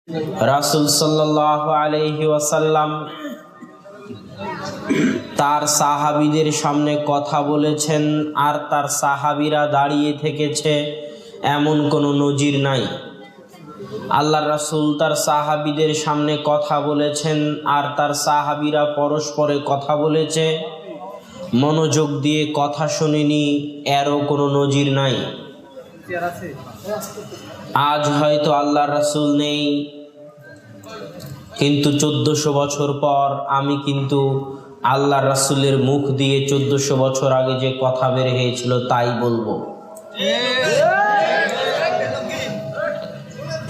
রাসূল সাল্লাল্লাহু আলাইহি ওয়াসাল্লাম তার সাহাবীদের সামনে কথা বলেছেন আর তার সাহাবীরা দাঁড়িয়ে থেকেছে, এমন কোনো নজির নাই। আল্লাহর রাসূল তার সাহাবীদের সামনে কথা বলেছেন আর তার সাহাবীরা পরস্পরে কথা বলেছে, মনোযোগ দিয়ে কথা শুনেনি, এরও কোনো নজির নাই। আজ হয়তো আল্লাহর রাসূল নেই, কিন্তু 1400 বছর পর আমি কিন্তু আল্লাহর রাসূলের মুখ দিয়ে 1400 বছর আগে যে কথা বের হয়েছিল তাই বলবো।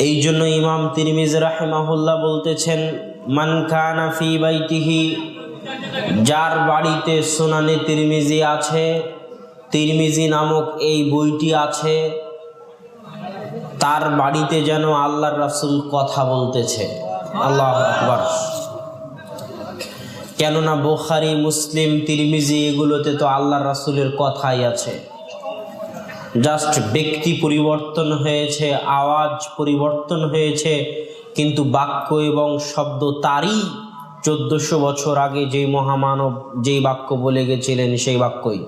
এই জন্য ইমাম তিরমিজি রাহিমাহুল্লাহ বলতেছেন, মান কানা ফি বাইতিহি, যার বাড়িতে সুনানে তিরমিজি আছে, তিরমিজি নামক এই বইটি আছে, তার বাড়িতে যেন আল্লাহর রাসূল কথা বলতেছে। আল্লাহু আকবার। কেননা বুখারী, মুসলিম, তিরমিজি এগুলোতে তো আল্লাহর রাসূলের কথাই আছে, জাস্ট ব্যক্তি পরিবর্তন হয়েছে, আওয়াজ পরিবর্তন হয়েছে, কিন্তু বাক্য এবং শব্দ তারই 1400 বছর আগে যেই মহামানব যেই বাক্য বলে গেছিলেন সেই বাক্যই।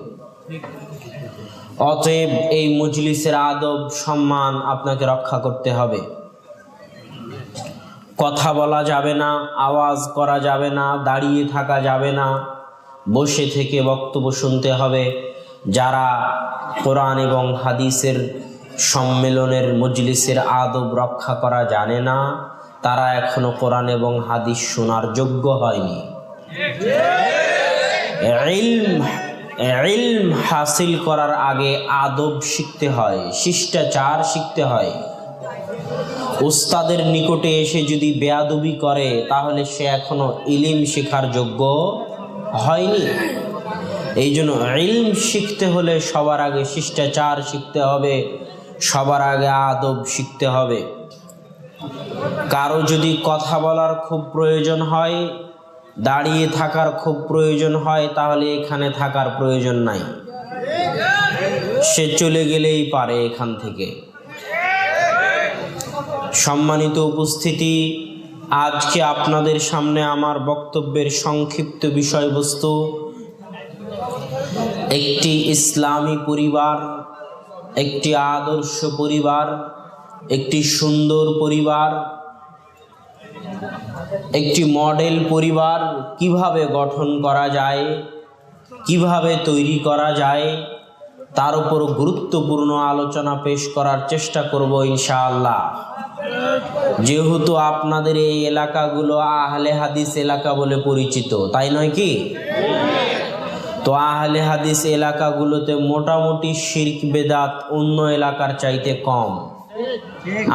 অতএব এই মজলিসের আদব সম্মান আপনাকে রক্ষা করতে হবে। কথা বলা যাবে না, আওয়াজ করা যাবে না, দাঁড়িয়ে থাকা যাবে না, বসে থেকে বক্তব্য শুনতে হবে। যারা কোরআন এবং হাদিসের সম্মেলনের মজলিসের আদব রক্ষা করা জানে না, তারা এখনো কোরআন এবং হাদিস শোনার যোগ্য হয়নি। ইলম হাসিল করার আগে আদব শিখতে হয়, শিষ্টাচার শিখতে হয়। উস্তাদের নিকটে এসে যদি বেয়াদবি করে তাহলে সে এখনো ইলম শেখার যোগ্য হয়নি। এই জন্য ইলম শিখতে হলে সবার আগে শিষ্টাচার শিখতে হবে, সবার আগে আদব শিখতে হবে। কারো যদি কথা বলার খুব প্রয়োজন হয়, দাঁড়িয়ে থাকার খুব প্রয়োজন হয়, তাহলে এখানে থাকার প্রয়োজন নাই, সে চলে গেলেই পারে এখান থেকে। সম্মানিত উপস্থিতি, আজকে আপনাদের সামনে আমার বক্তব্যের সংক্ষিপ্ত বিষয়বস্তু একটি ইসলামী পরিবার, একটি আদর্শ পরিবার, একটি সুন্দর পরিবার, একটি মডেল পরিবার কিভাবে গঠন করা যায়, কিভাবে তৈরি করা যায়, তার উপর গুরুত্বপূর্ণ আলোচনা পেশ করার চেষ্টা করব ইনশাআল্লাহ। যেহেতু আপনাদের এই এলাকাগুলো আহলে হাদিস এলাকা বলে পরিচিত, তাই নয় কি? তো আহলে হাদিস এলাকাগুলোতে মোটামুটি শিরক বেদাত অন্য এলাকার চাইতে কম।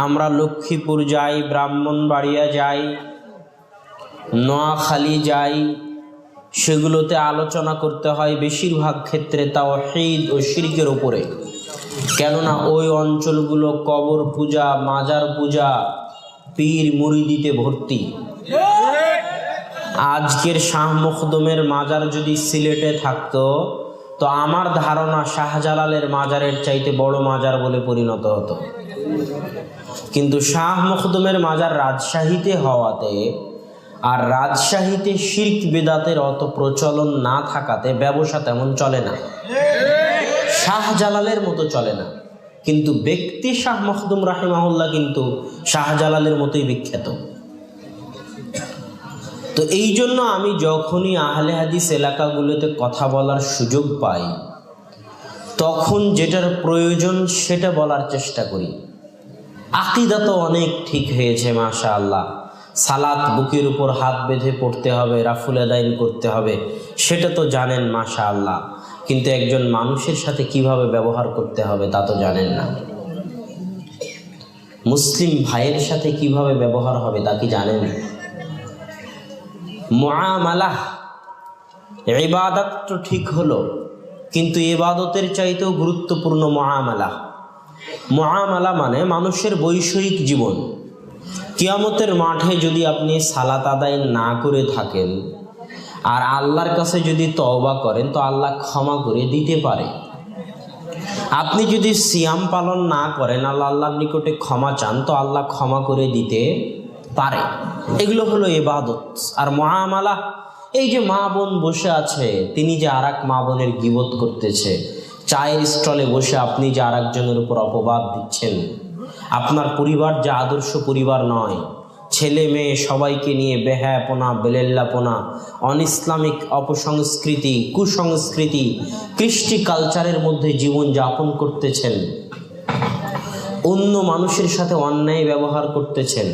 আমরা লক্ষ্মীপুর যাই, ব্রাহ্মণবাড়িয়া যাই, নোয়াখালী যাই, সেগুলোতে আলোচনা করতে হয় বেশিরভাগ ক্ষেত্রে তাওহীদ ও শিরকের উপরে। কেননা ওই অঞ্চলগুলো কবর পূজা, মাজার পূজা, পীর মুরিদিতে ভর্তি। আজকের শাহ মখদুমের মাজার যদি সিলেটে থাকতো তো আমার ধারণা শাহজালালের মাজারের চাইতে বড় মাজার বলে পরিণত হতো। কিন্তু শাহ মখদুমের মাজার রাজশাহীতে হওয়াতে আর রাজশাহীতে শিরক বেদাতের অত প্রচলন না থাকাতে ব্যবসা তেমন চলে না, শাহজালালের মতো চলে না। কিন্তু ব্যক্তি শাহ মখদুম রাহিমাহুল্লাহ কিন্তু শাহজালালের মতোই বিখ্যাত। তো এই জন্য আমি যখনই আহলে হাদিস এলাকাগুলোতে কথা বলার সুযোগ পাই তখন যেটার প্রয়োজন সেটা বলার চেষ্টা করি। আকীদা তো অনেক ঠিক হয়েছে মাশাআল্লাহ, সালাত বুকের উপর হাত বেঁধে পড়তে হবে, রাফুল আদাইন করতে হবে, সেটা তো জানেন মাশাআল্লাহ, কিন্তু একজন মানুষের সাথে কিভাবে ব্যবহার করতে হবে তা তো জানেন না। মুসলিম ভাইয়ের সাথে কিভাবে ব্যবহার হবে তা কি জানেন? মুআমালাহ, ইবাদত তো ঠিক হলো, কিন্তু ইবাদতের চাইতেও গুরুত্বপূর্ণ মুআমালাহ। মুআমালা মানে মানুষের বৈষয়িক জীবন। কিয়ামতের মাঠে যদি আপনি সালাত আদায় না করে থাকেন আর আল্লাহর কাছে যদি তওবা করেন তো আল্লাহ ক্ষমা করে দিতে পারে। আপনি যদি সিয়াম পালন না করেন, আল্লাহর নিকটে ক্ষমা চান তো আল্লাহ ক্ষমা করে দিতে পারে। এগুলো হলো ইবাদত। আর মুআমালা, এই যে মা বোন বসে আছে, তিনি যে আর এক মা বোনের গীবত করতেছে, চায়ের স্টলে বসে আপনি যে আর একজনের উপর অপবাদ দিচ্ছেন, আপনার পরিবার যে আদর্শ পরিবার নয়, ছেলে মেয়ে সবাইকে নিয়ে বেহায়াপনা, বেলেল্লাপনা, অন ইসলামিক অপসংস্কৃতি, কুসংস্কৃতি, কৃষ্টি কালচারের মধ্যে জীবন যাপন করতেছেন, অন্য মানুষের সাথে অন্যায় ব্যবহার করতেছেন,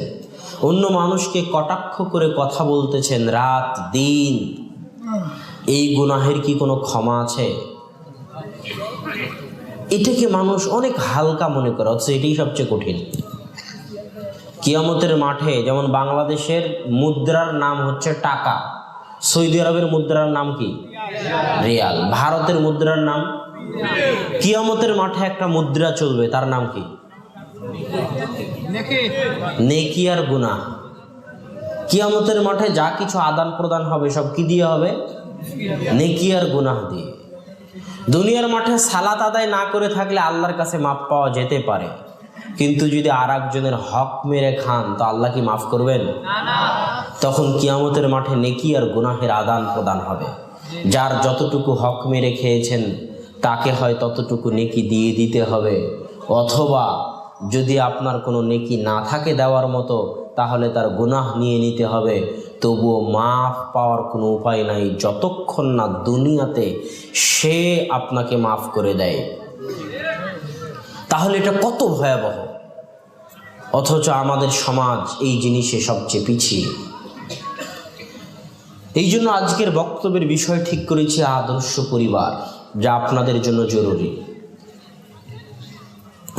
অন্য মানুষকে কটাক্ষ করে কথা বলতেছেন রাত দিন, এই গুনাহের কি কোনো ক্ষমা আছে? এটাকে মানুষ অনেক হালকা মনে করে, অথচ এটাই সবচেয়ে কঠিন। কিয়ামতের মাঠে যেমন বাংলাদেশের মুদ্রার নাম হচ্ছে টাকা, সৌদি আরবের মুদ্রার নাম কি? রিয়াল। ভারতের মুদ্রার নাম? কিয়ামতের মাঠে একটা মুদ্রা চলবে, তার নাম কি? নেকি আর গুনাহ। কিয়ামতের মাঠে যা কিছু আদান প্রদান হবে সব কি দিয়ে হবে? নেকি আর গুনাহ দিয়ে। দুনিয়ার মাঠে সালাত আদায় না করে থাকলে আল্লাহর কাছে মাপ পাওয়া যেতে পারে, কিন্তু যদি আর একজনের হক মেরে খান তো আল্লাহ কি মাফ করবেন? তখন কিয়ামতের মাঠে নেকি আর গুনাহের আদান প্রদান হবে। যার যতটুকু হক মেরে খেয়েছেন তাকে হয় ততটুকু নেকি দিয়ে দিতে হবে, অথবা যদি আপনার কোনো নেকি না থাকে দেওয়ার মতো তাহলে তার গুনাহ নিয়ে নিতে হবে। তবুও মাফ পাওয়ার কোনো উপায় নাই যতক্ষণ না দুনিয়াতে সে আপনাকে মাফ করে দেয়। তাহলে এটা কত ভয়াবহ! অথচ আমাদের সমাজ এই জিনিসে সবচেয়ে পিছিয়ে। এই জন্য আজকের বক্তব্যের বিষয় ঠিক করেছি আদর্শ পরিবার, যা আপনাদের জন্য জরুরি।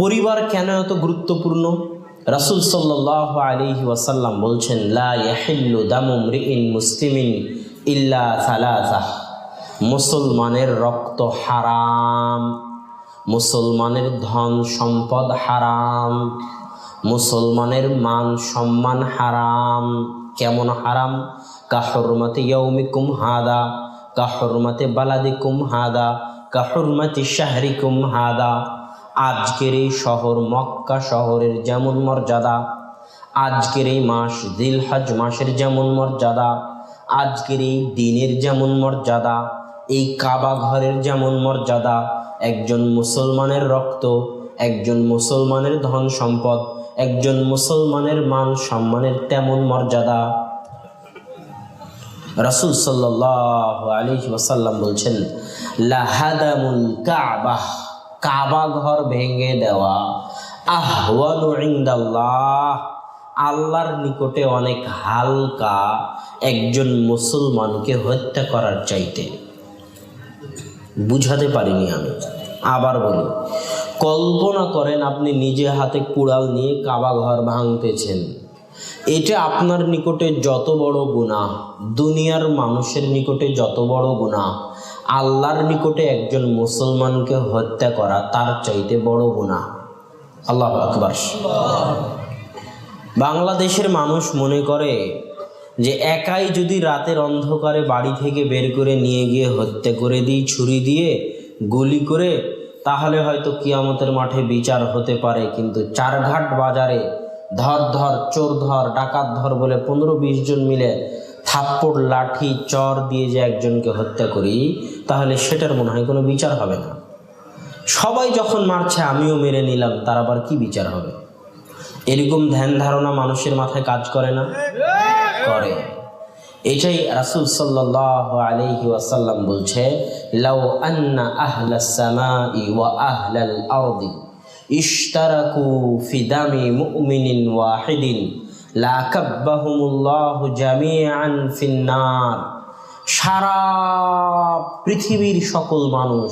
পরিবার কেন এত গুরুত্বপূর্ণ? রাসূল সাল্লাল্লাহু আলাইহি ওয়াসাল্লাম বলছেন, লা ইয়াহিল্লু দামু মরিইন মুসলিমিন ইল্লা সালাসাহ। মুসলমানের রক্ত হারাম, মুসলমানের ধন সম্পদ হারাম, মুসলমানের মান সম্মান হারাম। কেমন হারাম? কাহুরমাতি ইয়াউমিকুম হাদা, কাহুরমাতি বালাদিকুম হাদা, কাহুরমাতি শাহরিকুম হাদা। আজকের এই শহর মক্কা শহরের যেমন মর্যাদা, আজকের এই মাস জিলহজ মাসের যেমন মর্যাদা, আজকের এই দিনের যেমন মর্যাদা, এই কাবা ঘরের যেমন মর্যাদা, একজন মুসলমানের রক্ত, একজন মুসলমানের ধন সম্পদ, একজন মুসলমানের মান সম্মানের তেমন মর্যাদা। রাসূল সাল্লাল্লাহু আলাইহি ওয়াসাল্লাম বলছেন, লাহাদামুল কাবাহ, কাবা ঘর ভেঙে দেওয়া, আহওয়ানু ইনদাল্লাহ, আল্লাহর নিকটে অনেক হালকা একজন মুসলমানকে হত্যা করার চাইতে। বুঝাতে পারিনি আমি, আবার বলি। কল্পনা করেন আপনি নিজে হাতে কুড়াল নিয়ে কাবা ঘর ভাঙতেছেন, এটা আপনার নিকটে যত বড় গুনাহ, দুনিয়ার মানুষের নিকটে যত বড় গুনাহ, আল্লাহর নিকটে একজন মুসলমানকে হত্যা করা তার চাইতে বড় গুনাহ। আল্লাহু আকবার। বাংলাদেশের মানুষ মনে করে যে একাই যদি রাতের অন্ধকারে বাড়ি থেকে বের করে নিয়ে গিয়ে হত্যা করে দিই ছুরি দিয়ে, গুলি করে, তাহলে হয়তো কিয়ামতের মাঠে বিচার হতে পারে। কিন্তু চারঘাট বাজারে ধর ধর, চোর ধর, ডাকাত ধর বলে 15-20 জন মিলে থাপ্পড়, লাঠি, চর দিয়ে যে একজনকে হত্যা করি, তাহলে সেটার মনে হয় কোনো বিচার হবে না। সবাই যখন মারছে আমিও মেরে নিলাম, তার আবার কি বিচার হবে? এরকম ধ্যান ধারণা মানুষের মাথায় কাজ করে না? করে। এটাই রাসূল সাল্লাল্লাহু আলাইহি ওয়াসাল্লাম বলছে, লাউ আন্না আহলাস সামাই ওয়া আহলাল আরদি ইশতারাকু ফি দামি মুমিনিন ওয়াহিদিন লাকাব্বাহুমুল্লাহু জামিআন ফিন্নার। সারা পৃথিবীর সকল মানুষ,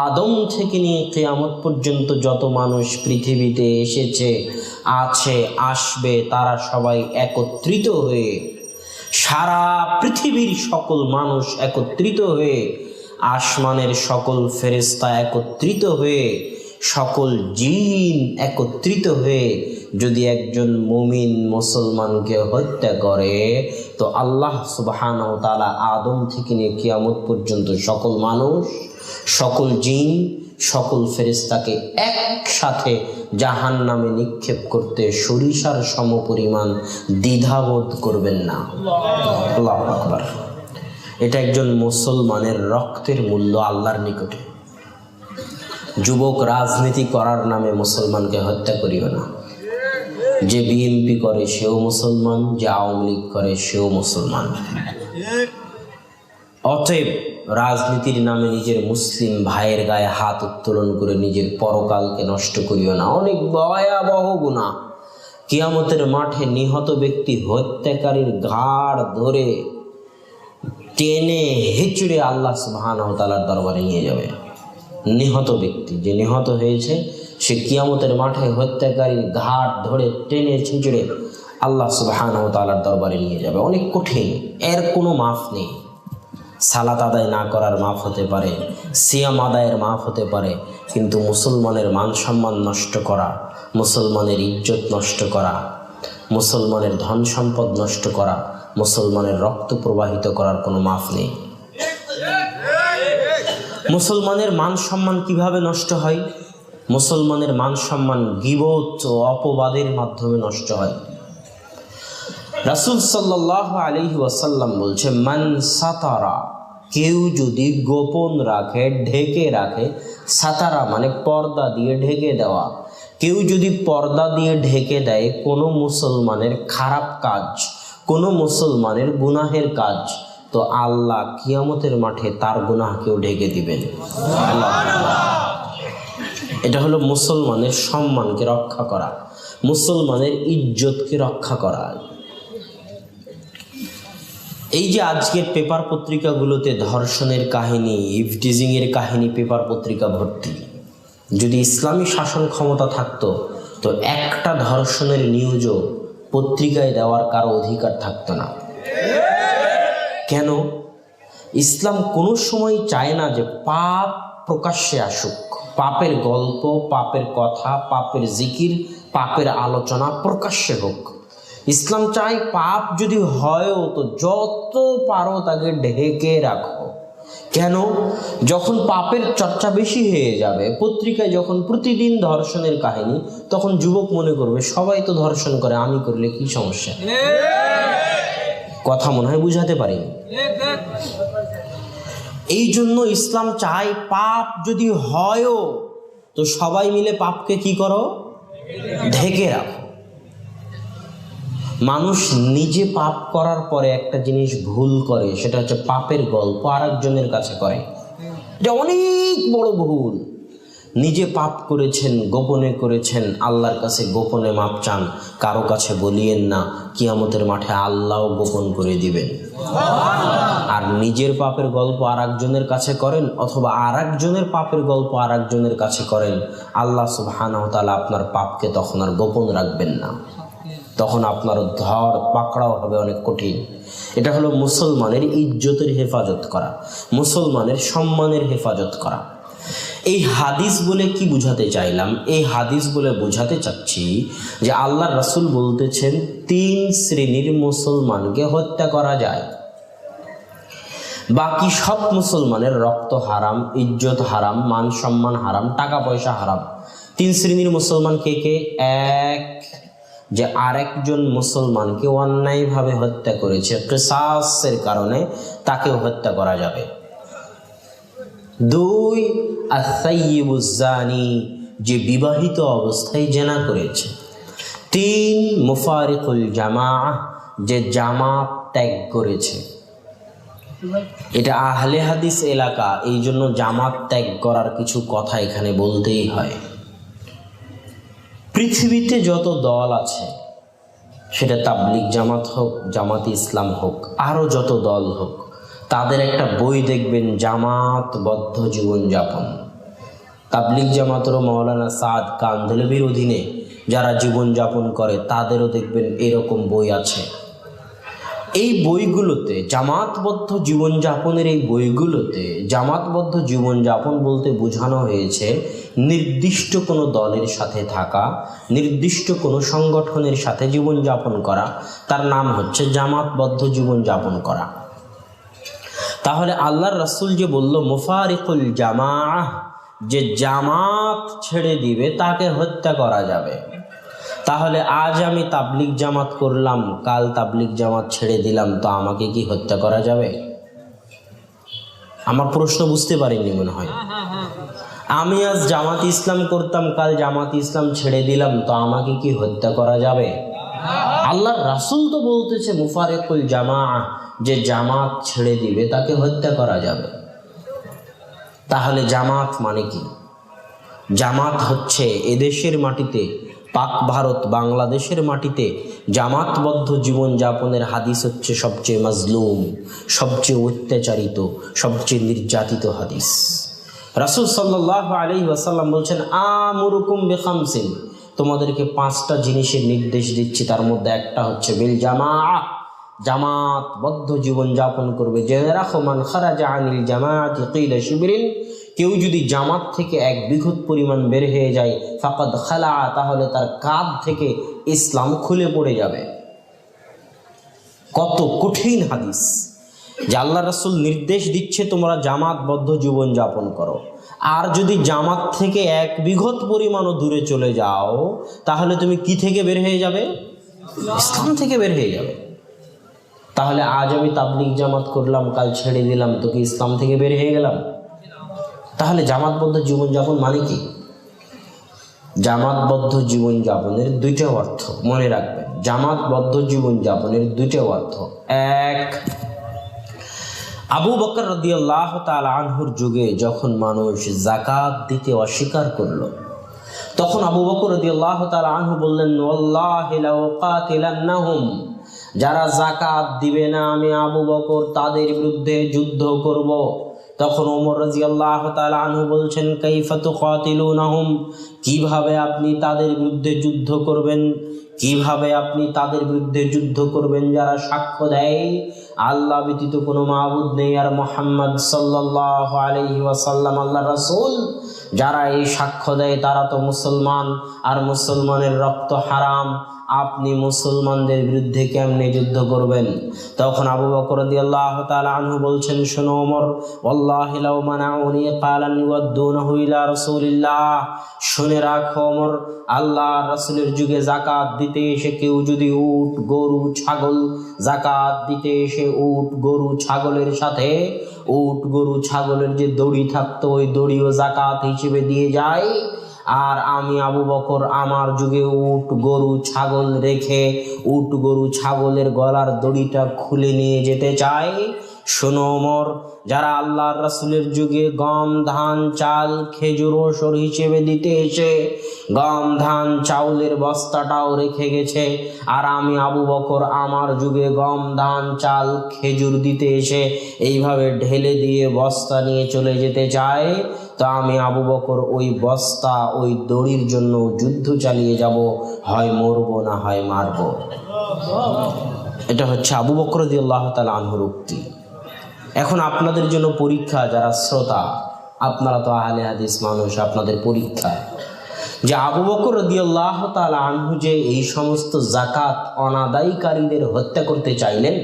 আদম থেকে নিয়ে কিয়ামত পর্যন্ত যত মানুষ পৃথিবীতে এসেছে, আছে, আসবে, তারা সবাই একত্রিত হয়ে, সারা পৃথিবীর সকল মানুষ একত্রিত হয়ে, আসমানের সকল ফেরেশতা একত্রিত হয়ে, সকল জিন একত্রিত হয়ে যদি একজন মুমিন মুসলমানকে হত্যা করে, তো আল্লাহ সুবহানাহু ওয়া তাআলা আদম থেকে নিয়ে কিয়ামত পর্যন্ত সকল মানুষ, সকল জিন, সকল ফেরেশতাকে একসাথে জাহান্নামে নিক্ষেপ করতে সরিষার সমপরিমাণ দ্বিধাবোধ করবেন না। আল্লাহু আকবার। এটা একজন মুসলমানের রক্তের মূল্য আল্লাহর নিকটে। যুবক, রাজনীতি করার নামে মুসলমানকে হত্যা করিও না। যে বিএনপি করে সেও মুসলমান, যে আওয়ামী লীগ করে সেও মুসলমান। অতএব রাজনীতির নামে নিজের মুসলিম ভাইয়ের গায়ে হাত উত্তোলন করে নিজের পরকালকে নষ্ট করিও না। অনেক ভয়াবহ গুনাহ। কিয়ামতের মাঠে নিহত ব্যক্তি হত্যাকারীর ঘাড় ধরে টেনে হেঁচড়ে আল্লাহ সুবহানাহু ওয়া তাআলার দরবারে নিয়ে যাবে। নিহত ব্যক্তি, যে নিহত হয়েছে, সে কিয়ামতের মাঠে হত্যাকারীর ঘাট ধরে টেনে ছিঁচড়ে আল্লাহ সুবহানাহু ওয়া তাআলার দরবারে নিয়ে যাবে। অনেক কঠিন, এর কোনো মাফ নেই। সালাত আদায় না করার মাফ হতে পারে, সিয়াম আদায়ের মাফ হতে পারে, কিন্তু মুসলমানের মান সম্মান নষ্ট করা, মুসলমানের ইজ্জত নষ্ট করা, মুসলমানের ধন সম্পদ নষ্ট করা, মুসলমানের রক্ত প্রবাহিত করার কোনো মাফ নেই। মুসলমানের মান সম্মান কিভাবে নষ্ট হয়? মুসলমানের মান সম্মান গীবত ও অপবাদের মাধ্যমে নষ্ট হয়। রাসূল সাল্লাল্লাহু আলাইহি ওয়াসাল্লাম বলছে, মান সাতারা, কেউ যদি গোপন রাখে, ঢেকে রাখে। সাতারা মানে পর্দা দিয়ে ঢেকে দেওয়া। কেউ যদি পর্দা দিয়ে ঢেকে দেয় কোনো মুসলমানের খারাপ কাজ, কোনো মুসলমানের গুনাহের কাজ, তো আল্লাহ কিয়ামতের মাঠে তার গুনাহকেও ঢেকে দিবেন। এটা হলো মুসলমানের সম্মানকে রক্ষা করা, মুসলমানের ইজ্জতকে রক্ষা করা। এই যে আজকের পেপার পত্রিকাগুলোতে ধর্ষণের কাহিনী, ইভটিজিংয়ের কাহিনী পেপার পত্রিকা ভর্তি। যদি ইসলামী শাসন ক্ষমতা থাকতো তো একটা ধর্ষণের নিউজও পত্রিকায় দেওয়ার কারো অধিকার থাকতো না। কেন? ইসলাম কোনো সময় চায় না যে পাপ প্রকাশ্যে আসুক। পাপের গল্প, পাপের কথা, পাপের জিকির, পাপের আলোচনা প্রকাশ্যে হোক। ইসলাম চায় পাপ যদি হয়ও তো যত পারো তাকে ঢেকে রাখো। কেন? যখন পাপের চর্চা বেশি হয়ে যাবে, পত্রিকায় যখন প্রতিদিন ধর্ষণের কাহিনী, তখন যুবক মনে করবে সবাই তো ধর্ষণ করে, আমি করলে কি সমস্যা? কথা মনে হয় বুঝাতে পারিনি। এই জন্য ইসলাম চায় পাপ যদি হয়ও তো সবাই মিলে পাপকে কি করো? ঢেকে রাখো। মানুষ নিজে পাপ করার পরে একটা জিনিস ভুল করে, সেটা হচ্ছে পাপের গল্প আরেকজনের কাছে করে। এটা অনেক বড় ভুল। নিজে পাপ করেছেন, গোপনে করেছেন, আল্লাহর কাছে গোপনে মাপ চান, কারো কাছে বলিয়েন না, কিয়ামতের মাঠে আল্লাহও গোপন করে দিবেন। আর নিজের পাপের গল্প আরেকজনের কাছে করেন, অথবা আরেকজনের পাপের গল্প আরেকজনের কাছে করেন, আল্লাহ সুবহানাহু ওয়া তাআলা আপনার পাপকে তখন আর গোপন রাখবেন না, তখন আপনার ধর পাকড়াও হবে অনেক কঠিন। এটা হলো মুসলমানের ইজ্জতের হেফাজত করা, মুসলমানের সম্মানের হেফাজত করা। এই হাদিস বলে কি বুঝাতে চাইলাম? এই হাদিস বলে বোঝাতে চাচ্ছি যে আল্লাহর রাসূল বলতেছেন 3 শ্রেণীর মুসলমানকে হত্যা করা যায়। বাকি সব মুসলমানের রক্ত হারাম, ইজ্জত হারাম, মান সম্মান হারাম, টাকা পয়সা হারাম। 3 শ্রেণীর মুসলমান কে কে? 1, যে আরেকজন মুসলমানকে অন্যায়ভাবে হত্যা করেছে, কিসাসের কারণে তাকেও হত্যা করা যাবে। 2, আস-সাইয়্যিবুজ জানি, যে বিবাহিত অবস্থায় জিনা করেছে। 3, মুফারিকুল জামাআহ, যে জামাত ত্যাগ করেছে। এটা আহলে হাদিস এলাকা, এই জন্য জামাত ত্যাগ করার কিছু কথা এখানে বলতেই হয়। পৃথিবীতে যত দল আছে, সেটা তাবলিগ জামাত হোক, জামাতে ইসলাম হোক, আরও যত দল হোক, তাদের একটা বই দেখবেন, জামাতবদ্ধ জীবনযাপন। তাবলিগ জামাতেরও মাওলানা সাদ কান্ধলভির অধীনে যারা জীবনযাপন করে তাদেরও দেখবেন এরকম বই আছে। এই বইগুলোতে জামাতবদ্ধ জীবনযাপনের এই বইগুলোতে জামাতবদ্ধ জীবনযাপন বলতে বোঝানো হয়েছে নির্দিষ্ট কোনো দলের সাথে থাকা, নির্দিষ্ট কোনো সংগঠনের সাথে জীবনযাপন করা, তার নাম হচ্ছে জামাতবদ্ধ জীবনযাপন করা। তাহলে আল্লাহর রাসূল যে বলল মুফারিকুল জামাআহ, যে জামাত ছেড়ে দিবে তাকে হত্যা করা যাবে। তাহলে আজ আমি তাবলিগ জামাত করলাম, কাল তাবলিগ জামাত ছেড়ে দিলাম, তো আমাকে কি হত্যা করা যাবে? আমার প্রশ্ন বুঝতে পারিনি মনে হয়। আমি আজ জামাত ইসলাম করতাম, কাল জামাত ইসলাম ছেড়ে দিলাম, তো আমাকে কি হত্যা করা যাবে? আল্লাহর রাসূল তো বলতেছে মুফারিকুল জামাআহ, যে জামাত ছেড়ে দিবে তাকে হত্যা করা যাবে। তাহলে জামাত মানে কি? জামাত হচ্ছে এদেশের মাটিতে, পাক ভারত বাংলাদেশের মাটিতে জামাতবদ্ধ জীবনযাপনের হাদিস হচ্ছে সবচেয়ে মাজলুম, সবচেয়ে অত্যাচারিত, সবচেয়ে নির্যাতিত হাদিস। রাসূল সাল্লাল্লাহু আলাইহি ওয়াসাল্লাম বলছেন, আমুরুকুম বিখামসিন, তোমাদেরকে 5টা জিনিসের নির্দেশ দিচ্ছি, তার মধ্যে একটা হচ্ছে বিল জামাআহ, জামাতবদ্ধ জীবনযাপন করবে। জেনে রাখো, মান খারাজা আনিল জামাআতি কিলা শিবরিন, কেউ যদি জামাত থেকে 1 বিঘত পরিমাণ বের হয়ে যায়, ফাকাদ খালা, তাহলে তার কাঁধ থেকে ইসলাম খুলে পড়ে যাবে। কত কঠিন হাদিস, যে আল্লাহ রাসূল নির্দেশ দিচ্ছে তোমরা জামাতবদ্ধ জীবন যাপন করো, আর যদি জামাত থেকে 1 বিঘত পরিমাণও দূরে চলে যাও, তাহলে তুমি কি থেকে বের হয়ে যাবে? ইসলাম থেকে বের হয়ে যাবে। তাহলে আজ আমি তাবলিগ জামাত করলাম, কাল ছেড়ে দিলাম, তো কি ইসলাম থেকে বের হয়ে গেলাম? তাহলে জামাতবদ্ধ জীবনযাপন মানে কি? জামাতবদ্ধ জীবনযাপনের 2টা অর্থ মনে রাখবেন। জামাতবদ্ধ জীবনযাপনের 2টা অর্থ। 1, আবু বকর রাদিয়াল্লাহু তাআলা আনহুর যুগে যখন মানুষ যাকাত দিতে অস্বীকার করলো, তখন আবু বকর রাদিয়াল্লাহু তাআলা আনহু বললেন, ওয়াল্লাহি লাউ কাতিলান্নাহুম, যারা যাকাত দিবে না আমি আবু বকর তাদের বিরুদ্ধে যুদ্ধ করব। তখন ওমর রাদিয়াল্লাহু তাআলা আনহু বলছেন, কাইফা তুকাতিলুনাহুম, কিভাবে আপনি তাদের বিরুদ্ধে যুদ্ধ করবেন? কিভাবে আপনি তাদের বিরুদ্ধে যুদ্ধ করবেন যারা সাক্ষ্য দেয় আল্লাহ ব্যতীত কোনো মাবুদ নেই আর মুহাম্মদ সাল্লাল্লাহু আলাইহি ওয়াসাল্লাম আল্লাহর রাসূল? যারা এই সাক্ষ্য দেয় তারা তো মুসলমান, আর মুসলমানের রক্ত হারাম। আপনি মুসলমানদের বিরুদ্ধে কেমনে যুদ্ধ করবেন? তখন আবু বকর রাদিয়াল্লাহু তাআলা আনহু বলছেন, শোনো ওমর, ওয়াল্লাহি লাউ মানাউনি ক্বালান ইউদ্দুনাহু ইলা রাসূলিল্লাহ, শুনে রাখো ওমর, আল্লাহর রাসূলের যুগে যাকাত দিতে এসে কেউ যদি উট গরু ছাগল, যাকাত দিতে এসে উট গরু ছাগলের সাথে উট গরু ছাগলের যে দড়ি থাকতো ওই দড়িও যাকাত হিসেবে দিয়ে যায়, আর আমি আবু বকর আমার যুগে উট গরু ছাগল রেখে উট গরু ছাগলের গলার দড়িটা খুলে নিয়ে যেতে চাই, শোনো ওমর, যারা আল্লাহর রাসূলের যুগে গম ধান চাল খেজুর ওসর হিসেবে দিতে এসে গম ধান চাউলের বস্তাটাও রেখে গেছে, আর আমি আবু বকর আমার যুগে গম ধান চাল খেজুর দিতে এসে এইভাবে ঢেলে দিয়ে বস্তা নিয়ে চলে যেতে চাই, তো আমি আবু বকর ওই বস্তা ওই দড়ির জন্য যুদ্ধ চালিয়ে যাব, হয় মরবো না হয় মারবো। এটা হচ্ছে আবু বকর রাদিয়াল্লাহু তাআলা আনহুর উক্তি। এখন আপনাদের জন্য পরীক্ষা, যারা শ্রোতা, আপনারা তো আহলে হাদিস মানুষ, আপনাদের পরীক্ষা যে আবু বকর রাদিয়াল্লাহু তাআলা আনহু যে এই সমস্ত যাকাত অনাদায়কারীদের হত্যা করতে চাইলেন,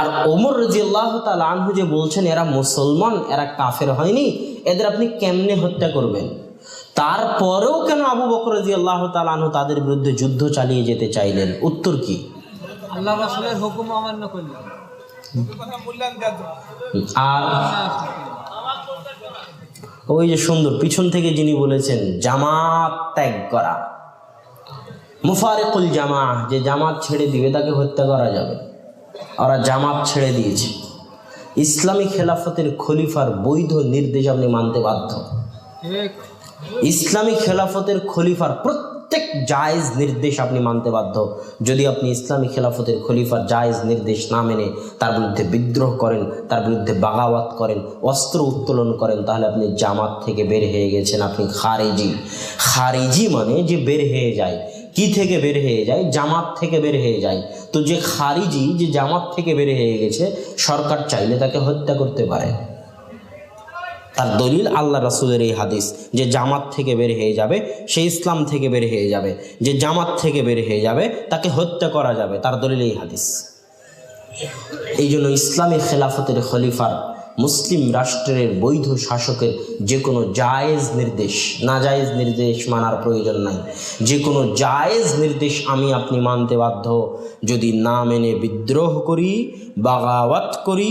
আর ওমর রাদিয়াল্লাহু তাআলা আনহু যে বলছেন এরা মুসলমান, এরা কাফের হয়নি, এদের আপনি কেমনে হত্যা করবেন? তারপরেও কেন আবু বকর রাদিয়াল্লাহু তাআলা আনহু তাদের বিরুদ্ধে যুদ্ধ চালিয়ে যেতে চাইলেন? উত্তর কি? আল্লাহর রাসূলের হুকুম অমান্য করলেন। আর ওই যে সুন্দর পিছন থেকে যিনি বলেছেন জামাত ত্যাগ করা, মুফারিকুল জামাআহ, যে জামাত ছেড়ে দিবে তাকে হত্যা করা যাবে, ওরা জামাত ছেড়ে দিয়েছে। ইসলামী খেলাফতের খলিফার বৈধ নির্দেশ আপনি মানতে বাধ্য। ইসলামী খেলাফতের খলিফার প্রত্যেক জায়েজ নির্দেশ আপনি মানতে বাধ্য। যদি আপনি ইসলামী খেলাফতের খলিফার জায়েজ নির্দেশ না মেনে তার বিরুদ্ধে বিদ্রোহ করেন, তার বিরুদ্ধে বাগাওয়াত করেন, অস্ত্র উত্তোলন করেন, তাহলে আপনি জামাত থেকে বের হয়ে গেছেন, আপনি খারিজি। খারিজি মানে যে বের হয়ে যায়। কি থেকে বের হয়ে যায়? জামাত থেকে বের হয়ে যায়। তো যে খারিজি, যে জামাত থেকে বের হয়ে গেছে, সরকার চাইলে তাকে হত্যা করতে পারে। তার দলিল আল্লাহ রাসূলের এই হাদিস, যে জামাত থেকে বের হয়ে যাবে সে ইসলাম থেকে বের হয়ে যাবে, যে জামাত থেকে বের হয়ে যাবে তাকে হত্যা করা যাবে, তার দলিল এই হাদিস। এই জন্য ইসলামী খেলাফতের খলিফার মুসলিম রাষ্ট্রের বৈধ শাসকের যে কোনো জায়েজ নির্দেশ, নাজায়েজ নির্দেশ মানার প্রয়োজন নাই। যে কোনো জায়েজ নির্দেশ আমি আপনি মানতে বাধ্য। যদি না মেনে বিদ্রোহ করি, বাগাওয়াত করি,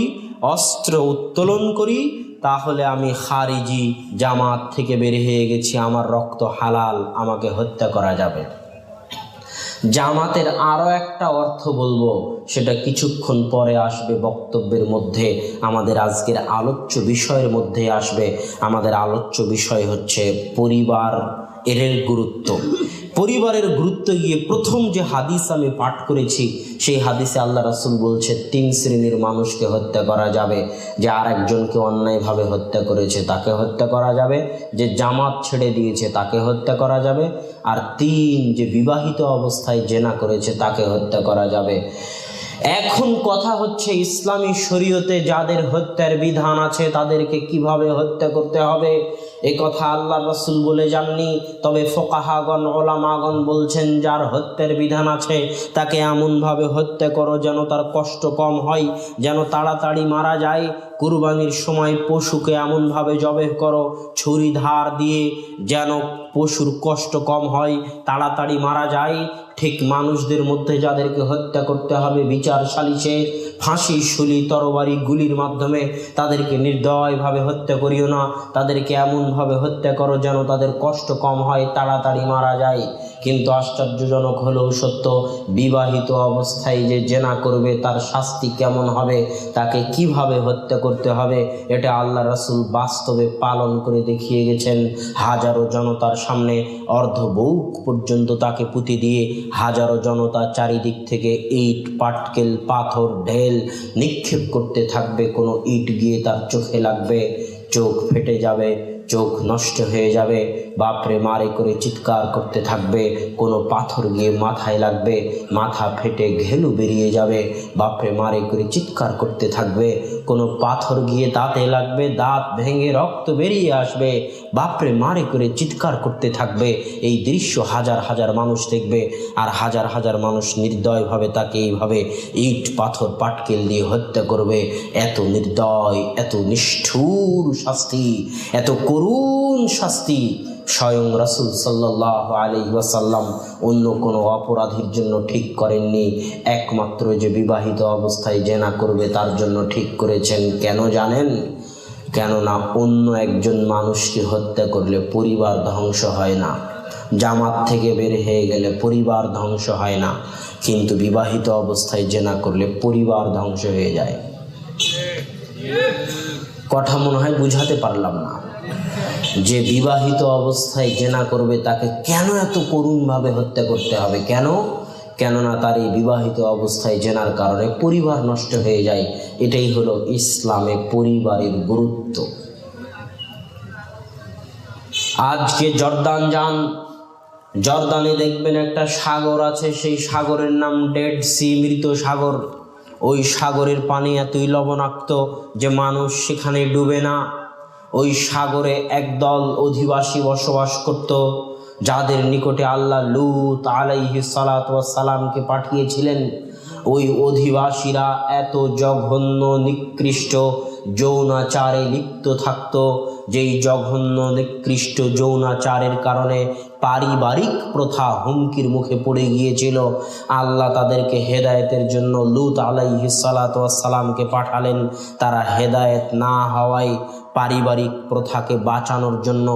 অস্ত্র উত্তোলন করি, তাহলে আমি খারিজি, জামাত থেকে বের হয়ে গেছি, আমার রক্ত হালাল, আমাকে হত্যা করা যাবে। জামাতের আরও একটা অর্থ বলবো, সেটা কিছুক্ষণ পরে আসবে বক্তব্যের মধ্যে, আমাদের আজকের আলোচ্য বিষয়ের মধ্যে আসবে। আমাদের আলোচ্য বিষয় হচ্ছে পরিবার এর গুরুত্ব। পরিবারের গুরুত্ব গিয়ে প্রথম যে হাদিস আমি পাঠ করেছি, সেই হাদিসে আল্লাহ রাসূল বলছে 3 শ্রেণীর মানুষকে হত্যা করা যাবে। যে আরেকজনকে অন্যায়ভাবে হত্যা করেছে তাকে হত্যা করা যাবে, যে জামাত ছেড়ে দিয়েছে তাকে হত্যা করা যাবে, আর 3 যে বিবাহিত অবস্থায় জেনা করেছে তাকে হত্যা করা যাবে। এখন কথা হচ্ছে ইসলামী শরীয়তে যাদের হত্যার বিধান আছে তাদেরকে কিভাবে হত্যা করতে হবে, এ কথা আল্লাহ রাসূল বলে যাননি। তবে ফোকাহাগণ, ওলামাগণ বলছেন যার হত্যার বিধান আছে তাকে এমনভাবে হত্যা করো যেন তার কষ্ট কম হয়, যেন তাড়াতাড়ি মারা যায়। কুরবানির সময় পশুকে এমনভাবে জবেহ করো ছুরি ধার দিয়ে যেন পশুর কষ্ট কম হয়, তাড়াতাড়ি মারা যায়। ঠিক মানুষদের মধ্যে যাদেরকে হত্যা করতে হবে বিচার সালিশে, ফাঁসি, শুলি, তরবারি, গুলির মাধ্যমে তাদেরকে নির্দয়ভাবে হত্যা করিও না। তাদেরকে এমনভাবে হত্যা করো যেন তাদের কষ্ট কম হয়, তাড়াতাড়ি মারা যায়। কিন্তু আশ্চর্যজনক হলেও সত্য, বিবাহিত অবস্থায় যে জেনা করবে তার শাস্তি কেমন হবে, তাকে কিভাবে হত্যা করতে হবে, এটা আল্লাহ রাসূল বাস্তবে পালন করে দেখিয়ে গেছেন। হাজারো জনতার সামনে অর্ধবুক পর্যন্ত তাকে পুঁতি দিয়ে হাজারো জনতা চারিদিক থেকে ইট, পাটকেল, পাথর, ঢেল নিক্ষেপ করতে থাকবে। কোনো ইট গিয়ে তার চোখে লাগবে, চোখ ফেটে যাবে, চোখ নষ্ট হয়ে যাবে, বাপরে মারে করে চিৎকার করতে থাকবে। কোনো পাথর গিয়ে মাথায় লাগবে, মাথা ফেটে ঘেলু বেরিয়ে যাবে, বাপরে মারে করে চিৎকার করতে থাকবে। কোনো পাথর গিয়ে দাঁতে লাগবে, দাঁত ভেঙে রক্ত বেরিয়ে আসবে, বাপরে মারে করে চিৎকার করতে থাকবে। এই দৃশ্য হাজার হাজার মানুষ দেখবে, আর হাজার হাজার মানুষ নির্দয়ভাবে তাকে এইভাবে ইট, পাথর, পাটকেল দিয়ে হত্যা করবে। এত নির্দয়, এত নিষ্ঠুর শাস্তি, এত করুণ শাস্তি স্বয়ং রাসূল সাল্লাল্লাহু আলাইহি ওয়াসাল্লাম অন্য কোনো অপরাধীর জন্য ঠিক করেননি, একমাত্র যে বিবাহিত অবস্থায় জেনা করবে তার জন্য ঠিক করেছেন। কেন জানেন? কেননা অন্য একজন মানুষকে হত্যা করলে পরিবার ধ্বংস হয় না, জামাত থেকে বের হয়ে গেলে পরিবার ধ্বংস হয় না, কিন্তু বিবাহিত অবস্থায় জেনা করলে পরিবার ধ্বংস হয়ে যায়। কথা মনে হয় বুঝাতে পারলাম না। যে বিবাহিত অবস্থায় জেনা করবে তাকে কেন এত করুণভাবে হত্যা করতে হবে? কেন? কেননা তার এই বিবাহিত অবস্থায় জেনার কারণে পরিবার নষ্ট হয়ে যায়। এটাই হলো ইসলামে পরিবারের গুরুত্ব। আজকে জর্দান যান, জর্দানে দেখবেন একটা সাগর আছে, সেই সাগরের নাম ডেড সি, মৃত সাগর। ওই সাগরের পানি এতই লবণাক্ত যে মানুষ সেখানে ডুবে না। ওই সাগরে একদল অধিবাসী বসবাস করত, যাদের নিকটে আল্লাহ লূত আলাইহিস সালাতু ওয়াস সালামকে পাঠিয়েছিলেন। ওই অধিবাসীরা এত জঘন্য নিকৃষ্ট যৌনাচারে লিপ্ত থাকত, যেই জঘন্য নিকৃষ্ট যৌনাচারের কারণে পারিবারিক প্রথা হুমকির মুখে পড়ে গিয়েছিল। আল্লাহ তাদেরকে হেদায়েতের জন্য লূত আলাইহিস সালাতু ওয়াস সালামকে পাঠালেন। তারা হেদায়েত না হওয়ায় পারিবারিক প্রথাকে বাঁচানোর জন্য,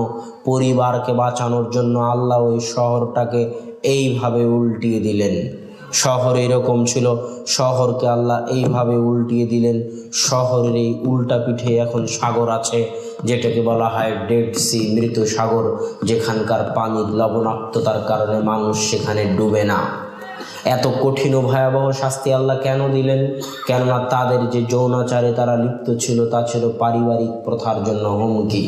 পরিবারকে বাঁচানোর জন্য আল্লাহ ওই শহরটাকে এইভাবে উল্টিয়ে দিলেন। শহর এরকম ছিল, শহরকে আল্লাহ এইভাবে উল্টিয়ে দিলেন। শহরের এই উল্টা পিঠে এখন সাগর আছে, যেটাকে বলা হয় ডেড সি, মৃত সাগর, যেখানকার পানির লবণাক্ততার কারণে মানুষ সেখানে ডুবে না। এত কঠিন ও ভয়াবহ শাস্তি আল্লাহ কেন দিলেন? কেননা তাদের যে যৌনাচারে তারা লিপ্ত ছিল তা ছিল পারিবারিক প্রথার জন্য হুমকি।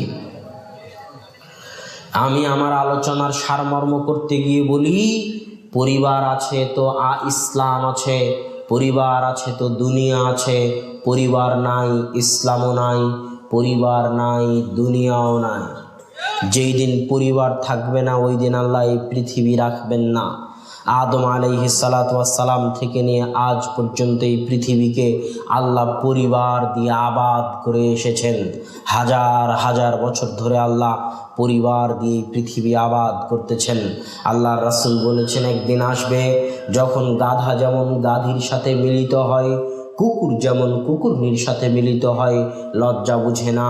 আমি আমার আলোচনার সারমর্ম করতে গিয়ে বলি, পরিবার আছে তো ইসলাম আছে, পরিবার আছে তো দুনিয়া আছে, পরিবার নাই ইসলামও নাই, পরিবার নাই দুনিয়াও নাই। যেই দিন পরিবার থাকবে না ওই দিন আল্লাহ এই পৃথিবী রাখবেন না। আদম আলাইহিস সালাতু ওয়াস সালাম থেকে নিয়ে আজ পর্যন্ত এই পৃথিবীকে আল্লাহ পরিবার দিয়ে আবাদ করে এসেছেন। হাজার হাজার বছর ধরে আল্লাহ পরিবার দিয়ে পৃথিবী আবাদ করতেছেন। আল্লাহর রাসূল বলেছেন, একদিন আসবে যখন গাধা যেমন গাধীর সাথে মিলিত হয়, কুকুর যেমন কুকুরনির সাথে মিলিত হয়, লজ্জা বুঝে না,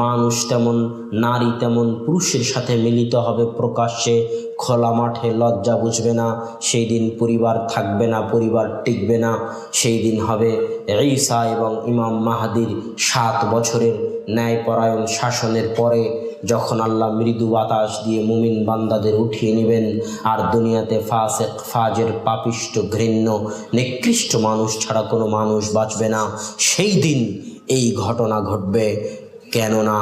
মানুষ তেমন, নারী তেমন পুরুষের সাথে মিলিত হবে প্রকাশ্যে, খোলা মাঠে লজ্জা বুঝবে না। সেই দিন পরিবার থাকবে না, পরিবার টিকবে না। সেই দিন হবে ঈসা এবং ইমাম মাহদির 7 বছরের ন্যায়পরায়ণ শাসনের পরে, যখন আল্লাহ মৃদু বাতাস দিয়ে মুমিন বান্দাদের উঠিয়ে নেবেন আর দুনিয়াতে ফাসিক, ফাজের, পাপিষ্ট, ঘৃণ্য, নিকৃষ্ট মানুষ ছাড়া কোনো মানুষ বাঁচবে না। সেই দিন এই ঘটনা ঘটবে। কেননা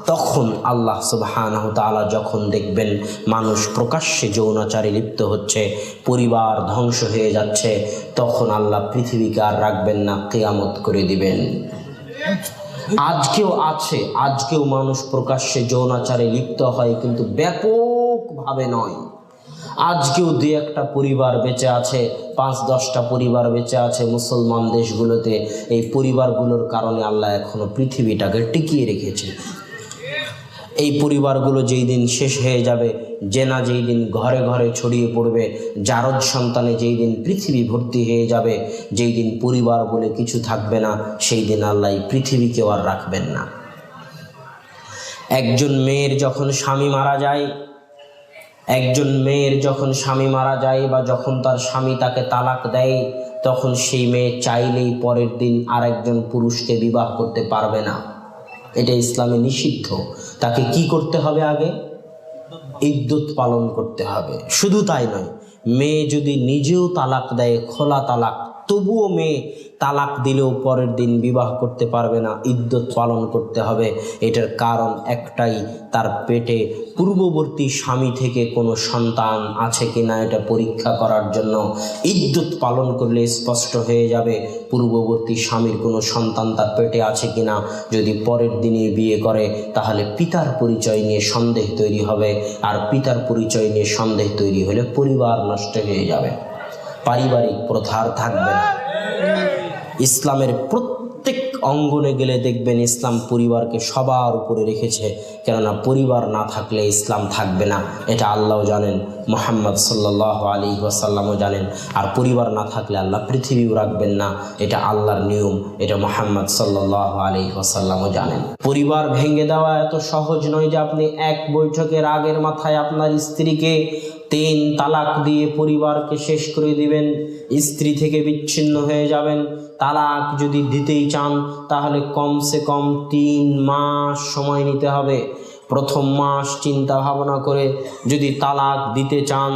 তখন আল্লাহ সুবহানাহু তাআলা যখন দেখবেন মানুষ প্রকাশ্যে যৌনাচারে লিপ্ত হচ্ছে, পরিবার ধ্বংস হয়ে যাচ্ছে, তখন আল্লাহ পৃথিবীকে আর রাখবেন না, কিয়ামত করে দিবেন। আজকেও আছে, আজকেও মানুষ প্রকাশ্যে যৌনাচারে লিপ্ত হয়, কিন্তু ব্যাপকভাবে নয়। আজকেও 2-1টা পরিবার বেঁচে আছে, 5-10টা পরিবার বেঁচে আছে মুসলমান দেশগুলোতে। এই পরিবারগুলোর কারণে আল্লাহ এখনো পৃথিবীটাকে টিকিয়ে রেখেছে। এই পরিবারগুলো যেই দিন শেষ হয়ে যাবে, জেনা যেই দিন ঘরে ঘরে ছড়িয়ে পড়বে, জারজ সন্তানে যেই দিন পৃথিবী ভর্তি হয়ে যাবে, যেই দিন পরিবার বলে কিছু থাকবে না, সেই দিন আল্লাহ পৃথিবীকেও আর রাখবেন না। একজন মেয়ের যখন স্বামী মারা যায়, একজন মেয়ের যখন স্বামী মারা যায় বা যখন তার স্বামী তাকে তালাক দেয়, তখন সেই মেয়ে চাইলেই পরের দিন আরেকজন পুরুষকে বিবাহ করতে পারবে না। এটা ইসলামে নিষিদ্ধ। তাকে কি করতে হবে? আগে ইদ্যত পালন করতে হবে। শুধু তাই নয়, মেয়ে যদি নিজেও তালাক দেয়, খোলা তালাক, তবুও মেয়ে তালাক দিলেও পরের দিন বিবাহ করতে পারবে না, ইদ্যত পালন করতে হবে। এটার কারণ একটাই, তার পেটে পূর্ববর্তী স্বামী থেকে কোনো সন্তান আছে কিনা এটা পরীক্ষা করার জন্য। ইদ্যত পালন করলে স্পষ্ট হয়ে যাবে পূর্ববর্তী স্বামীর কোনো সন্তান তার পেটে আছে কিনা। যদি পরের দিনে বিয়ে করে, তাহলে পিতার পরিচয় নিয়ে সন্দেহ তৈরি হবে, আর পিতার পরিচয় নিয়ে সন্দেহ তৈরি হলে পরিবার নষ্ট হয়ে যাবে, পারিবারিক প্রথার থাকবে না। ইসলামের প্রত্যেক অঙ্গনে গেলে দেখবেন ইসলাম পরিবারকে সবার উপরে রেখেছে। কেননা পরিবার না থাকলে ইসলাম থাকবে না, এটা আল্লাহও জানেন, মুহাম্মদ সাল্লাল্লাহু আলাইহি ওয়াসাল্লামও জানেন। আর পরিবার না থাকলে আল্লাহ পৃথিবীও রাখবেন না, এটা আল্লাহর নিয়ম, এটা মুহাম্মদ সাল্লাল্লাহু আলাইহি ওয়াসাল্লামও জানেন। পরিবার ভেঙে দেওয়া এত সহজ নয় যে আপনি এক বৈঠকের আগের মাথায় আপনার স্ত্রীকে 3 তালাক দিয়ে পরিবারকে শেষ করে দিবেন, স্ত্রী থেকে বিচ্ছিন্ন হয়ে যাবেন। তালাক যদি দিতেই চান, তাহলে কমসে কম 3 মাস সময় নিতে হবে। প্রথম মাস চিন্তা ভাবনা করে যদি তালাক দিতে চান,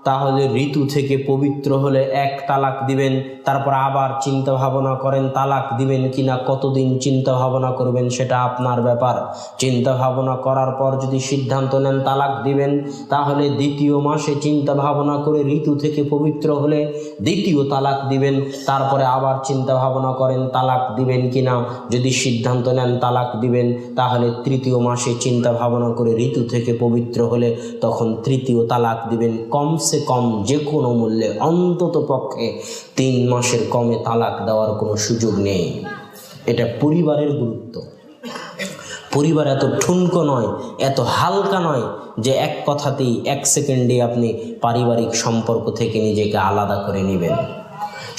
তাহলে ঋতু থেকে পবিত্র হলে 1 তালাক দিবেন, তারপর আবার চিন্তা ভাবনা করেন তালাক দিবেন কিনা। কতদিন চিন্তা ভাবনা করবেন সেটা আপনার ব্যাপার। চিন্তা ভাবনা করার পর যদি সিদ্ধান্ত নেন তালাক দিবেন, তাহলে 2য় মাসে চিন্তা ভাবনা করে ঋতু থেকে পবিত্র হলে 2য় তালাক দিবেন। তারপরে আবার চিন্তা ভাবনা করেন তালাক দিবেন কিনা। যদি সিদ্ধান্ত নেন তালাক দিবেন, তাহলে 3য় মাসে চিন্তা ভাবনা করে ঋতু থেকে পবিত্র হলে তখন 3য় তালাক দিবেন। কমসে কম যে কোনো মূল্যে অন্তত পক্ষে 3 মাসের কমে তালাক দেওয়ার কোনো সুযোগ নেই। এটা পরিবারের গুরুত্ব। পরিবার এত ঠুনকো নয়, এত হালকা নয় যে এক কথাতেই 1 সেকেন্ডে আপনি পারিবারিক সম্পর্ক থেকে নিজেকে আলাদা করে নেবেন।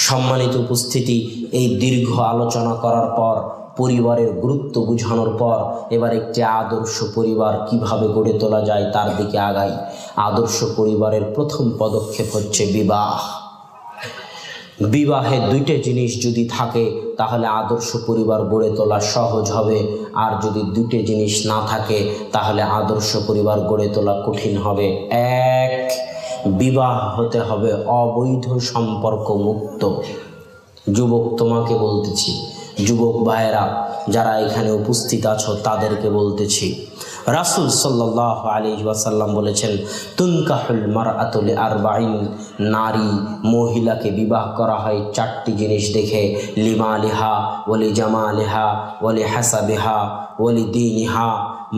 সম্মানিত উপস্থিতি, এই দীর্ঘ আলোচনা করার পর, পরিবারের গুরুত্ব বোঝানোর পর, এবার একটি আদর্শ পরিবার কিভাবে গড়ে তোলা যায় তার দিকে আগাই। আদর্শ পরিবারের প্রথম পদক্ষেপ হচ্ছে বিবাহ। বিবাহে 2টে জিনিস যদি থাকে, তাহলে আদর্শ পরিবার গড়ে তোলা সহজ হবে। আর যদি 2টে জিনিস না থাকে, তাহলে আদর্শ পরিবার গড়ে তোলা কঠিন হবে। 1, বিবাহ হতে হবে অবৈধ সম্পর্ক মুক্ত। যুবক তোমাকে বলতেছি, যুবক ভাইয়েরা যারা এখানে উপস্থিত আছো তাদেরকে বলতেছি, রাসূল সাল্লাল্লাহু আলাইহি ওয়াসাল্লাম বলেছেন, তুনকাহুল মারআতু লিআরবাঈন, নারী মহিলাকে বিবাহ করা হয় 4টি জিনিস দেখে, লিমালিহা ওয়ালি জামালিহা ওয়ালি হাসাবিহা ওয়ালি দীনিহা।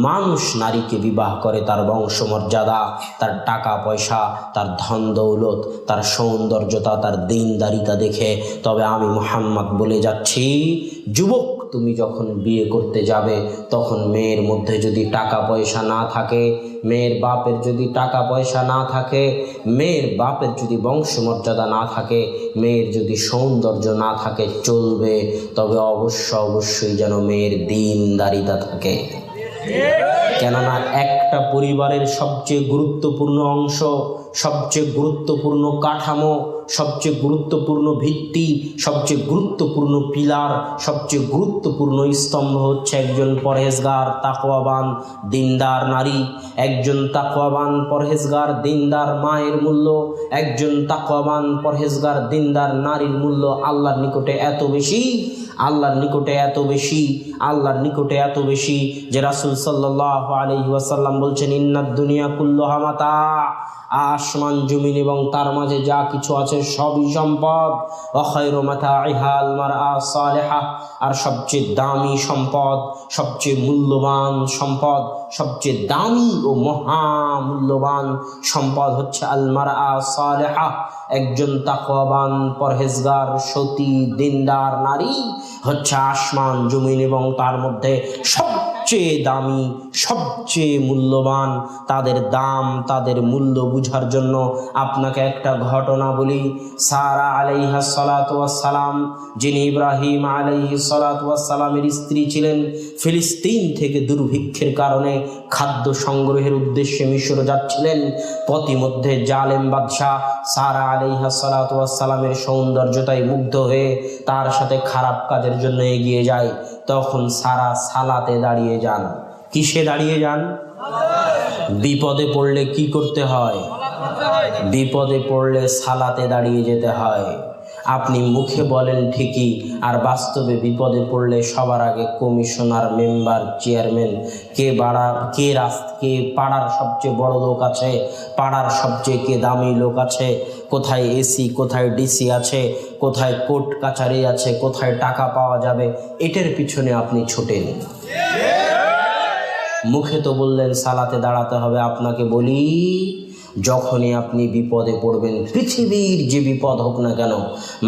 মানুষ নারীকে বিবাহ করে তার বংশমর্যাদা, তার টাকা পয়সা, তার ধন দৌলত, তার সৌন্দর্যতা, তার দিনদারিতা দেখে। তবে আমি মুহাম্মদ বলে যাচ্ছি, যুবক তুমি যখন বিয়ে করতে যাবে তখন মেয়ের মধ্যে যদি টাকা পয়সা না থাকে, মেয়ের বাপের যদি টাকা পয়সা না থাকে, মেয়ের বাপের যদি বংশমর্যাদা না থাকে, মেয়ের যদি সৌন্দর্য না থাকে চলবে, তবে অবশ্যই যেন মেয়ের দিনদারিতা থাকে। কেননা একটা পরিবারের সবচেয়ে গুরুত্বপূর্ণ অংশ, সবচেয়ে গুরুত্বপূর্ণ কাঠামো, সবচেয়ে গুরুত্বপূর্ণ ভিত্তি, সবচেয়ে গুরুত্বপূর্ণ পিলার, সবচেয়ে গুরুত্বপূর্ণ স্তম্ভ হচ্ছে একজন পরহেজগার তাকওয়াবান দিনদার নারী। একজন তাকওয়াবান পরহেজগার দিনদার মায়ের মূল্য, একজন তাকওয়াবান পরহেজগার দিনদার নারীর মূল্য আল্লাহর নিকটে এত বেশি, আল্লাহর নিকটে এত বেশি, আল্লাহর নিকটে এত বেশি যে রাসূল সাল্লাল্লাহু আলাইহি ওয়াসাল্লাম বলছেন, ইন্নাদ দুনিয়া কুল্লুহা মাতা, আসমান জমিন এবং তার মাঝে যা কিছু আছে সবই সম্পদ। ওয়া খায়রু মাতাইহা আল মারআ সালিহা, আর সবচেয়ে দামি সম্পদ, সবচেয়ে মূল্যবান সম্পদ, সবচেয়ে দামি ও মহামূল্যবান সম্পদ হচ্ছে আল মারআ সালিহা, একজন তাকওয়াবান পরহেজগার সতী দিনদার নারী হচ্ছে আসমান জমিন এবং তার মধ্যে সবচেয়ে দামি, সবচেয়ে মূল্যবান। তাদের দাম, তাদের মূল্য বুঝার জন্য আপনাকে একটা ঘটনা বলি। সারা আলাইহিস সালাতু ওয়াস সালাম, যিনি ইব্রাহিম আলাইহিস সালাতু ওয়াস সালামের স্ত্রী ছিলেন, ফিলিস্তিন থেকে দুর্ভিক্ষের কারণে খাদ্য সংগ্রহের উদ্দেশ্যে মিশর যাচ্ছিলেন। পথিমধ্যে জালেম বাদশাহ সারা আলাইহিস সালাতু ওয়াস সালামের সৌন্দর্যতায় মুগ্ধ হয়ে তার সাথে খারাপ কাজের জন্য এগিয়ে যায়। তখন সারা সালাতে দাঁড়িয়ে যান। কিসে দাঁড়িয়ে যান? বিপদে পড়লে কি করতে হয়? বিপদে পড়লে সালাতে দাঁড়িয়ে যেতে হয়। আপনি মুখে বলেন ঠিকই, আর বাস্তবে বিপদে পড়লে সবার আগে কমিশনার, মেম্বার, চেয়ারম্যান, কে পাড়ার সবচেয়ে বড় লোক আছে, পাড়ার সবচেয়ে কে দামি লোক আছে, কোথায় এসি, কোথায় ডিসি আছে, কোথায় কোর্ট কাছারি আছে, কোথায় টাকা পাওয়া যাবে, এটার পিছনে আপনি ছুটেন। মুখে তো বললেন সালাতে দাঁড়াতে হবে, আপনাকে বলি যখনই আপনি বিপদে পড়বেন, পৃথিবীর যে বিপদ হোক না কেন,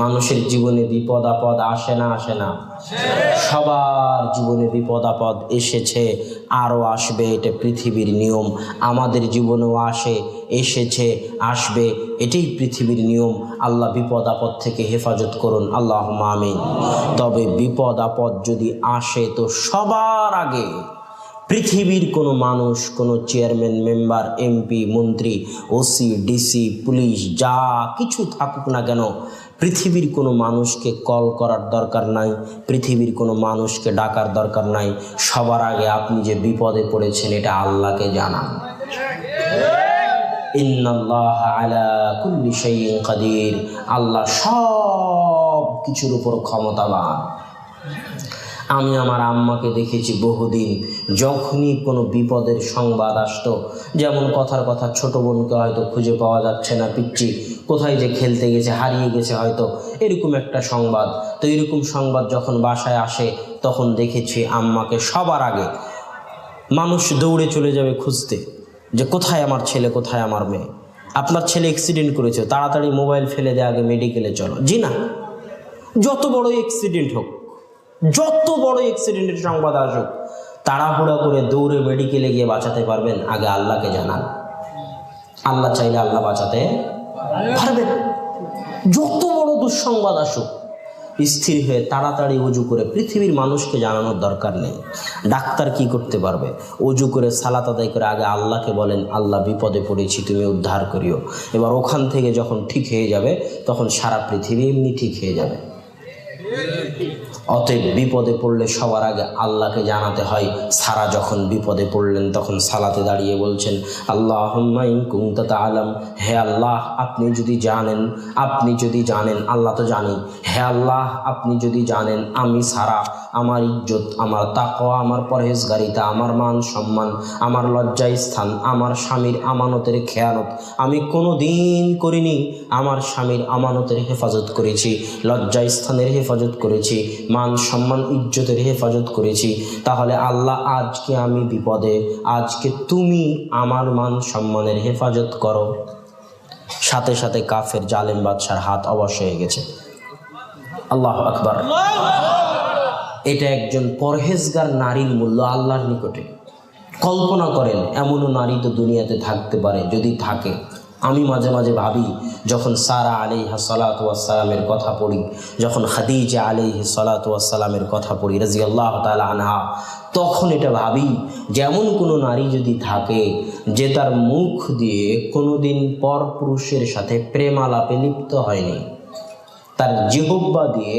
মানুষের জীবনে বিপদ আপদ আসে না? আসে না? সবার জীবনে বিপদ আপদ এসেছে, আরও আসবে, এটা পৃথিবীর নিয়ম। আমাদের জীবনেও আসে, এসেছে, আসবে, এটাই পৃথিবীর নিয়ম। আল্লাহ বিপদ আপদ থেকে হেফাজত করুন, আল্লাহুম্মা আমিন। তবে বিপদ আপদ যদি আসে তো সবার আগে পৃথিবীর কোনো মানুষ, কোনো চেয়ারম্যান, মেম্বার, এমপি, মন্ত্রী, ওসি, ডিসি, পুলিশ, যা কিছু থাকুক না কেন, পৃথিবীর কোনো মানুষকে কল করার দরকার নাই, পৃথিবীর কোনো মানুষকে ডাকার দরকার নাই। সবার আগে আপনি যে বিপদে পড়েছেন এটা আল্লাহকে জানান। ইন্নাল্লাহা আলা কুল্লি শাইইন কাদির, আল্লাহ সব কিছুর উপর ক্ষমতাবান। আমি আমার আম্মাকে দেখেছি বহুদিন, যখনই কোনো বিপদের সংবাদ আসতো, যেমন কথার কথা ছোট বোনকে হয়তো খুঁজে পাওয়া যাচ্ছে না, পিচ্চি কোথায় যে খেলতে গেছে, হারিয়ে গেছে হয়তো, এরকম একটা সংবাদ। তো এরকম সংবাদ যখন বাসায় আসে তখন দেখেছি আম্মাকে সবার আগে মানুষ দৌড়ে চলে যাবে খুঁজতে, যে কোথায় আমার ছেলে, কোথায় আমার মেয়ে। আপনার ছেলে অ্যাক্সিডেন্ট করেছে, তাড়াতাড়ি মোবাইল ফেলে দিয়ে আগে মেডিকেলে চলো। জি না, যত বড় অ্যাক্সিডেন্ট হোক, যত বড় অ্যাক্সিডেন্টের সংবাদ আসুক, তাড়াহুড়া করে দৌড়ে মেডিকেলে গিয়ে বাঁচাতে পারবেন, আগে আল্লাহকে জানান। আল্লাহ চাইলে আল্লাহ বাঁচাতে পারবেন। যত বড় দুঃসংবাদ আসুক, স্থির হয়ে তাড়াতাড়ি অজু করে, পৃথিবীর মানুষকে জানানোর দরকার নেই। ডাক্তার কি করতে পারবে? অজু করে সালাত আদায় করে আগে আল্লাহকে বলেন, আল্লাহ বিপদে পড়েছি, তুমি উদ্ধার করিও। এবার ওখান থেকে যখন ঠিক হয়ে যাবে তখন সারা পৃথিবী এমনি ঠিক হয়ে যাবে। অতএব বিপদে পড়লে সবার আগে আল্লাহকে জানাতে হয়। সারা যখন বিপদে পড়লেন তখন সালাতে দাঁড়িয়ে বলছেন, আল্লাহুম্মা ইন কুনতা তাআলাম, হে আল্লাহ আপনি যদি জানেন, আপনি যদি জানেন, আল্লাহ তো জানি, হে আল্লাহ আপনি যদি জানেন আমি সারা, আমার ইজ্জত, আমার তাকওয়া, আমার পরহেজগারিতা, আমার মান সম্মান, আমার লজ্জায় স্থান, আমার স্বামীর আমানতের খেয়ানত আমি কোনো দিন করিনি। আমার স্বামীর আমানতের হেফাজত করেছি, লজ্জায় স্থানের হেফাজত করেছি, মান সম্মান ইজ্জতের হেফাজত করেছি। তাহলে আল্লাহ আজকে আমি বিপদে, আজকে তুমি আমার মান সম্মানের হেফাজত করো। সাথে সাথে কাফের জালেম বাদশার হাত অবশ হয়ে গেছে। আল্লাহু আকবার। এটা একজন পরহেজগার নারীর মূল্য আল্লাহর নিকটে। কল্পনা করেন এমনও নারী তো দুনিয়াতে থাকতে পারে, যদি থাকে। আমি মাঝে মাঝে ভাবি, যখন সারা আলাইহা সালাতু ওয়াসসালামের কথা পড়ি, যখন খাদিজা আলাইহি সালাতু ওয়াসসালামের কথা পড়ি রাদিয়াল্লাহু তাআলা আনহা, তখন এটা ভাবি যেমন কোনো নারী যদি থাকে যে তার মুখ দিয়ে কোনোদিন পর পুরুষের সাথে প্রেমালাপে লিপ্ত হয়নি, তার জিহ্বা দিয়ে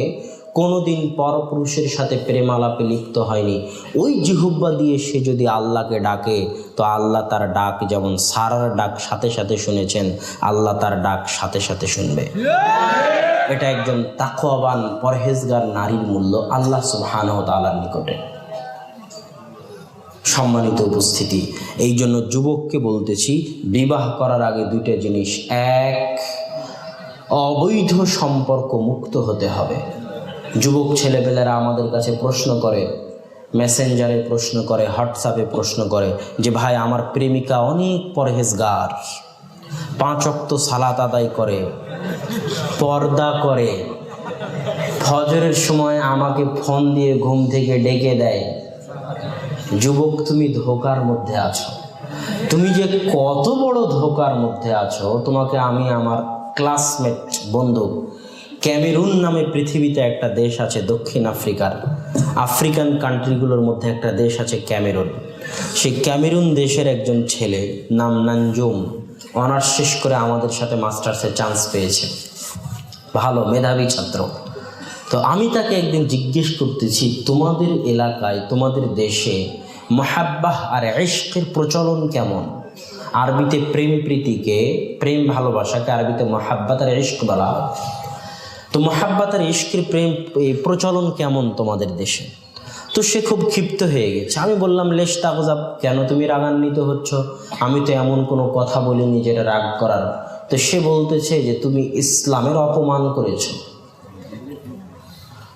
কোনোদিন পরপুরুষের সাথে প্রেমালাপে লিপ্ত হয়নি, ওই জিহ্বা দিয়ে সে যদি আল্লাহকে ডাকে, তো আল্লাহ তার ডাক যেমন সারার ডাক সাথে সাথে শুনেছেন, আল্লাহ তার ডাক সাথে সাথে শুনবে। এটা একজন তাকওয়াবান পরহেজগার নারীর মূল্য আল্লাহ সুবহানাহু ওয়া তাআলার নিকটে। সম্মানিত উপস্থিতি, এই জন্য যুবককে বলতেছি, বিবাহ করার আগে দুইটা জিনিস, এক, অবৈধ সম্পর্ক মুক্ত হতে হবে। যুবক ছেলেপেলেরা আমাদের কাছে প্রশ্ন করে, মেসেঞ্জারে প্রশ্ন করে, হোয়াটসঅ্যাপে প্রশ্ন করে যে ভাই আমার প্রেমিকা অনেক পরহেজগার, 5 ওয়াক্ত সালাত আদায় করে, পর্দা করে, ফজরের সময় আমাকে ফোন দিয়ে ঘুম থেকে ডেকে দেয়। যুবক তুমি ধোঁকার মধ্যে আছো, তুমি যে কত বড় ধোঁকার মধ্যে আছো তোমাকে আমি আমার ক্লাসমেট বন্ধু, ক্যামেরুন নামে পৃথিবীতে একটা দেশ আছে দক্ষিণ আফ্রিকার, আফ্রিকান কান্ট্রিগুলোর মধ্যে একটা দেশ আছে ক্যামেরুন। সেই ক্যামেরুন দেশের একজন ছেলে নাম নানজুম, অনার্স শেষ করে আমাদের সাথে মাস্টার্সে চান্স পেয়েছে, ভালো মেধাবী ছাত্র। তো আমি তাকে একদিন জিজ্ঞেস করতেছি, তোমাদের এলাকায় তোমাদের দেশে মহাব্বাহ আর ইশকের প্রচলন কেমন? আরবিতে প্রেম প্রীতিকে, প্রেম ভালোবাসাকে আরবিতে মহাব্বাত আর ইশক বলা হয়। তো মহাব্বাত আর ইশকের প্রেম প্রচলন কেমন তোমাদের দেশে? তো সে খুব ক্ষিপ্ত হয়ে গেছে। আমি বললাম, লেশ তাগজাব, কেন তুমি রাগান্বিত হচ্ছ? আমি তো এমন কোনো কথা বলিনি যেটা রাগ করার। তো সে বলতেছে যে তুমি ইসলামের অপমান করেছো।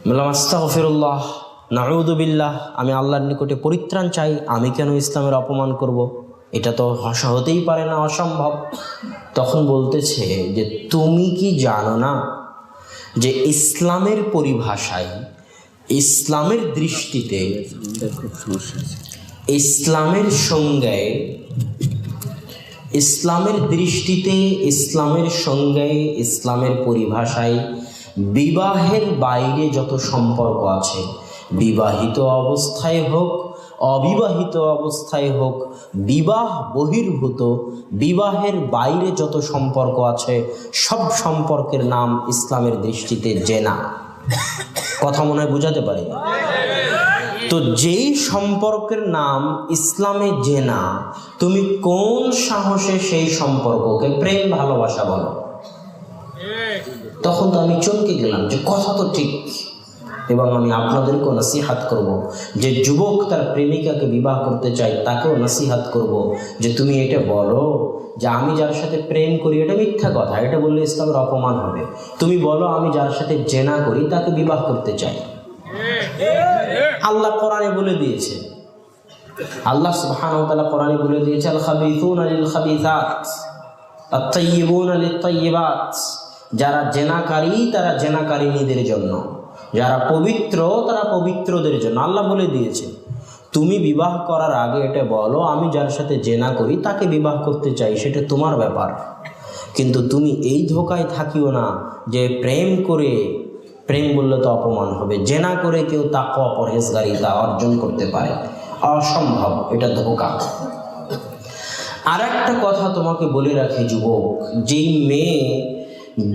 বললাম আস্তাগফিরুল্লাহ, নাউযু বিল্লাহ, আমি আল্লাহর নিকটে পরিত্রাণ চাই, আমি কেন ইসলামের অপমান করব? এটা তো হতেই পারে না, অসম্ভব। তখন বলতেছে যে তুমি কি জানো না যে ইসলামের পরিভাষায়, ইসলামের দৃষ্টিতে, ইসলামের সংজ্ঞায়, ইসলামের দৃষ্টিতে, ইসলামের সংজ্ঞায়, ইসলামের পরিভাষায় বিবাহের বাইরে যত সম্পর্ক আছে, বিবাহিত অবস্থায় হোক, অবিবাহিত অবস্থায় হোক, বিবাহ বহির্ভূত, বিবাহের বাইরে যত সম্পর্ক আছে, সব সম্পর্কের নাম ইসলামের দৃষ্টিতে জেনা। কথা মনে হয় বুঝাতে পারি? তো যেই সম্পর্কের নাম ইসলামে জেনা, তুমি কোন সাহসে সেই সম্পর্ককে প্রেম ভালোবাসা বলো? তখন তো আমি চমকে গেলাম যে কথা তো ঠিক। এবং আমি আপনাদেরকেও নসিহাত করব, যে যুবক তার প্রেমিকাকে বিবাহ করতে চাই তাকেও নসিহাত করব যে তুমি এটা বলো যে আমি যার সাথে প্রেম করি এটা মিথ্যা কথা, এটা বললে ইসলামের অপমান হবে। তুমি বলো আমি যার সাথে জেনা করি তাকে বিবাহ করতে চাই। আল্লাহ কোরআনে বলে দিয়েছে, আল্লাহ সুবহানাহু ওয়া তাআলা কোরআনে বলে দিয়েছে, আল খাবিসুনা লিল খাবিসাত আত-তাইয়িবুনা লিত-তাইয়িবাত, যারা জেনাকারী তারা জেনাকারিনীদের জন্য, যারা পবিত্র তারা পবিত্রদের জন্য। আল্লাহ বলে দিয়েছে তুমি বিবাহ করার আগে এটা বলো আমি যার সাথে জেনা করি তাকে বিবাহ করতে চাই, সেটা তোমার ব্যাপার। কিন্তু তুমি এই ধোকায় থাকিও না যে প্রেম করে, প্রেম বললে তো অপমান হবে, জেনা করে কেউ তাকওয়া পরহেজগারিতা অর্জন করতে পারে, অসম্ভব, এটা ধোকা। আর একটা কথা তোমাকে বলে রাখি যুবক, যেই মেয়ে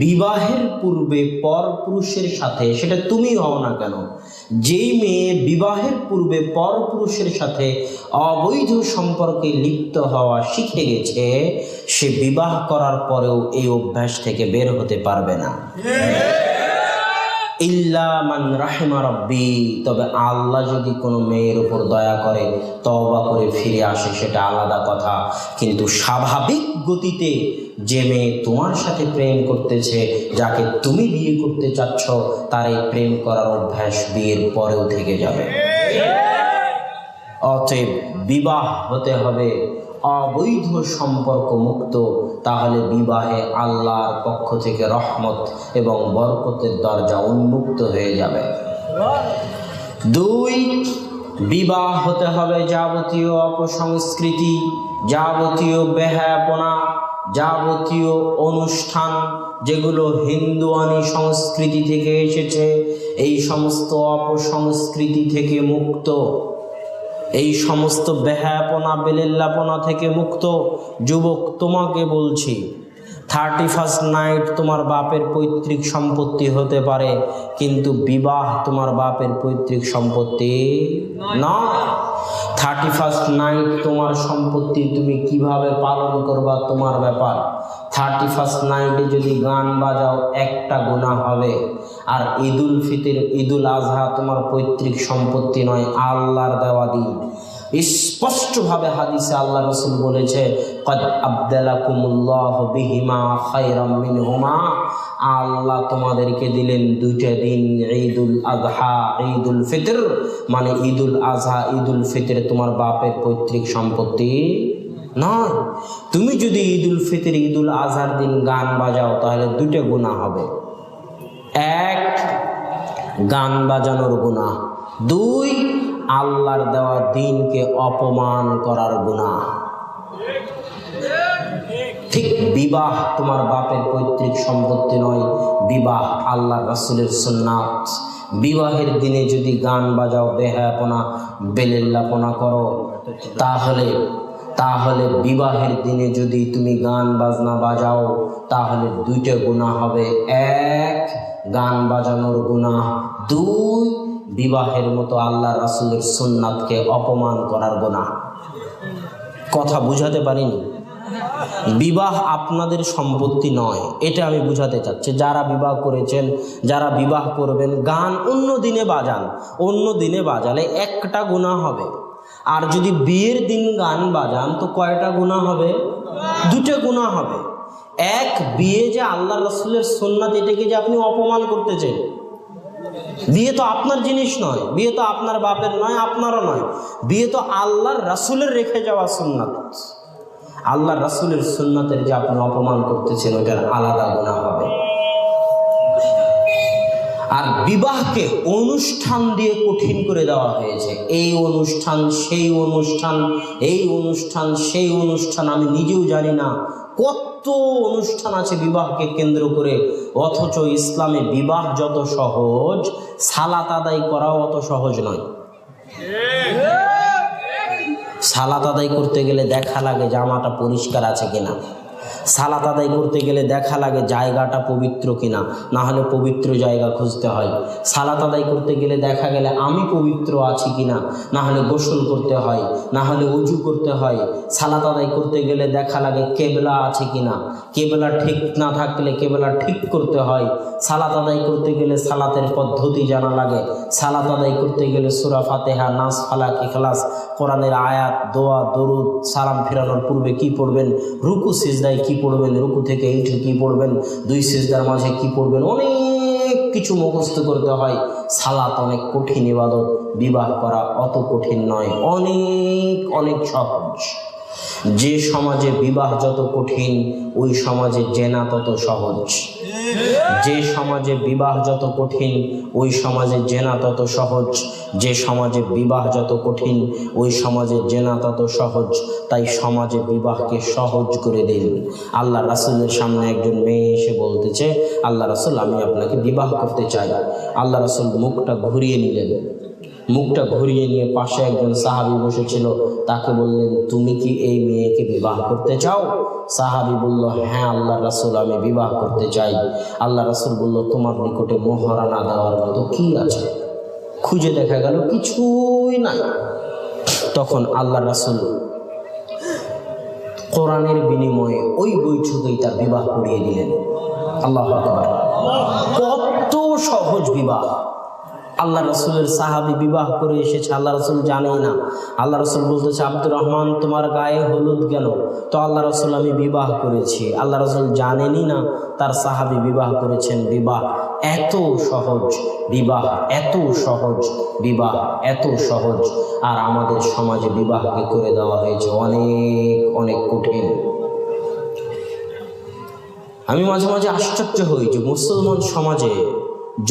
বিবাহের পূর্বে পর পুরুষের সাথে, সেটা তুমি হও না কেন, যেই মেয়ে বিবাহের পূর্বে পর পুরুষের সাথে অবৈধ সম্পর্কে লিপ্ত হওয়া শিখে গেছে, সে বিবাহ করার পরেও এই অভ্যাস থেকে বের হতে পারবে না। ইল্লা মান রাহিমা রব্বি, তবে আল্লাহ যদি কোনো মেয়ের উপর দয়া করে তওবা করে ফিরে আসে সেটা আলাদা কথা। কিন্তু স্বাভাবিক গতিতে যে মেয়ে তোমার সাথে প্রেম করতেছে, যাকে তুমি বিয়ে করতে চাচ্ছ, তার এই প্রেম করার অভ্যাস বিয়ের পরেও থেকে যাবে। অতএব বিবাহ হতে হবে অবৈধ সম্পর্ক মুক্ত, তাহলে বিবাহে আল্লাহর পক্ষ থেকে রহমত এবং বরকতের দরজা উন্মুক্ত হয়ে যাবে। 2, বিবাহ হতে হবে যাবতীয় অপসংস্কৃতি, যাবতীয় বেহায়াপনা, যাবতীয় অনুষ্ঠান যেগুলো হিন্দুয়ানি সংস্কৃতি থেকে এসেছে, এই সমস্ত অপসংস্কৃতি থেকে মুক্ত, এই সমস্ত বেহায়াপনা বেলেল্লাপনা থেকে মুক্ত। যুবক, তোমাকে বলছি, 31st নাইট তোমার বাপের পৈতৃক সম্পত্তি হতে পারে, কিন্তু বিবাহ তোমার বাপের পৈতৃক সম্পত্তি না। 31st নাইট তোমার সম্পত্তি তুমি কিভাবে পালন করবা তোমার ব্যাপার। 31st নাইটে যদি গান বাজাও একটা গুনাহ হবে। আর ঈদুল ফিতর, ঈদুল আজহা তোমার পৈতৃক সম্পত্তি নয়, আল্লাহর দেওয়া দিন। স্পষ্টভাবে হাদিসে আল্লাহ রাসূল বলেছে, কদ আবদালাকুমুল্লাহু বিহিমা খায়রাম মিনহুমা, আল্লাহ তোমাদেরকে দিলেন দুইটা দিন, ঈদুল আজহা, ঈদুল ফিতর। মানে ঈদুল আজহা, ঈদুল ফিতর তোমার বাপের পৈতৃক সম্পত্তি নয়। তুমি যদি ঈদুল ফিতর, ঈদুল আজহার দিন গান বাজাও, তাহলে দুটো গুনাহ হবে। 1, গান বাজানোর গুনাহ। 2, আল্লাহর দেওয়া দিনকে অপমান করার গুনাহ। ঠিক বিবাহ তোমার বাপের পৈতৃক সম্পত্তি নয়, বিবাহ আল্লাহর রাসূলের সুন্নাত। বিবাহের দিনে যদি গান বাজাও, বেহায়াপনা বেলেল্লাপনা করো, তাহলে বিবাহের দিনে যদি তুমি গান বাজনা বাজাও, তাহলে দুইটা গুনাহ হবে। 1, গান বাজানোর গুনাহ। 2, বিবাহের মতো আল্লাহ রাসূলের সুন্নাতকে অপমান করার গুনাহ। কথা বুঝাতে পারিনি? বিবাহ আপনাদের সম্পত্তি নয়, এটা আমি বুঝাতে চাচ্ছি। যারা বিবাহ করেছেন, যারা বিবাহ করবেন, গান অন্য দিনে বাজান, অন্য দিনে বাজালে একটা গুনাহ হবে। আর যদি বিয়ের দিন গান বাজান, তো কয়টা গুনাহ হবে? 2টা গুনাহ হবে। 1, বিয়ে যে আল্লাহ রাসূলের সুন্নাত, এটাকে যে আপনি অপমান করতেছেন। বিয়ে তো আপনার জিনিস নয়, বিয়ে তো আপনার বাপের নয়, আপনারও নয়। বিয়ে তো আল্লাহর রাসূলের রেখে যাওয়া সুন্নাত। আল্লাহর রাসূলের সুন্নাতের যে আপনি অপমান করতেছেন, ওটার আলাদা গুনাহ হবে। আর বিবাহকে অনুষ্ঠান দিয়ে কঠিন করে দেওয়া হয়েছে। এই অনুষ্ঠান, সেই অনুষ্ঠান, এই অনুষ্ঠান, সেই অনুষ্ঠান, আমি নিজেও জানি না কত অনুষ্ঠান আছে বিবাহকে কেন্দ্র করে। অথচ ইসলামে বিবাহ যত সহজ, সালাত আদায় করাও অত সহজ নয়। সালাত আদায় করতে গেলে দেখা লাগে জামাটা পরিষ্কার আছে কিনা, সালাত আদায় করতে গেলে দেখা লাগে জায়গাটা পবিত্র কিনা, না হলে পবিত্র জায়গা খুঁজতে হয়। সালাত আদায় করতে গেলে দেখা গেলে আমি পবিত্র আছি কিনা, না হলে গোসল করতে হয়, না হলে ওযু করতে হয়। সালাত আদায় করতে গেলে দেখা লাগে কেবলা আছে কিনা, কেবলা ঠিক না থাকলে কেবলা ঠিক করতে হয়। সালাত আদায় করতে গেলে সালাতের পদ্ধতি জানা লাগে। সালাত আদায় করতে গেলে সূরা ফাতিহা, নাস, ফালাক, ইখলাস, কোরআনের আয়াত, দোয়া, দরুদ, সালাম ফেরানোর পূর্বে কি পড়বেন, রুকু সিজদায় কি পড়বেন, রুকু থেকে উঠে কি পড়বেন, 2 সিজদার মাঝে কি পড়বেন, অনেক কিছু মুখস্থ করতে হয়। সালাত অনেক কঠিন ইবাদত, বিবাহ করা অত কঠিন নয়, অনেক অনেক সহজ। যে সমাজে বিবাহ যত কঠিন, ওই সমাজে জেনা তত সহজ। যে সমাজে বিবাহ যত কঠিন, ওই সমাজে জেনা তত সহজ। যে সমাজে বিবাহ যত কঠিন, ওই সমাজে জেনা তত সহজ। তাই সমাজে বিবাহকে সহজ করে দিন। আল্লাহ রাসূলের সামনে একজন মেয়ে এসে বলতেছে, আল্লাহ রাসূল, আমি আপনাকে বিবাহ করতে চাই। আল্লাহ রাসূল মুখটা ঘুরিয়ে নিলেন। মুখটা ঘুরিয়ে নিয়ে পাশে একজন সাহাবী বসেছিল, তাকে বললেন, তুমি কি এই মেয়েকে বিবাহ করতে চাও? সাহাবী বলল, হ্যাঁ আল্লাহর রাসূল, আমি বিবাহ করতে চাই। আল্লাহ রাসূল বলল, তোমার নিকটে মোহরানা দেওয়ার মতো কি আছে? খুঁজে দেখা গেল কিছুই নাই। তখন আল্লাহ রাসূল কোরআনের বিনিময়ে ওই বৈঠকেই তার বিবাহ করিয়ে দিলেন। আল্লাহু আকবার! কত সহজ বিবাহ! আল্লাহ রাসূলের সাহাবী বিবাহ করে এসেছে, আল্লাহ রাসূল জানেই না। আল্লাহ রাসূল বলতেছে, আব্দুর রহমান তোমার গায়ে হলুদ কেন? তো আল্লাহ রাসূল, আমি বিবাহ করেছি। আল্লাহ রাসূল জানেনই না তার সাহাবী বিবাহ করেছেন। বিবাহ এত সহজ, বিবাহ এত সহজ, বিবাহ এত সহজ। আর আমাদের সমাজে বিবাহকে করে দেওয়া হয়েছে অনেক অনেক কঠিন। আমি মাঝে মাঝে আশ্চর্য হই যে মুসলমান সমাজে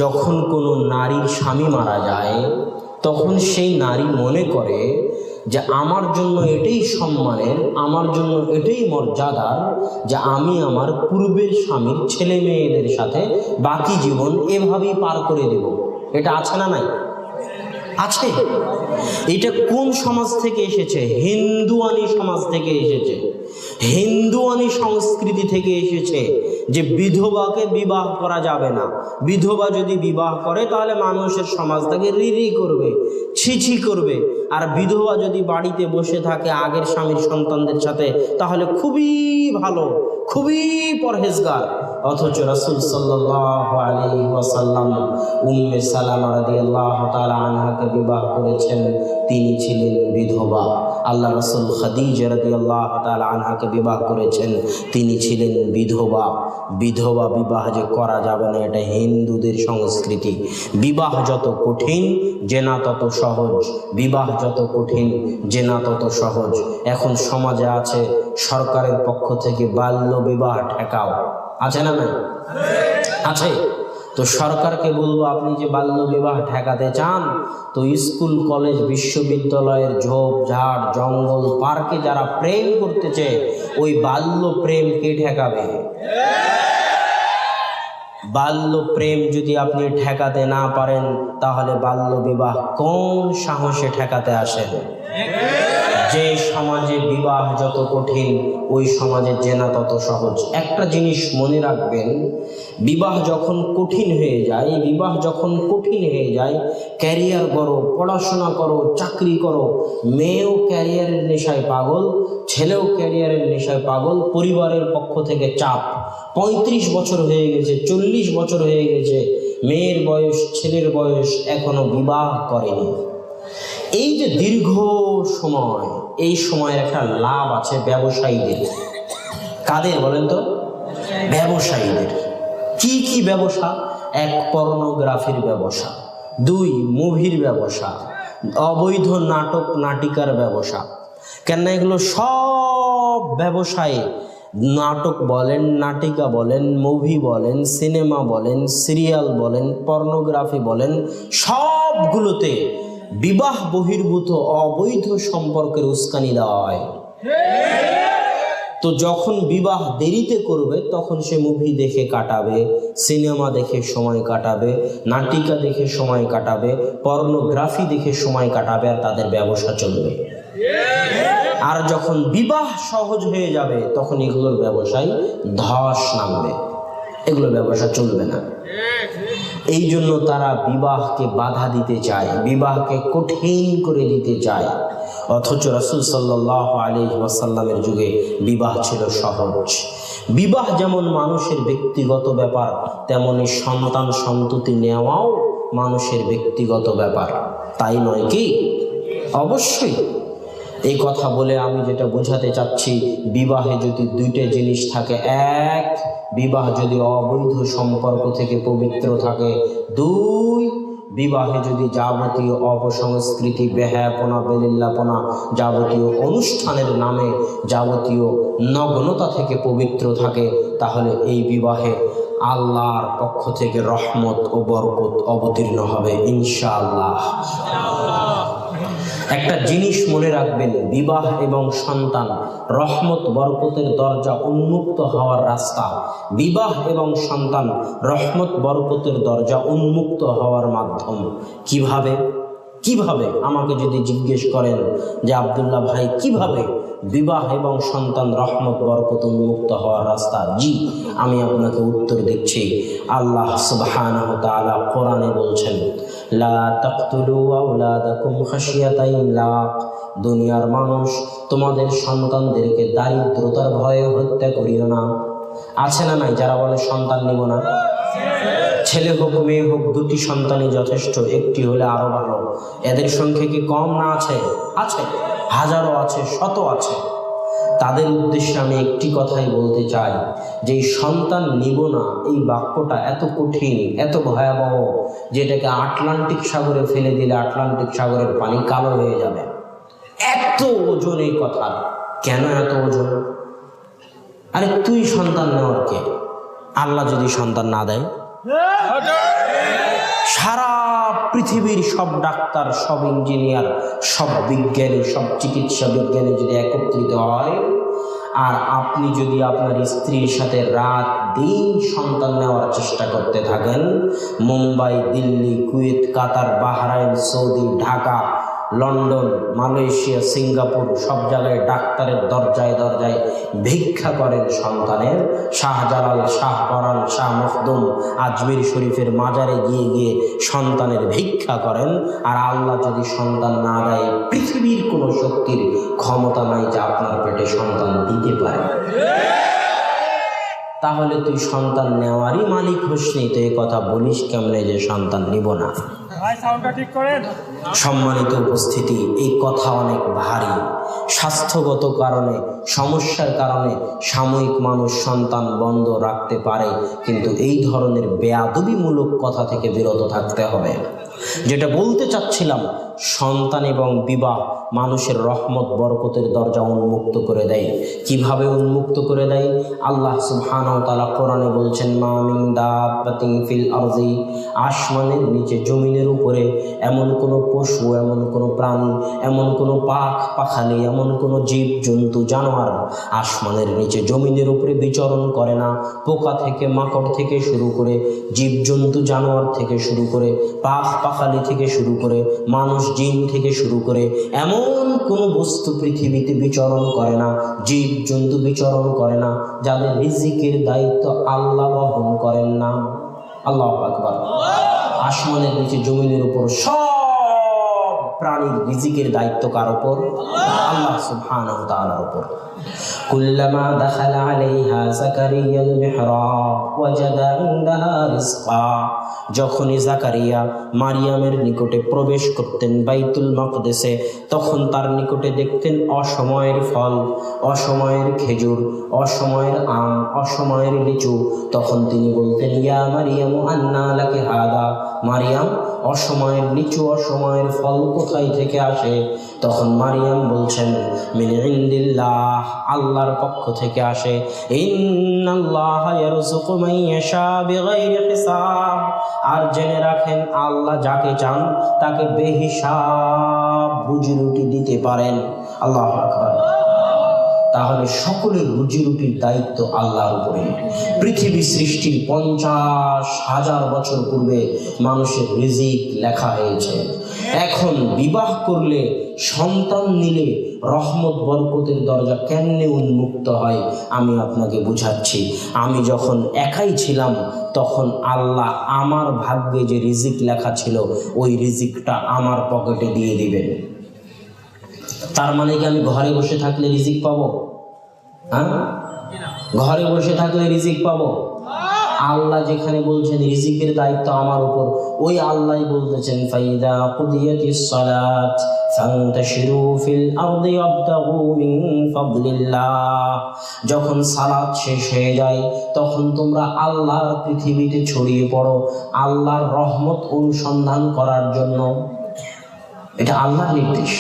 যখন কোনো নারীর স্বামী মারা যায়, তখন সেই নারী মনে করে যে আমার জন্য এটাই সম্মানের, আমার জন্য এটাই মর্যাদার যে আমি আমার পূর্বের স্বামীর ছেলে মেয়েদের সাথে বাকি জীবন এভাবেই পার করে দেব। এটা আছে না নাই? আছে। এটা কোন সমাজ থেকে এসেছে? হিন্দুয়ানি সমাজ থেকে এসেছে, হিন্দুয়ানি সংস্কৃতি থেকে এসেছে যে বিধবাকে বিবাহ করা যাবে না। বিধবা যদি বিবাহ করে তাহলে মানুষের সমাজ তাকে রিরি করবে, ছিছি করবে। আর বিধবা যদি বাড়িতে বসে থাকে আগের স্বামীর সন্তানদের সাথে তাহলে খুবই ভালো, খুবই পরহেজগার। অথচ রাসূল সাল্লাল্লাহু আলাইহি ওয়াসাল্লাম উম্মে সালামা রাদিয়াল্লাহু তাআলা আনহাকে বিবাহ করেছেন, তিনি ছিলেন বিধবা। আল্লাহ রাসূল খাদিজা রাদিয়াল্লাহু তাআলা আনহাকে বিবাহ করেছেন, তিনি ছিলেন বিধবা। বিধবা বিবাহ যে করা যাবে না, এটা হিন্দুদের সংস্কৃতি। বিবাহ যত কঠিন জেনা তত সহজ, বিবাহ যত কঠিন জেনা তত সহজ। এখন সমাজে আছে সরকারের পক্ষ থেকে বাল্য বিবাহ ঠেকাও, আছে না নাই? আছে। তো সরকারকে বলবো, আপনি যে বাল্য বিবাহ ঠেকাতে চান, তো স্কুল কলেজ বিশ্ববিদ্যালয়ের ঝোপ ঝাড় জঙ্গল পার্কে যারা প্রেম করতেছে ওই বাল্য প্রেম কে ঠেকাবে? বাল্য প্রেম যদি আপনি ঠেকাতে না পারেন তাহলে বাল্য বিবাহ কোন সাহসে ঠেকাতে আসেন? যে সমাজে বিবাহ যত কঠিন ওই সমাজে জেনা তত সহজ। একটা জিনিস মনে রাখবেন, বিবাহ যখন কঠিন হয়ে যায়, বিবাহ যখন কঠিন হয়ে যায়, ক্যারিয়ার করো, পড়াশোনা করো, চাকরি করো, মেয়েও ক্যারিয়ারের নেশায় পাগল, ছেলেও ক্যারিয়ারের নেশায় পাগল, পরিবারের পক্ষ থেকে চাপ। 35 বছর হয়ে গেছে, 40 বছর হয়ে গেছে, মেয়ের বয়স ছেলের বয়স, এখনো বিবাহ করেনি। এই যে দীর্ঘ সময়, এই সময়ের একটা লাভ আছে ব্যবসায়ীদের। কাদের বলেন তো? ব্যবসায়ীদের। কি কি ব্যবসা? 1, পর্নোগ্রাফির ব্যবসা, 2, মুভির ব্যবসা, অবৈধ নাটক নাটিকার ব্যবসা। কেন এগুলো সব ব্যবসায়ে, নাটক বলেন, নাটিকা বলেন, মুভি বলেন, সিনেমা বলেন, সিরিয়াল বলেন, পর্নোগ্রাফি বলেন, সবগুলোতে বিবাহ বহির্ভূত অবৈধ সম্পর্কের উস্কানি দেওয়া হয়। তো যখন বিবাহ দেরিতে করবে তখন সে মুভি দেখে কাটাবে, সিনেমা দেখে সময় কাটাবে, নাটিকা দেখে সময় কাটাবে, পর্নোগ্রাফি দেখে সময় কাটাবে, আর তাদের ব্যবসা চলবে। আর যখন বিবাহ সহজ হয়ে যাবে তখন এগুলোর ব্যবসায় ধস নামবে, এগুলো ব্যবসা চলবে না। এই জন্য তারা বিবাহকে বাধা দিতে চায়, বিবাহকে কঠিন করে দিতে চায়। অথচ রাসূল সাল্লাল্লাহু আলাইহি ওয়াসাল্লামের যুগে বিবাহ ছিল সহজ। বিবাহ যেমন মানুষের ব্যক্তিগত ব্যাপার, তেমনি সন্তান সন্ততি নেওয়াও মানুষের ব্যক্তিগত ব্যাপার, তাই নয় কি? অবশ্যই। এই কথা বলে আমি যেটা বোঝাতে চাচ্ছি, বিবাহে যদি 2টে জিনিস থাকে, 1, বিবাহ যদি অবৈধ সম্পর্ক থেকে পবিত্র থাকে, 2, বিবাহে যদি যাবতীয় অপসংস্কৃতি, বেহায়াপনা, বেলিল্লাপনা, যাবতীয় অনুষ্ঠানের নামে যাবতীয় নগ্নতা থেকে পবিত্র থাকে, তাহলে এই বিবাহে আল্লাহর পক্ষ থেকে রহমত ও বরকত অবতীর্ণ হবে ইনশাআল্লাহ। একটা জিনিস মনে রাখবেন, বিবাহ এবং সন্তান রহমত বরকতের দরজা উন্মুক্ত হওয়ার রাস্তা। বিবাহ এবং সন্তান রহমত বরকতের দরজা উন্মুক্ত হওয়ার মাধ্যম। কিভাবে? কিভাবে, আমাকে যদি জিজ্ঞেস করেন যে আব্দুল্লাহ ভাই কিভাবে বিবাহ এবং সন্তান রহমত বরকত উন্মুক্ত হওয়ার রাস্তা, জি আমি আপনাকে উত্তর দিচ্ছি। আল্লাহ সুবহানাহু ওয়া তাআলা কোরআনে বলছেন, লা তাকতুলু আওলাদাকুম খাশিয়াতা ইমলাক, দুনিয়ার মানুষ তোমাদের সন্তানদেরকে দারিদ্রতার ভয়ে হত্যা করিও না। আছে না নাই যারা বলে সন্তান নিব না? ছেলে হোক মেয়ে হোক, দুটি সন্তানই যথেষ্ট, একটি হলে আরো ভালো। এদের সংখ্যা কি কম না আছে? আছে, হাজারো আছে, শত আছে। তাদের উদ্দেশ্যে আমি একটি কথাই বলতে চাই যে এই সন্তান নিব না এই বাক্যটা এত কঠিন, এত ভয়াবহ, যেটাকে আটলান্টিক সাগরে ফেলে দিলে আটলান্টিক সাগরের পানি কালো হয়ে যাবে। এত ওজন এই কথা। কেন এত ওজন? আরে তুই সন্তান নেওয়ার কে? আল্লাহ যদি সন্তান না দেয়, সারা পৃথিবীর সব ডাক্তার, সব ইঞ্জিনিয়ার, সব বিজ্ঞানী, সব চিকিৎসা বিজ্ঞানী যদি একত্রিত হয় আর আপনি যদি আপনার স্ত্রীর সাথে রাত দিন সন্তান নেওয়ার চেষ্টা করতে থাকেন, Mumbai, Delhi, Kuwait, Qatar, Bahrain, Saudi, Dhaka, London, Malaysia, Singapore, সব জায়গায় ডাক্তারের দরজায় দরজায় ভিক্ষা করেন সন্তানের, শাহজালাল, শাহপরান, শাহ মখদুম আজমির শরীফের মাজারে গিয়ে গিয়ে সন্তানের ভিক্ষা করেন, আর আল্লাহ যদি সন্তান না দেয়, পৃথিবীর কোনো শক্তির ক্ষমতা নাই যে আপনার পেটে সন্তান দিতে পারে। তাহলে তুই সন্তান নেওয়ারই মালিক হোসনি, তো এই কথা বলিস কেমনে যে সন্তান নিব না? সম্মানিত উপস্থিতি, এই কথা অনেক ভারী। স্বাস্থ্যগত কারণে, সমস্যার কারণে সাময়িক মানুষ সন্তান বন্ধ রাখতে পারে, কিন্তু এই ধরনের বেয়াদবিমূলক কথা থেকে বিরত থাকতে হবে। যেটা বলতে চাচ্ছিলাম, সন্তান এবং বিবাহ মানুষের রহমত বরকতের দরজা উন্মুক্ত করে দেয়। কিভাবে উন্মুক্ত করে দেয়? আল্লাহ সুবহানাহু ওয়া তাআলা কোরআনে বলছেন, মা মিন দাব্বাতিন ফিল আরজি, আসমানের নিচে জমিনের উপরে এমন কোনো পশু, এমন কোনো প্রাণী, এমন কোনো পাখালি, এমন কোনো জীব জন্তু জানোয়ার আসমানের নিচে জমিনের উপরে বিচরণ করে না। পোকা থেকে মাকড় থেকে শুরু করে, জীব জন্তু জানোয়ার থেকে শুরু করে, পাখালি থেকে শুরু করে, মানুষ জিন থেকে শুরু করে এমন কোনো বস্তু পৃথিবীতে বিচরণ করে না, জীব জন্তু বিচরণ করে না যাদের রিজিকের দায়িত্ব আল্লাহ বহন করেন না। আল্লাহু আকবার। আসমানের নিচে জমিনের উপর সব প্রাণীর রিজিকের দায়িত্ব কার উপর? আল্লাহ সুবহানাহু ওয়া তাআলার উপর। কুল্লামা দাখালা আলাইহা যাকারিয়াল মিহরাব ওয়াজাদা ইনদাহা রিজকা, যখনই জাকারিয়া মারিয়ামের নিকটে প্রবেশ করতেন বাইতুল মাকদেসে, তখন তার নিকটে দেখতেন অসময়ের ফল, অসময়ের খেজুর, অসময়ের আম, অসময়ের লিচু। তখন তিনি বলতেন, ইয়া মারিয়াম আন্না লাকি হাদা, মারিয়াম অসময়ের লিচু, অসময়ের ফল কোথায় থেকে আসে? তখন মারিয়াম বলছেন, মিন ইনদিল্লাহ, আল্লাহর পক্ষ থেকে আসে। ইন্নাল্লাহা ইয়ারযুকু মান ইয়াশা বিগাইরি হিসাব, আর জেনে রাখেন আল্লাহ যাকে চান তাকে বেহিসাব রুজি রুটি দিতে পারেন। আল্লাহু আকবার। তাহলে সকলের রুজি রুটির দায়িত্ব আল্লাহর উপরে। পৃথিবী সৃষ্টির 50,000 বছর পূর্বে মানুষের রিজিক লেখা হয়েছে। এখন বিবাহ করলে, সন্তান নিলে রহমত বরকতের দরজা কেমনে উন্মুক্ত হয় আমি আপনাকে বুঝাচ্ছি। আমি যখন একাই ছিলাম তখন আল্লাহ আমার ভাগ্যে যে রিজিক লেখা ছিল ওই রিজিকটা আমার পকেটে দিয়ে দিবেন। তার মানে কি আমি ঘরে বসে থাকলে রিজিক পাবো? হ্যাঁ, ঘরে বসে থাকলে রিজিক পাবো? আল্লাহ যেখানে বলছেন রিজিকের দায়িত্ব আমার উপর, ওই আল্লাহই বলতেছেন, ফাইদা কুদিয়াতিস সালাত ফান্তাশিরু ফিল আরদি ওয়াবতাগু মিন ফাদলিল্লাহ, যখন সালাত শেষ হয়ে যায় তখন তোমরা আল্লাহর পৃথিবীতে ছড়িয়ে পড়ো আল্লাহর রহমত অনুসন্ধান করার জন্য। এটা আল্লাহর নির্দেশ।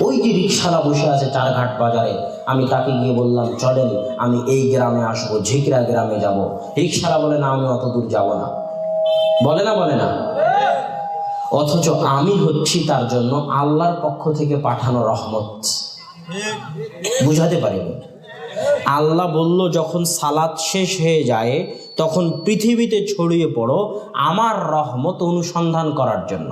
ওই যে রিকশালা বসে আছে চারঘাট বাজারে, আমি তাকে গিয়ে বললাম, চলেন আমি এই গ্রামে আসবো, ঝিকরা গ্রামে যাব। রিকশালা বলে না, আমি অত দূর যাব না। বলে না, বলে না। অথচ আমি হচ্ছি তার জন্য আল্লাহর পক্ষ থেকে পাঠানো রহমত। বুঝাতে পারিনি। আল্লাহ বলল, যখন সালাত শেষ হয়ে যায় তখন পৃথিবীতে ছড়িয়ে পড়ো আমার রহমত অনুসন্ধান করার জন্য।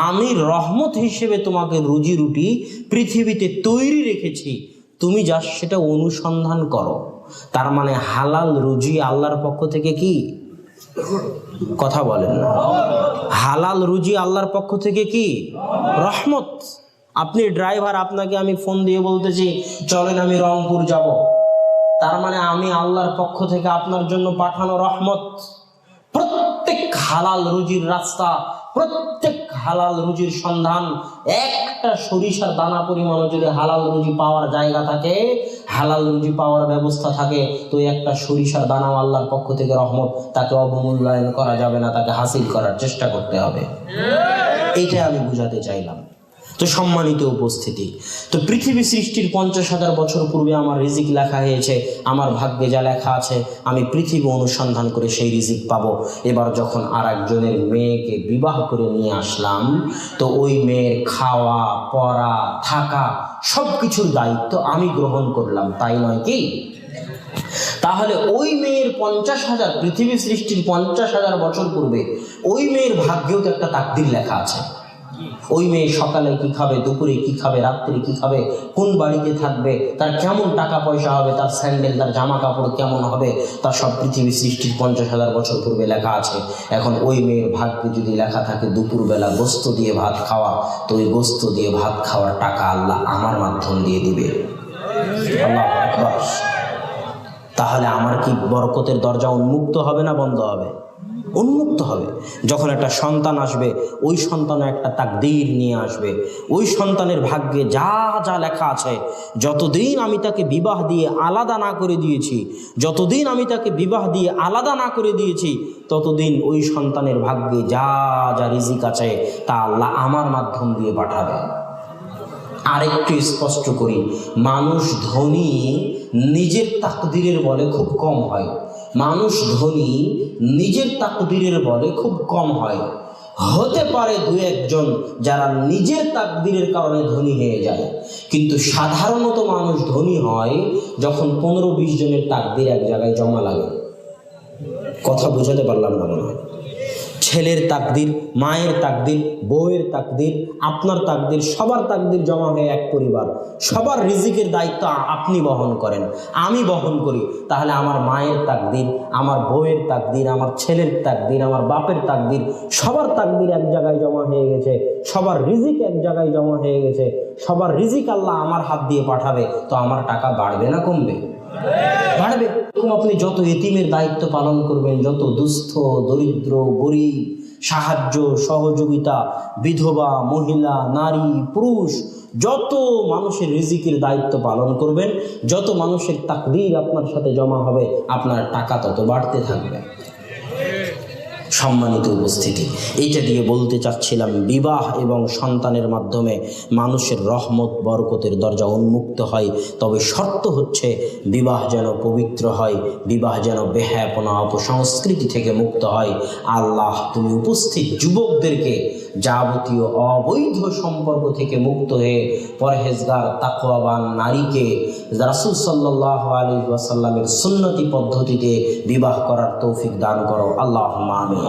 আমি রহমত হিসেবে তোমাকে রুজি রুটি পৃথিবীতে তৈরি রেখেছি, তুমি যা সেটা অনুসন্ধান করো। তার মানে হালাল রুজি আল্লাহর পক্ষ থেকে কি? কথা বলেন না। হালাল রুজি আল্লাহর পক্ষ থেকে কি? রহমত। আপনি ড্রাইভার, আপনাকে আমি ফোন দিয়ে বলতেছি চলেন আমি রংপুর যাব, তার মানে আমি আল্লাহর পক্ষ থেকে আপনার জন্য পাঠানো রহমত। প্রত্যেক হালাল রুজির রাস্তা, প্রত্যেক হালাল রুজির সন্ধান, একটা সরিষার দানা পরিমাণও যদি হালাল রুজি পাওয়ার জায়গা থাকে, হালাল রুজি পাওয়ার ব্যবস্থা থাকে, তো একটা সরিষার দানাও আল্লাহর পক্ষ থেকে রহমত। তাকে অবমূল্যায়ন করা যাবে না, তাকে হাসিল করার চেষ্টা করতে হবে। এইটাই আমি বুঝাতে চাইলাম। তো সম্মানিত উপস্থিতি, তো পৃথিবী সৃষ্টির 50,000 বছর পূর্বে আমার রিজিক লেখা হয়েছে, আমার ভাগ্যে যা লেখা আছে আমি পৃথিবী অনুসন্ধান করে সেই রিজিক পাবো। এবার যখন আর একজনের মেয়েকে বিবাহ করে নিয়ে আসলাম, তো ওই মেয়ের খাওয়া পড়া থাকা সব কিছুর দায়িত্ব আমি গ্রহণ করলাম, তাই নয় কি? তাহলে ওই মেয়ের 50,000, পৃথিবী সৃষ্টির 50,000 বছর পূর্বে ওই মেয়ের ভাগ্যেও তো একটা তাকদীর লেখা আছে। ওই মেয়ে সকালে কি খাবে, দুপুরে কি খাবে, রাত্রে কি খাবে, কোন বাড়িতে থাকবে, তার কেমন টাকা পয়সা হবে, তার স্যান্ডেল, তার জামা কাপড় কেমন হবে, তার সব পৃথিবী সৃষ্টির 50,000 বছর পূর্বে লেখা আছে। এখন ওই মেয়ের ভাগ্যে যদি লেখা থাকে দুপুরবেলা গোস্ত দিয়ে ভাত খাওয়া, তো ওই গোস্ত দিয়ে ভাত খাওয়ার টাকা আল্লাহ আমার মাধ্যম দিয়ে দিবে। আল্লাহু আকবার। তাহলে আমার কি বরকতের দরজা উন্মুক্ত হবে না বন্ধ হবে? উন্মুক্ত হবে। যখন একটা সন্তান আসবে, ওই সন্তানও একটা তাকদীর নিয়ে আসবে। ওই সন্তানের ভাগ্যে যা যা লেখা আছে, যতদিন আমি তাকে বিবাহ দিয়ে আলাদা না করে দিয়েছি, যতদিন আমি তাকে বিবাহ দিয়ে আলাদা না করে দিয়েছি, ততদিন ওই সন্তানের ভাগ্যে যা যা রিজিক আছে তা আল্লাহ আমার মাধ্যম দিয়ে পাঠাবে। আরেকটু স্পষ্ট করি, মানুষ ধনী নিজের তাকদীরের বলে খুব কম হয়। মানুষ ধনী নিজের তাকদীরের বলে খুব কম হয়। হতে পারে দু একজন যারা নিজের তাকদীরের কারণে ধনী হয়ে যায়, কিন্তু সাধারণত মানুষ ধনী হয় যখন 15-20 জনের তাকদীর এক জায়গায় জমা লাগে। কথা বোঝাতে পারলাম না মনে হয়? ছেলের তাকদীর, মায়ের তাকদীর, বউয়ের তাকদীর, আপনার তাকদীর, সবার তাকদীর জমা হয়ে এক পরিবার, সবার রিজিকের দায়িত্ব আপনি বহন করেন, আমি বহন করি। তাহলে আমার মায়ের তাকদীর, আমার বউয়ের তাকদীর, আমার ছেলের তাকদীর, আমার বাপের তাকদীর, সবার তাকদীর এক জায়গায় জমা হয়ে গেছে, সবার রিজিক এক জায়গায় জমা হয়ে গেছে, সবার রিজিক আল্লাহ আমার হাত দিয়ে পাঠাবে। তো আমার টাকা বাড়বে না কমবে? বাড়বে। আপনি যত এতিমের দায়িত্ব পালন করবেন, যত দুস্থ, দরিদ্র, গরিব, সাহায্য সহযোগিতা, বিধবা, মহিলা, নারী, পুরুষ, যত মানুষের রিজিকের দায়িত্ব পালন করবেন, যত মানুষের তাকদীর আপনার সাথে জমা হবে, আপনার টাকা তত বাড়তে থাকবে। সম্মানিত উপস্থিতি, এইটা দিয়ে বলতে চাচ্ছিলাম, বিবাহ এবং সন্তানের মাধ্যমে মানুষের রহমত বরকতের দরজা উন্মুক্ত হয়। তবে শর্ত হচ্ছে বিবাহ যেন পবিত্র হয়, বিবাহ যেন বেহায়াপনা অপসংস্কৃতি থেকে মুক্ত হয়। আল্লাহ তুমি উপস্থিত যুবকদেরকে যাবতীয় অবৈধ সম্পর্ক থেকে মুক্ত হয়ে পরহেজগার তাকওয়াবান নারীকে রাসূল সাল্লাল্লাহু আলাইহি ওয়াসাল্লামের সুন্নতি পদ্ধতিতে বিবাহ করার তৌফিক দান করো, আল্লাহুম্মা আমিন।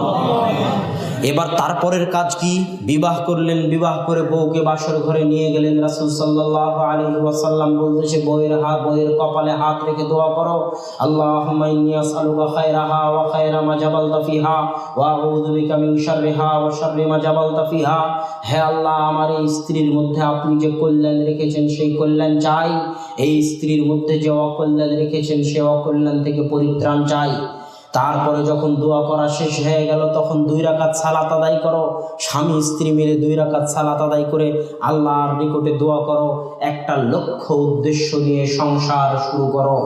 এবার তারপরের কাজ কি? বিবাহ করলেন, বিবাহ করে বউকে বাসর ঘরে নিয়ে গেলেন। রাসূল সাল্লাল্লাহু আলাইহি ওয়াসাল্লাম বলতেছে, বউয়ের কপালে হাত রেখে দোয়া করো, আল্লাহুম্মা ইন্নী আসআলুকা খায়রাহা ওয়া খায়রা মা জাবালতা ফিহা ওয়া আউযু বিকা মিন শাররিহা ওয়া শাররি মা জাবালতা ফিহা। হে আল্লাহ, আমার এই স্ত্রীর মধ্যে আপনি যে কল্যাণ রেখেছেন সেই কল্যাণ চাই, এই স্ত্রীর মধ্যে যে অকল্যাণ রেখেছেন সে অকল্যাণ থেকে পরিত্রাণ চাই। তারপরে যখন দোয়া করা শেষ হয়ে গেল, তখন 2 রাকাত সালাত আদায় করো। স্বামী স্ত্রী মিলে 2 রাকাত সালাত আদায় করে আল্লাহর নিকটে দোয়া করো। একটা লক্ষ্য উদ্দেশ্য নিয়ে সংসার শুরু করো।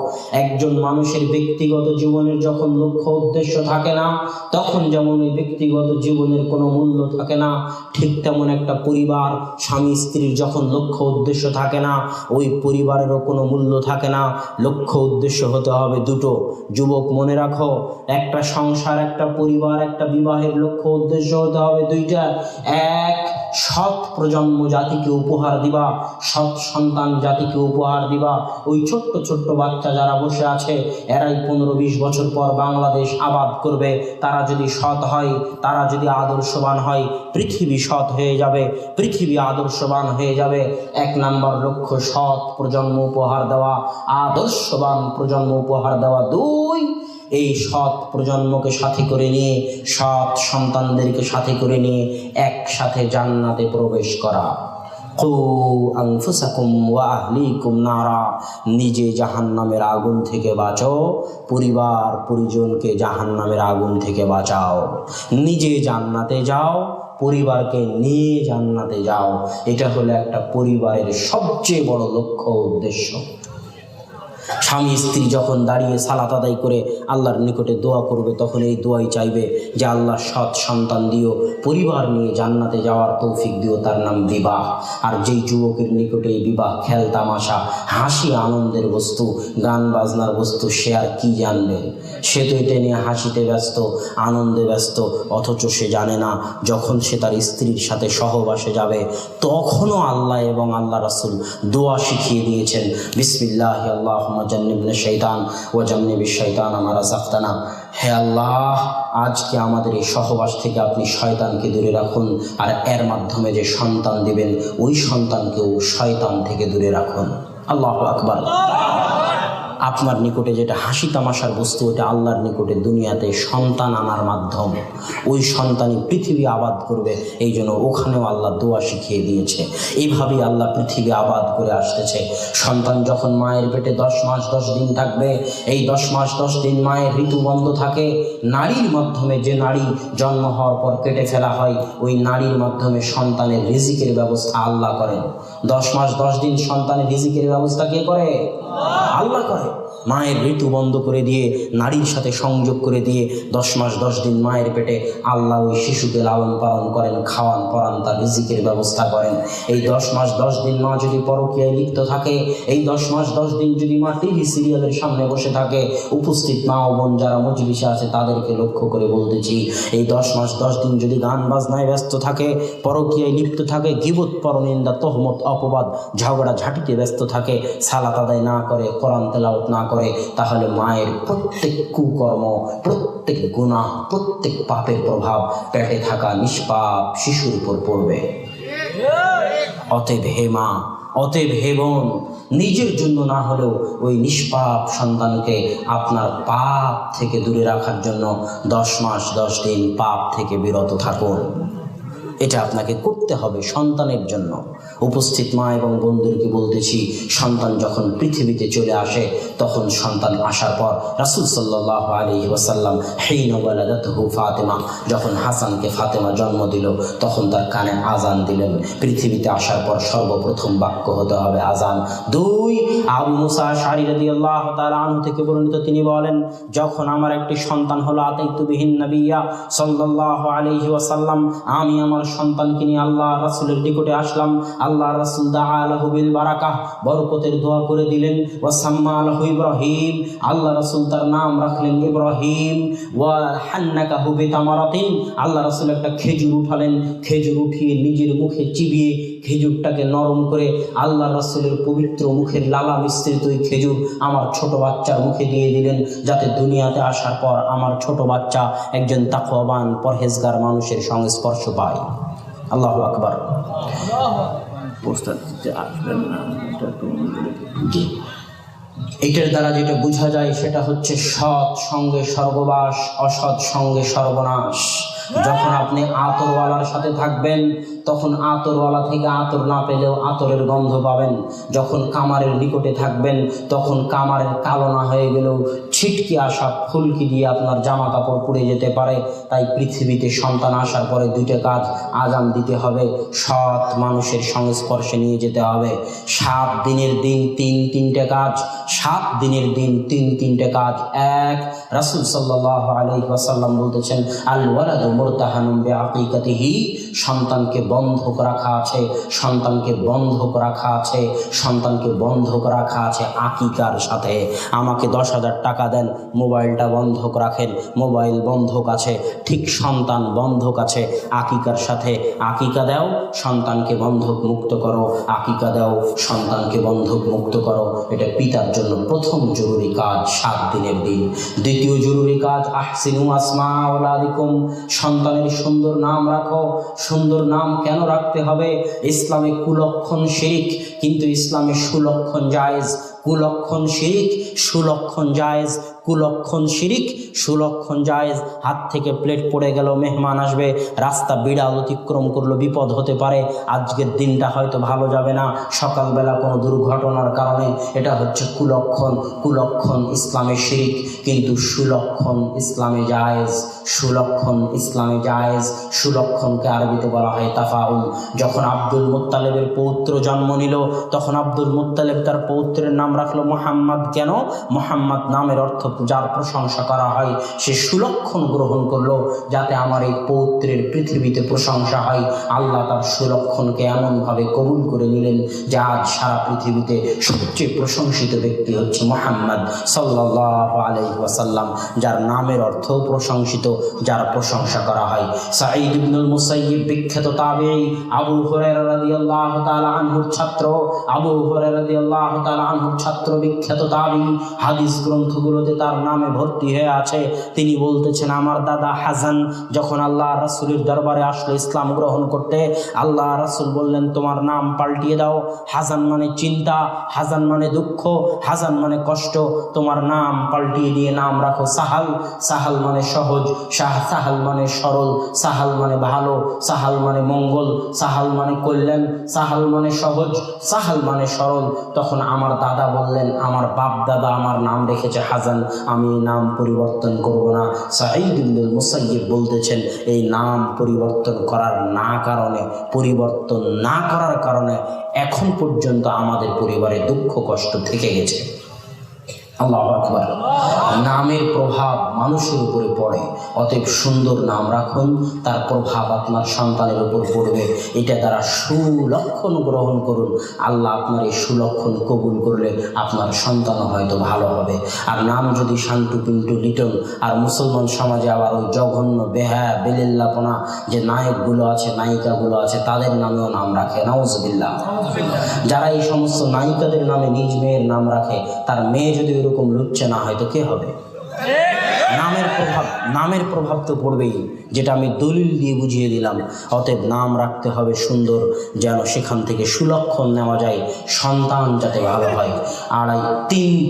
একজন মানুষের ব্যক্তিগত জীবনের যখন লক্ষ্য উদ্দেশ্য থাকে না, তখন যেমন ওই ব্যক্তিগত জীবনের কোনো মূল্য থাকে না, ঠিক তেমন একটা পরিবার, স্বামী স্ত্রীর যখন লক্ষ্য উদ্দেশ্য থাকে না, ওই পরিবারেরও কোনো মূল্য থাকে না। লক্ষ্য উদ্দেশ্য হতে হবে দুটো। যুবক মনে রাখো, একটা সংসার, একটা পরিবার, একটা বিবাহের লক্ষ্য উদ্দেশ্য হতে হবে দুইটা। এক, সৎ প্রজন্ম জাতিকে উপহার দিবা, সৎ সন্তান জাতিকে উপহার দিবা। ওই ছোট্ট ছোট্ট বাচ্চা যারা বসে আছে, এরাই 15-20 বছর পর বাংলাদেশ আবাদ করবে। তারা যদি সৎ হয়, তারা যদি আদর্শবান হয়, পৃথিবী সৎ হয়ে যাবে, পৃথিবী আদর্শবান হয়ে যাবে। 1 নম্বর লক্ষ্য সৎ প্রজন্ম উপহার দেওয়া, আদর্শবান প্রজন্ম উপহার দেওয়া। 2, এই সৎ প্রজন্মকে সাথে করে নিয়ে, সৎ সন্তানদেরকে সাথে করে নিয়ে একসাথে জান্নাতে প্রবেশ করা। কু আনফুসাকুম ওয়া আহলিকুম নারা, নিজে জাহান্নামের আগুন থেকে বাঁচো, পরিবার পরিজনকে জাহান্নামের আগুন থেকে বাঁচাও। নিজে জান্নাতে যাও, পরিবারকে নিয়ে জান্নাতে যাও। এটা হলো একটা পরিবারের সবচেয়ে বড় লক্ষ্য উদ্দেশ্য। স্বামী স্ত্রী যখন দাঁড়িয়ে সালাত আদায় করে আল্লাহর নিকটে দোয়া করবে, তখন এই দোয়াই চাইবে যে আল্লাহ সৎ সন্তান দিও, পরিবার নিয়ে জান্নাতে যাওয়ার তৌফিক দিও, তার নাম বিবাহ। আর যেই যুবকের নিকটে এই বিবাহ খেল তামাশা, হাসি আনন্দের বস্তু, গান বাজনার বস্তু, সে আর কি জানবে? সে তো এটা নিয়ে হাসিতে ব্যস্ত, আনন্দে ব্যস্ত, অথচ সে জানে না যখন সে তার স্ত্রীর সাথে সহবাসে যাবে তখনও আল্লাহ এবং আল্লাহ রাসূল দোয়া শিখিয়ে দিয়েছেন, বিসমিল্লাহি আল্লাহুম্মা জান্নিবনা শাইতান ওয়া জান্নিবিশ শাইতানা মা রাযাকতানা। হে আল্লাহ, আজকে আমাদের এই সহবাস থেকে আপনি শয়তানকে দূরে রাখুন, আর এর মাধ্যমে যে সন্তান দিবেন ওই সন্তানকেও শয়তান থেকে দূরে রাখুন। আল্লাহু আকবার। আপনার নিকটে যেটা হাসি তামাশার বস্তু, ওটা আল্লাহর নিকটে দুনিয়াতে সন্তান আনার মাধ্যম। ওই সন্তানই পৃথিবী আবাদ করবে, এই জন্য ওখানেও আল্লাহ দোয়া শিখিয়ে দিয়েছে। এইভাবেই আল্লাহ পৃথিবী আবাদ করে আসতেছে। সন্তান যখন মায়ের পেটে 10 মাস 10 দিন থাকবে, এই 10 মাস 10 দিন মায়ের ঋতু বন্ধ থাকে। নারীর মাধ্যমে, যে নারী জন্ম হওয়ার পর কেটে ফেলা হয়, ওই নারীর মাধ্যমে সন্তানের রিজিকের ব্যবস্থা আল্লাহ করেন। 10 মাস 10 দিন সন্তানের রিজিকের ব্যবস্থা কে করে? আল্লাহ করে। মায়ের ঋতু বন্ধ করে দিয়ে, নারীর সাথে সংযোগ করে দিয়ে 10 মাস 10 দিন মায়ের পেটে আল্লাহ ওই শিশুকে লালন পালন করেন, খাওয়ান পরান, তার রিজিকের ব্যবস্থা করেন। এই 10 মাস 10 দিন মা যদি পরকীয়ায় লিপ্ত থাকে, এই 10 মাস 10 দিন যদি মা টিভি সিরিয়ালের সামনে বসে থাকে, উপস্থিত মা ও বোন যারা মজলিসে আছে তাদেরকে লক্ষ্য করে বলতেছি, এই 10 মাস 10 দিন যদি গান বাজনায় ব্যস্ত থাকে, পরকীয়ায় লিপ্ত থাকে, গীবত পরনিন্দা তহমত অপবাদ ঝগড়া ঝাঁটিতে ব্যস্ত থাকে, সালাত আদায় না করে, কোরআন তেলাওয়াত না করে, তাহলে মায়ের প্রত্যেক কুকর্ম, প্রত্যেক গুনাহ, প্রত্যেক পাপের প্রভাব পেটে থাকা নিষ্পাপ শিশুর উপর পড়বে। অতএব হে মা, অতএব হে বোন, নিজের জন্য না হলেও ওই নিষ্পাপ সন্তানকে আপনার পাপ থেকে দূরে রাখার জন্য 10 মাস 10 দিন পাপ থেকে বিরত থাকুন। এটা আপনাকে করতে হবে সন্তানের জন্য। উপস্থিত মা এবং বন্ধুদেরকে বলতেছি, সন্তান যখন পৃথিবীতে চলে আসে, তখন সন্তান আসার পর রাসূল সাল্লাল্লাহু আলাইহি ওয়াসাল্লাম হিনা ওয়ালাদাতহু ফাতেমা, যখন হাসানকে ফাতেমা জন্ম দিল, তখন তার কানে আজান দিলেন। পৃথিবীতে আসার পর সর্বপ্রথম বাক্য হতে হবে আজান। 2, আবু মুসা আশআরী রাদিয়াল্লাহু তাআলা আনহু থেকে বর্ণিত, তিনি বলেন, যখন আমার একটি সন্তান হলো, আতাইতু বিহিন নবিয়্যা সাল্লাল্লাহু আলাইহি ওয়াসাল্লাম, আমি আমার সন্তানকে নিয়ে আল্লাহ রাসূলের নিকটে আসলাম। আল্লাহ রাসূল দাআ লাহু বিল বারাকাহ, বরকতের দোয়া করে দিলেন। ওয়া সাম্মা লাহু ইব্রাহিম, আল্লাহ রাসূল তার নাম রাখলেন ইব্রাহিম। ওয়া হান্নাকাহু বিতামারাতিন, আল্লাহ রাসূল একটা খেজুর উঠালেন, খেজুর উঠিয়ে নিজের মুখে চিবিয়ে খেজুরটাকে নরম করে আল্লাহ রাসূলের পবিত্র মুখের লালা মিশ্রিত ওই খেজুর আমার ছোট বাচ্চার মুখে দিয়ে দিলেন, যাতে দুনিয়াতে আসার পর আমার ছোট বাচ্চা একজন তাকওয়াবান পরহেজগার মানুষের সংস্পর্শ পায়। আল্লাহু আকবার। এটার দ্বারা যেটা বোঝা যায় সেটা হচ্ছে সৎ সঙ্গে স্বর্গবাস, অসৎ সঙ্গে সর্বনাশ। যখন আপনি আতরওয়ালার সাথে থাকবেন, তখন আতরওয়ালা থেকে আতর না পেলেও আতরের গন্ধ পাবেন। যখন কামারের নিকটে থাকবেন, তখন কামারের কালো না হয়ে গেলেও ছিটকে আসা ফুলকি দিয়ে আপনার জামা কাপড় পুড়ে যেতে পারে। তাই পৃথিবীতে সন্তান আসার পরে 2টা কাজ আজান দিতে হবে, সৎ মানুষের সংস্পর্শে নিয়ে যেতে হবে। 7 দিনের দিন 3-3টে কাজ, 7 দিনের দিন 3-3টে কাজ। 1, রাসূল সাল্লাল্লাহু আলাইহি ওয়াসাল্লাম বলতেছেন, আল ওয়ালাদু মুরতাহানুম বিআকিকাতিহি, সন্তানকে বন্ধক রাখা আছে, সন্তানকে বন্ধক রাখা আছে, সন্তানকে বন্ধক রাখা আছে আকিকার সাথে। আমাকে 10,000 টাকা দেন, মোবাইলটা বন্ধক রাখেন, মোবাইল বন্ধক আছে, ঠিক সন্তান বন্ধক আছে আকিকার সাথে। আকিকা দাও, সন্তানকে বন্ধক মুক্ত করো, আকিকা দাও, সন্তানকে বন্ধক মুক্ত করো। এটা পিতার জন্য প্রথম জরুরি কাজ 7 দিনের দিন। দ্বিতীয় জরুরি কাজ আহসিনু আসমা আওলাদিকুম, সন্তানের সুন্দর নাম রাখো। সুন্দর নাম কেন রাখতে হবে? ইসলামে কুলক্ষণ শিরিক, কিন্তু ইসলামে সুলক্ষণ জায়েজ। কুলক্ষণ শিরিক, সুলক্ষণ জায়েজ। কুলক্ষণ শিরিক, সুলক্ষণ জায়েজ। হাত থেকে প্লেট পড়ে গেল, মেহমান আসবে, রাস্তা বিড়াল অতিক্রম করলো, বিপদ হতে পারে, আজকের দিনটা হয়তো ভালো যাবে না, সকালবেলা কোনো দুর্ঘটনার কারণে। এটা হচ্ছে কুলক্ষণ। কুলক্ষণ ইসলামে শিরিক, কিন্তু সুলক্ষণ ইসলামে জায়েজ। সুলক্ষণ ইসলামে জায়েজ। সুলক্ষণকে আরবিতে বলা হয় তাফাউল। যখন আব্দুল মুত্তালিবের পৌত্র জন্ম নিল, তখন আব্দুল মুত্তালিব তার পৌত্রের নাম রাখলো মোহাম্মদ। কেন? মোহাম্মদ নামের অর্থ যার প্রশংসা করা হয়। সে সুলক্ষণ গ্রহণ করলো, যাতে আমার এই পৌত্রের পৃথিবীতে প্রশংসা হয়। আল্লাহ তার সুলক্ষণকে এমনভাবে কবুল করে নিলেন যে আজ সারা পৃথিবীতে সবচেয়ে প্রশংসিত ব্যক্তি হচ্ছে মুহাম্মদ সাল্লাল্লাহু আলাইহি ওয়াসাল্লাম, যার নামের অর্থ প্রশংসিত, যার প্রশংসা করা হয়। সাঈদ ইবনুল মুসাইয়িব বিখ্যাত তাবেঈ, আবু হুরায়রা রাদিয়াল্লাহু তাআলা আনহুর ছাত্র, আবু হুরায়রা রাদিয়াল্লাহু তাআলা আনহুর ছাত্র, বিখ্যাত তাবেঈ, হাদিস গ্রন্থগুলোতে তার নামে ভর্তি হয়ে আছে। তিনি বলতেছেন, আমার দাদা হাসান যখন আল্লাহ রাসূলের দরবারে আসলো ইসলাম গ্রহণ করতে, আল্লাহ রাসূল বললেন তোমার নাম পাল্টিয়ে দাও। হাসান মানে চিন্তা, হাসান মানে দুঃখ, হাসান মানে কষ্ট, তোমার নাম পাল্টিয়ে দিয়ে নাম রাখো সাহাল। সাহাল মানে সহজ, সাহাল মানে সরল, সাহাল মানে ভালো, সাহাল মানে মঙ্গল, সাহাল মানে কল্যাণ, সাহাল মানে সহজ, সাহাল মানে সরল। তখন আমার দাদা বললেন, আমার বাপ দাদা আমার নাম রেখেছে হাসান, আমি নাম পরিবর্তন করব না। সাঈদ ইবনুল মুসাইয়িব বলতেছেন, এই নাম পরিবর্তন করার কারণে এখন পর্যন্ত আমাদের পরিবারে দুঃখ কষ্ট থেকে গেছে। আল্লাহু আকবার। নামের প্রভাব মানুষের উপরে পড়ে, অতএব সুন্দর নাম রাখুন, তার প্রভাব আপনার সন্তানের উপর পড়বে। এটা দ্বারা সুলক্ষণ গ্রহণ করুন। আল্লাহ আপনার এই সুলক্ষণ কবুল করলে আপনার সন্তানও হয়তো ভালো হবে। আর নাম যদি শান্টু পিন্টু লিটন, আর মুসলমান সমাজে আবার ওই জঘন্য বেহায়া বেলিল্লাপনা যে নায়কগুলো আছে, নায়িকাগুলো আছে, তাদের নামেও নাম রাখে, নাউজুবিল্লাহ। যারা এই সমস্ত নায়িকাদের নামে নিজ মেয়ের নাম রাখে, তার মেয়ে যদি এরকম লুচ্চে না হয় তো কে হবে? নামের প্রভাব তো পড়বেই, যেটা আমি দলিল দিয়ে বুঝিয়ে দিলাম। অতএব নাম রাখতে হবে সুন্দর, যেন সেখান থেকে সুলক্ষণ নেওয়া যায়, সন্তান যাতে ভালো হয়। আর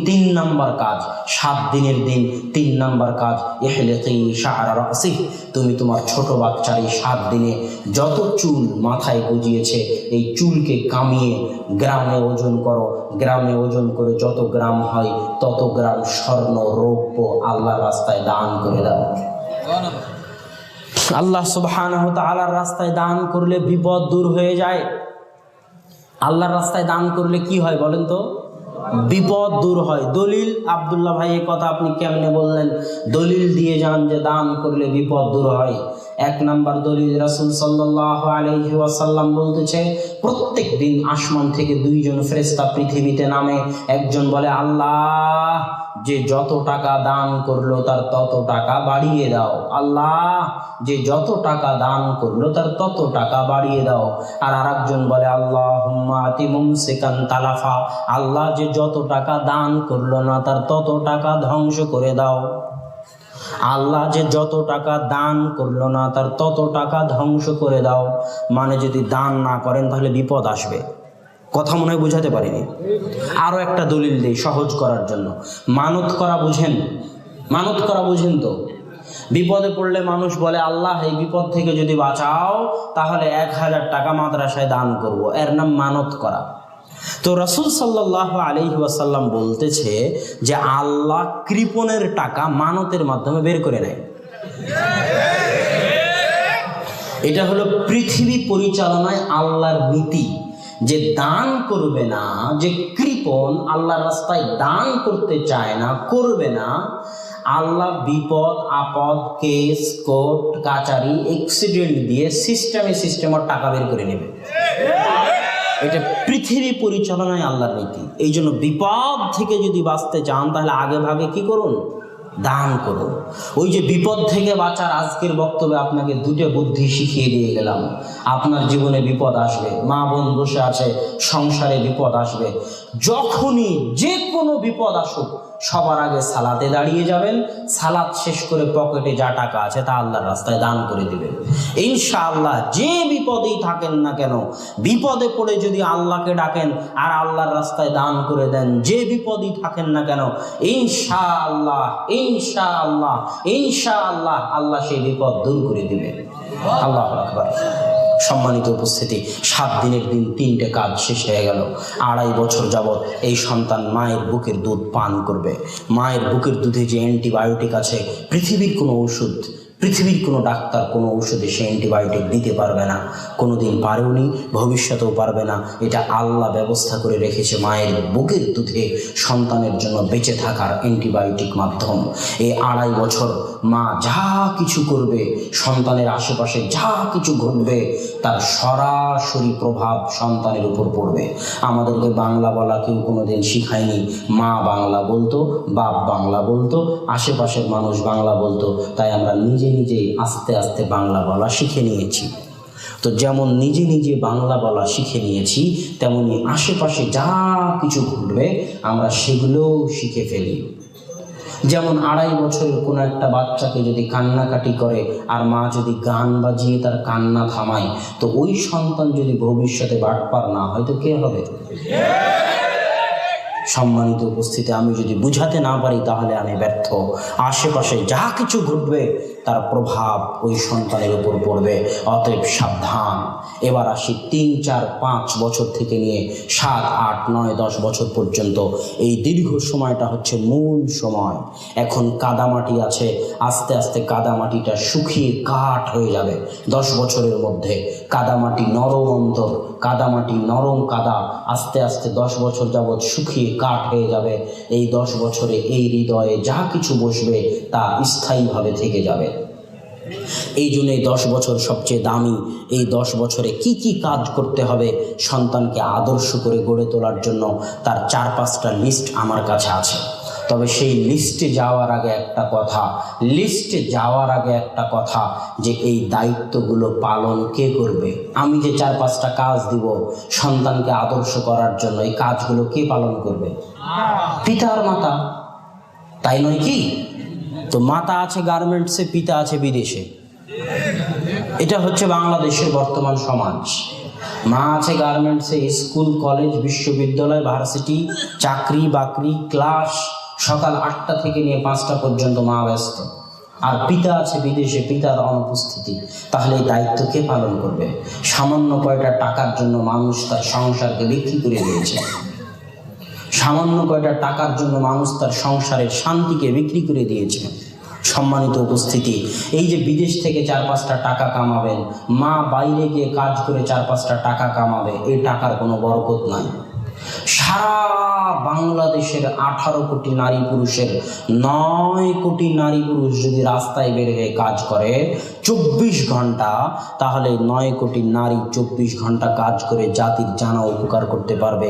তিন নাম্বার কাজ, 7 দিনের দিন 3 নাম্বার কাজ, ইহলিকি শা'রা রাসিহ, তুমি তোমার ছোট বাচ্চার এই 7 দিনে যত চুল মাথায় গজিয়েছে এই চুলকে কামিয়ে গ্রামে ওজন করো। গ্রামে ওজন করে যত গ্রাম হয় তত গ্রাম স্বর্ণ রৌপ্য আল্লাহর রাস্তায় দান করে দাও। আল্লাহ সুবহানাহু ওয়া তাআলার রাস্তায় দান করলে বিপদ দূর হয়ে যায়। আল্লাহর রাস্তায় দান করলে কি হয় বলেন তো? বিপদ দূর হয়। দলিল, আব্দুল্লাহ ভাই এই কথা আপনি কেমনে বললেন? দলিল দিয়ে যান যে দান করলে বিপদ দূর হয়। 1 নাম্বার দলিল, রাসূল সাল্লাল্লাহু আলাইহি ওয়াসাল্লাম বলতেছে, প্রত্যেক দিন আসমান থেকে 2 জন ফেরেশতা পৃথিবীতে নামে। একজন বলে, আল্লাহ যে যত টাকা দান করলো তার তত টাকা বাড়িয়ে দাও। আল্লাহ যে যত টাকা দান করলো তার তত টাকা বাড়িয়ে দাও। আর আরেকজন বলে, আল্লাহুম্মা আতি মুমসিকান তালাফা, আল্লাহ যে যত টাকা দান করলো না তার তত টাকা ধ্বংস করে দাও। আল্লাহ যে যত টাকা দান করলো না তার তত টাকা ধ্বংস করে দাও। মানে যদি দান না করেন তাহলে বিপদ আসবে। কথা মনে হয় বুঝাতে পারিনি। আরও একটা দলিল দিই সহজ করার জন্য। মানত করা বুঝেন? মানত করা বুঝেন তো? বিপদে পড়লে মানুষ বলে, আল্লাহ এই বিপদ থেকে যদি বাঁচাও তাহলে 1000 টাকা মাদ্রাসায় দান করব, এর নাম মানত করা। তো রাসূল সাল্লাল্লাহু আলাইহি ওয়াসাল্লাম বলতেছে যে আল্লাহ কৃপণের টাকা মানতের মাধ্যমে বের করে নেয়। এটা হলো পৃথিবী পরিচালনায় আল্লাহর নীতি, যে দান করবে না, যে কৃপণ আল্লাহর রাস্তায় দান করতে চায় না, করবে না, আল্লাহ বিপদ আপদ কেস কোর্ট কাচারি অ্যাক্সিডেন্ট দিয়ে সিস্টেমে টাকা বের করে নেবে। এটা পৃথিবী পরিচালনায় আল্লাহর নীতি। এই জন্য বিপদ থেকে যদি বাঁচতে চান তাহলে আগে ভাগে কি করুন? দান করুন। ওই যে বিপদ থেকে বাঁচার আজকের বক্তব্যে আপনাকে দুটো বুদ্ধি শিখিয়ে দিয়ে গেলাম। আপনার জীবনে বিপদ আসবে, মা বোন বসে আছে, সংসারে বিপদ আসবে, যখনই যে কোনো বিপদ আসুক সবার আগে সালাতে দাঁড়িয়ে যাবেন, সালাত শেষ করে পকেটে যা টাকা আছে তা আল্লাহর রাস্তায় দান করে দিবেন। ইনশাআল্লাহ যে বিপদেই থাকেন না কেন, বিপদে পড়ে যদি আল্লাহকে ডাকেন আর আল্লাহর রাস্তায় দান করে দেন, যে বিপদেই থাকেন না কেন ইনশাআল্লাহ ইনশাআল্লাহ ইনশাআল্লাহ আল্লাহ সেই বিপদ দূর করে দিবেন। আল্লাহু আকবার। সম্মানিত উপস্থিতি, 7 দিনের দিন 3টে কাজ শেষ হয়ে গেল। 2.5 বছর যাবৎ এই সন্তান মায়ের বুকের দুধ পান করবে। মায়ের বুকের দুধে যে অ্যান্টিবায়োটিক আছে, পৃথিবীর কোনো ওষুধ, পৃথিবীর কোনো ডাক্তার কোনো ওষুধে সে অ্যান্টিবায়োটিক দিতে পারবে না, কোনো দিন পারেওনি, ভবিষ্যতেও পারবে না। এটা আল্লাহ ব্যবস্থা করে রেখেছে মায়ের বুকের দুধে সন্তানের জন্য বেঁচে থাকার অ্যান্টিবায়োটিক মাধ্যম। এই 2.5 বছর মা যা কিছু করবে, সন্তানের আশেপাশে যা কিছু ঘটবে, তার সরাসরি প্রভাব সন্তানের উপর পড়বে। আমাদেরকে বাংলা বলা কেউ কোনো দিন শিখায়নি। মা বাংলা বলতো, বাপ বাংলা বলতো, আশেপাশের মানুষ বাংলা বলতো, তাই আমরা নিজেই আস্তে আস্তে বাংলা বলা শিখে নিয়েছি। তো যেমন নিজে নিজে বাংলা বলা শিখে নিয়েছি, তেমনি আশেপাশে যা কিছু ঘটবে আমরা সেগুলোও শিখে ফেলি। যেমন 2.5 বছরের কোনো একটা বাচ্চাকে যদি কান্নাকাটি করে আর মা যদি গান বাজিয়ে তার কান্না থামায়, তো ওই সন্তান যদি ভবিষ্যতে বাটপার না হয় তো কে হবে? সম্মানিত উপস্থিতি, আমি যদি বুঝাতে না পারি তাহলে আমি ব্যর্থ। আশেপাশে যা কিছু ঘটবে তার প্রভাব ওই সন্তানের উপর পড়বে। অতএব সাবধান। এবার আসি 3, 4, 5 বছর থেকে নিয়ে 7, 8, 9, 10 বছর পর্যন্ত। এই দীর্ঘ সময়টা হচ্ছে মূল সময়। এখন কাদামাটি আছে, আস্তে আস্তে কাদামাটিটা শুকিয়ে কাঠ হয়ে যাবে। 10 বছরের মধ্যে কাদামাটি নরম অন্তর, কাদামাটি নরম কাদা আস্তে আস্তে 10 বছর যাবৎ শুকিয়ে কাঠ হয়ে যাবে। এই 10 বছরে এই হৃদয়ে যা কিছু বসবে তা স্থায়ীভাবে থেকে যাবে। এই জন্য এই 10 বছর সবচেয়ে দামি। এই 10 বছরে কি কি কাজ করতে হবে সন্তানকে আদর্শ করে গড়ে তোলার জন্য, তার 4-5টা লিস্ট আমার কাছে আছে। তবে সেই লিস্টে যাওয়ার আগে একটা কথা, যে এই দায়িত্বগুলো পালন কে করবে? আমি যে 4-5টা কাজ দিব সন্তানকে আদর্শ করার জন্য, এই কাজগুলো কে পালন করবে? পিতা আর মাতা, তাই নয় কি? তো মাতা আছে গার্মেন্টসে, পিতা আছে বিদেশে। এটা হচ্ছে বাংলাদেশের বর্তমান সমাজ। মা আছে গার্মেন্টসে, স্কুল কলেজ বিশ্ববিদ্যালয় ভার্সিটি চাকরি বাকরি ক্লাস, সকাল 8টা থেকে নিয়ে 5টা পর্যন্ত মা ব্যস্ত। আর পিতা আছে বিদেশে, পিতার অনুপস্থিতি। তাহলে এই দায়িত্ব কে পালন করবে? সামান্য কয়টা টাকার জন্য মানুষ তার সংসারকে বিক্রি করে দিয়েছে। সামান্য কয়টা টাকার জন্য মানুষ তার সংসারের শান্তিকে বিক্রি করে দিয়েছে। সম্মানিত উপস্থিতি, এই যে বিদেশ থেকে 4-5টা টাকা কামাবেন, মা বাইরে গিয়ে কাজ করে 4-5টা টাকা কামাবে, এই টাকার কোনো বরকত নাই। সারা বাংলাদেশের 18 কোটি নারী পুরুষের 9 কোটি নারী পুরুষ যদি রাস্তায় বের হয়ে কাজ করে 24 ঘন্টা, তাহলে 9 কোটি নারী 24 ঘন্টা কাজ করে জাতির জানা উপকার করতে পারবে।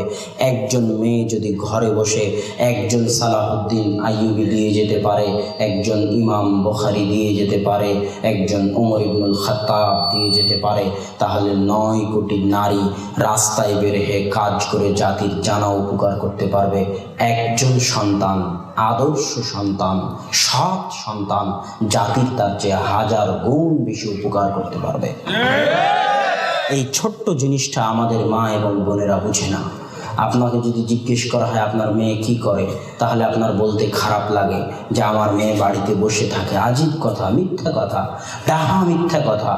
একজন মেয়ে যদি ঘরে বসে একজন সালাহুদ্দিন আইয়ুবী দিয়ে যেতে পারে, একজন ইমাম বুখারী দিয়ে যেতে পারে, একজন ওমর ইবনুল খাত্তাব দিয়ে যেতে পারে, তাহলে 9 কোটি নারী রাস্তায় বের হয়ে কাজ করে জাতির জানা উপকার করতে পারবে। একজন সন্তান, আদর্শ সন্তান, সৎ সন্তান জাতির তার চেয়ে 1000 গুণ বেশি উপকার করতে পারবে। এই ছোট্ট জিনিসটা আমাদের মা এবং বোনেরা বুঝে না। আপনাকে যদি জিজ্ঞেস করা হয় আপনার মেয়ে কি করে, তাহলে আপনার বলতে খারাপ লাগে যে আমার মেয়ে বাড়িতে বসে থাকে। আজীব কথা, মিথ্যা কথা, ডাহা মিথ্যা কথা।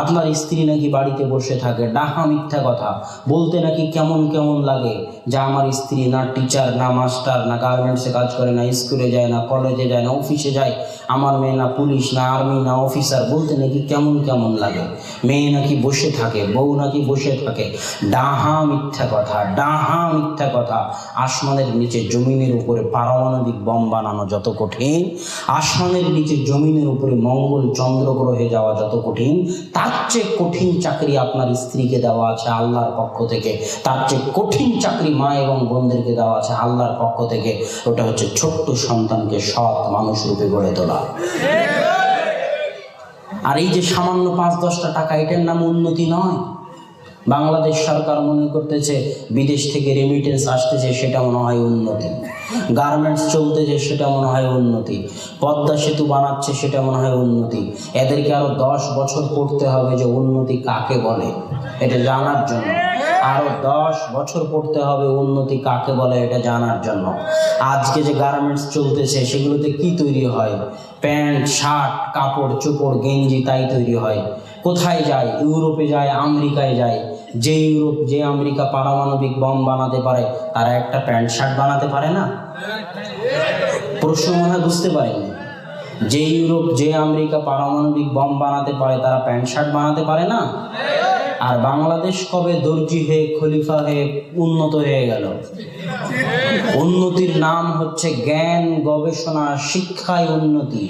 আপনার স্ত্রী নাকি বাড়িতে বসে থাকে, ডাহা মিথ্যা কথা। বলতে নাকি কেমন কেমন লাগে যে আমার স্ত্রী না টিচার, না মাস্টার, না গার্মেন্টসে কাজ করে, না স্কুলে যায়, না কলেজে যায়, না অফিসে যায়। আমার মেয়ে না পুলিশ, না আর্মি, না অফিসার। বলতে নাকি কেমন কেমন লাগে। মেয়ে নাকি বসে থাকে, বউ নাকি বসে থাকে। ডাহা মিথ্যা কথা, ডাহা মিথ্যা কথা। আসমানের নিচে জমিনের উপরে পারমাণবিক বম বানানো যত কঠিন, আসমানের নিচে জমিনের উপরে মঙ্গল চন্দ্র গ্রহে যাওয়া যত কঠিন, তার চেয়ে কঠিন চাকরি আপনার স্ত্রীকে দেওয়া আছে আল্লাহর পক্ষ থেকে। তার চেয়ে কঠিন চাকরি মা এবং বোনদেরকে দেওয়া আছে আল্লাহর পক্ষ থেকে। ওটা হচ্ছে ছোট্ট সন্তানকে সৎ মানুষ রূপে গড়ে তোলা। আর এই যে সামান্য 5-10টা টাকা, এটার নাম উন্নতি নয়। বাংলাদেশ সরকার মনে করতেছে বিদেশ থেকে রেমিটেন্স আসতেছে, সেটা মনে হয় উন্নতি। গার্মেন্টস চলতেছে, সেটা মনে হয় উন্নতি। পদ্মা সেতু বানাচ্ছে, সেটা মনে হয় উন্নতি। এদেরকে আরো 10 বছর পড়তে হবে যে উন্নতি কাকে বলে এটা জানার জন্য। আরো 10 বছর পড়তে হবে উন্নতি কাকে বলে এটা জানার জন্য। আজকে যে গার্মেন্টস চলতেছে সেগুলোতে কি তৈরি হয়? প্যান্ট, শার্ট, কাপড় চোপড়, গেঞ্জি, তাই তৈরি হয়। কোথায় যায়? ইউরোপে যায়, আমেরিকায় যায়। যে ইউরোপ, যে আমেরিকা পারমাণবিক বম বানাতে পারে, তারা একটা প্যান্ট শার্ট বানাতে পারে না? প্রশ্ন মনে হয় বুঝতে পারেনি। যে ইউরোপ, যে আমেরিকা পারমাণবিক বম বানাতে পারে, তারা প্যান্ট শার্ট বানাতে পারে না? আর বাংলাদেশ কবে দর্জি হয়ে, খলিফা হয়ে উন্নত হয়ে গেল? উন্নতির নাম হচ্ছে জ্ঞান, গবেষণা, শিক্ষায় উন্নতি।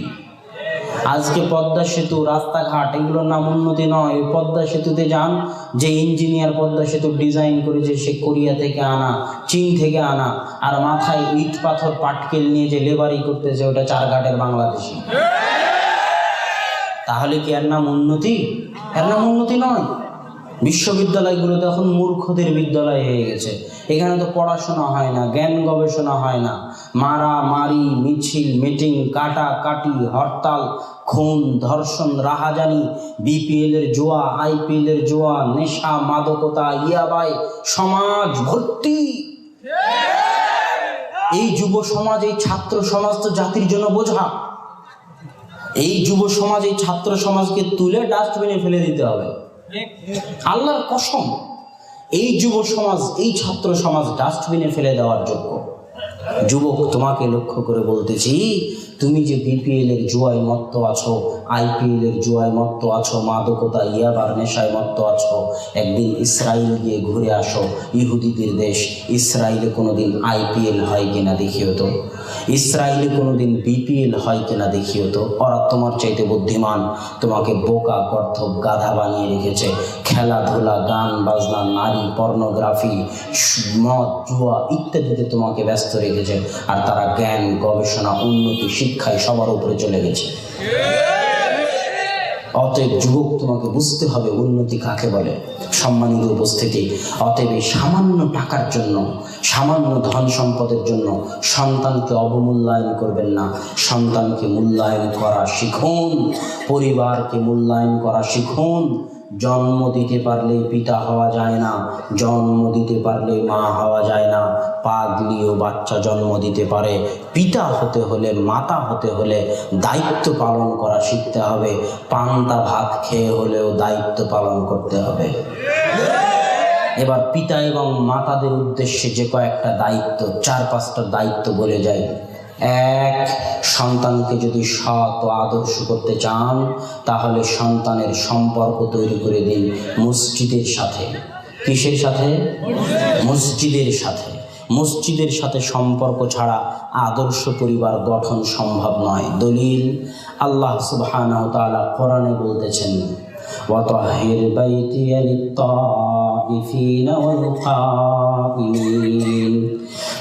আজকে পদ্মা সেতু, রাস্তাঘাট, এগুলোর নাম উন্নতি নয়। ওই পদ্মা সেতুতে যান, যে ইঞ্জিনিয়ার পদ্মা সেতু ডিজাইন করেছে সে কোরিয়া থেকে আনা, চীন থেকে আনা। আর মাথায় ইট পাথর পাটকেল নিয়ে যে লেবারি করতেছে, ওটা চারঘাটের বাংলাদেশি। তাহলে কি এর নাম উন্নতি? এর নাম উন্নতি নয়। বিশ্ববিদ্যালয়গুলোতে এখন মূর্খদের বিদ্যালয় হয়ে গেছে। এখানে তো পড়াশোনা হয় না, জ্ঞান গবেষণা হয় না। মারামারি, মিছিল, মিটিং, কাটাকাটি, হরতাল, খুন, ধর্ষণ, রাহাজানি, বিপিএল এর জুয়া, আইপিএল এর জুয়া, নেশা, মাদকতা, ইয়াবাই, সমাজ ভর্তি। এই যুব সমাজ, এই ছাত্র সমাজ তো জাতির জন্য বোঝা। এই যুব সমাজ, এই ছাত্র সমাজকে তুলে ডাস্টবিনে ফেলে দিতে হবে। আল্লাহর কসম, এই যুব সমাজ, এই ছাত্র সমাজ ডাস্টবিনে ফেলে দেওয়ার যোগ্য। যুবক, তোমাকে লক্ষ্য করে বলতেছি, তুমি যে বিপিএল এর জুয়ায় মত্ত আছো, আইপিএল এর জুয়ায় মত্ত আছো, মাদকতা, ইয়াবার নেশায় মত্ত আছো, একদিন ইসরায়েল গিয়ে ঘুরে আসো। ইহুদিদের দেশ। ইসরায়েলে কোনোদিন আইপিএল হয় কিনা দেখিও তো। ইসরায়েলে কোনোদিন বিপিএল হয় কিনা দেখিও তো। ওরা তোমার চাইতে বুদ্ধিমান, তোমাকে বোকা, গর্ধব, গাধা বানিয়ে রেখেছে। খেলাধুলা, গান বাজনা, নারী, পর্নোগ্রাফি, মদ, জুয়া ইত্যাদিতে তোমাকে ব্যস্ত রেখেছে। আর তারা জ্ঞান, গবেষণা, উন্নতি, শিক্ষায় সবার উপরে চলে গেছে। অতএব যুবক, তোমাকে বুঝতে হবে উন্নতি কাকে বলে। সম্মানিত উপস্থিতি, অতএব এই সামান্য টাকার জন্য, সামান্য ধন সম্পদের জন্য সন্তানকে অবমূল্যায়ন করবেন না। সন্তানকে মূল্যায়ন করা শিখুন, পরিবারকে মূল্যায়ন করা শিখুন। জন্ম দিতে পারলে পিতা হওয়া যায় না, জন্ম দিতে পারলে মা হওয়া যায় না। পাগলিও বাচ্চা জন্ম দিতে পারে। পিতা হতে হলে, মাতা হতে হলে দায়িত্ব পালন করা শিখতে হবে। পান্তা ভাত খেয়ে হলেও দায়িত্ব পালন করতে হবে। এবার পিতা এবং মাতাদের উদ্দেশ্যে যে কয়েকটা দায়িত্ব, 4-5টা দায়িত্ব বলে যাই। 1, সন্তানকে যদি সৎ ও আদর্শ করতে চান, তাহলে সন্তানের সম্পর্ক তৈরি করে দিন মসজিদের সাথে। কিসের সাথে? মসজিদের সাথে। মসজিদের সাথে সম্পর্ক ছাড়া আদর্শ পরিবার গঠন সম্ভব নয়। দলিল, আল্লাহ সুবহানাহু ওয়া তাআলা কোরআনে বলতেছেন, ওয়াতাহির বাইতিয়া লিত-তাইফিনা ওয়াল কাইমিন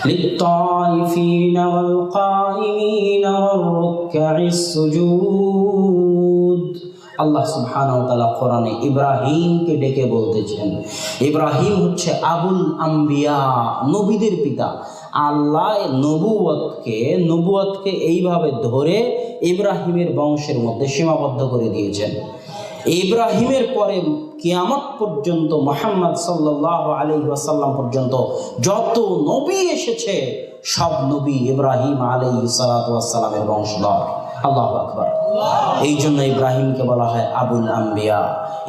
লিত-তাইফিনা ওয়াল কাইমিনা ওয়ার রুকআইস সুজুদ। আল্লাহ সুবহানাহু ওয়া তাআলা কোরআনে ইব্রাহিমকে ডেকে বলতেছেন, ইব্রাহিম হচ্ছে আবুল আম্বিয়া, নবীদের পিতা। আল্লাহ নবুয়তকে এইভাবে ধরে ইব্রাহিমের বংশের মধ্যে সীমাবদ্ধ করে দিয়েছেন। ইব্রাহিমের পরে কিয়ামত পর্যন্ত, মুহাম্মদ সাল্লাল্লাহু আলাইহি ওয়াসাল্লাম পর্যন্ত যত নবী এসেছে, সব নবী ইব্রাহিম আলাইহিস সালাতু ওয়াস সালামের বংশধর। আল্লাহু আকবার। এই জন্য ইব্রাহিমকে বলা হয় আবুল আম্বিয়া।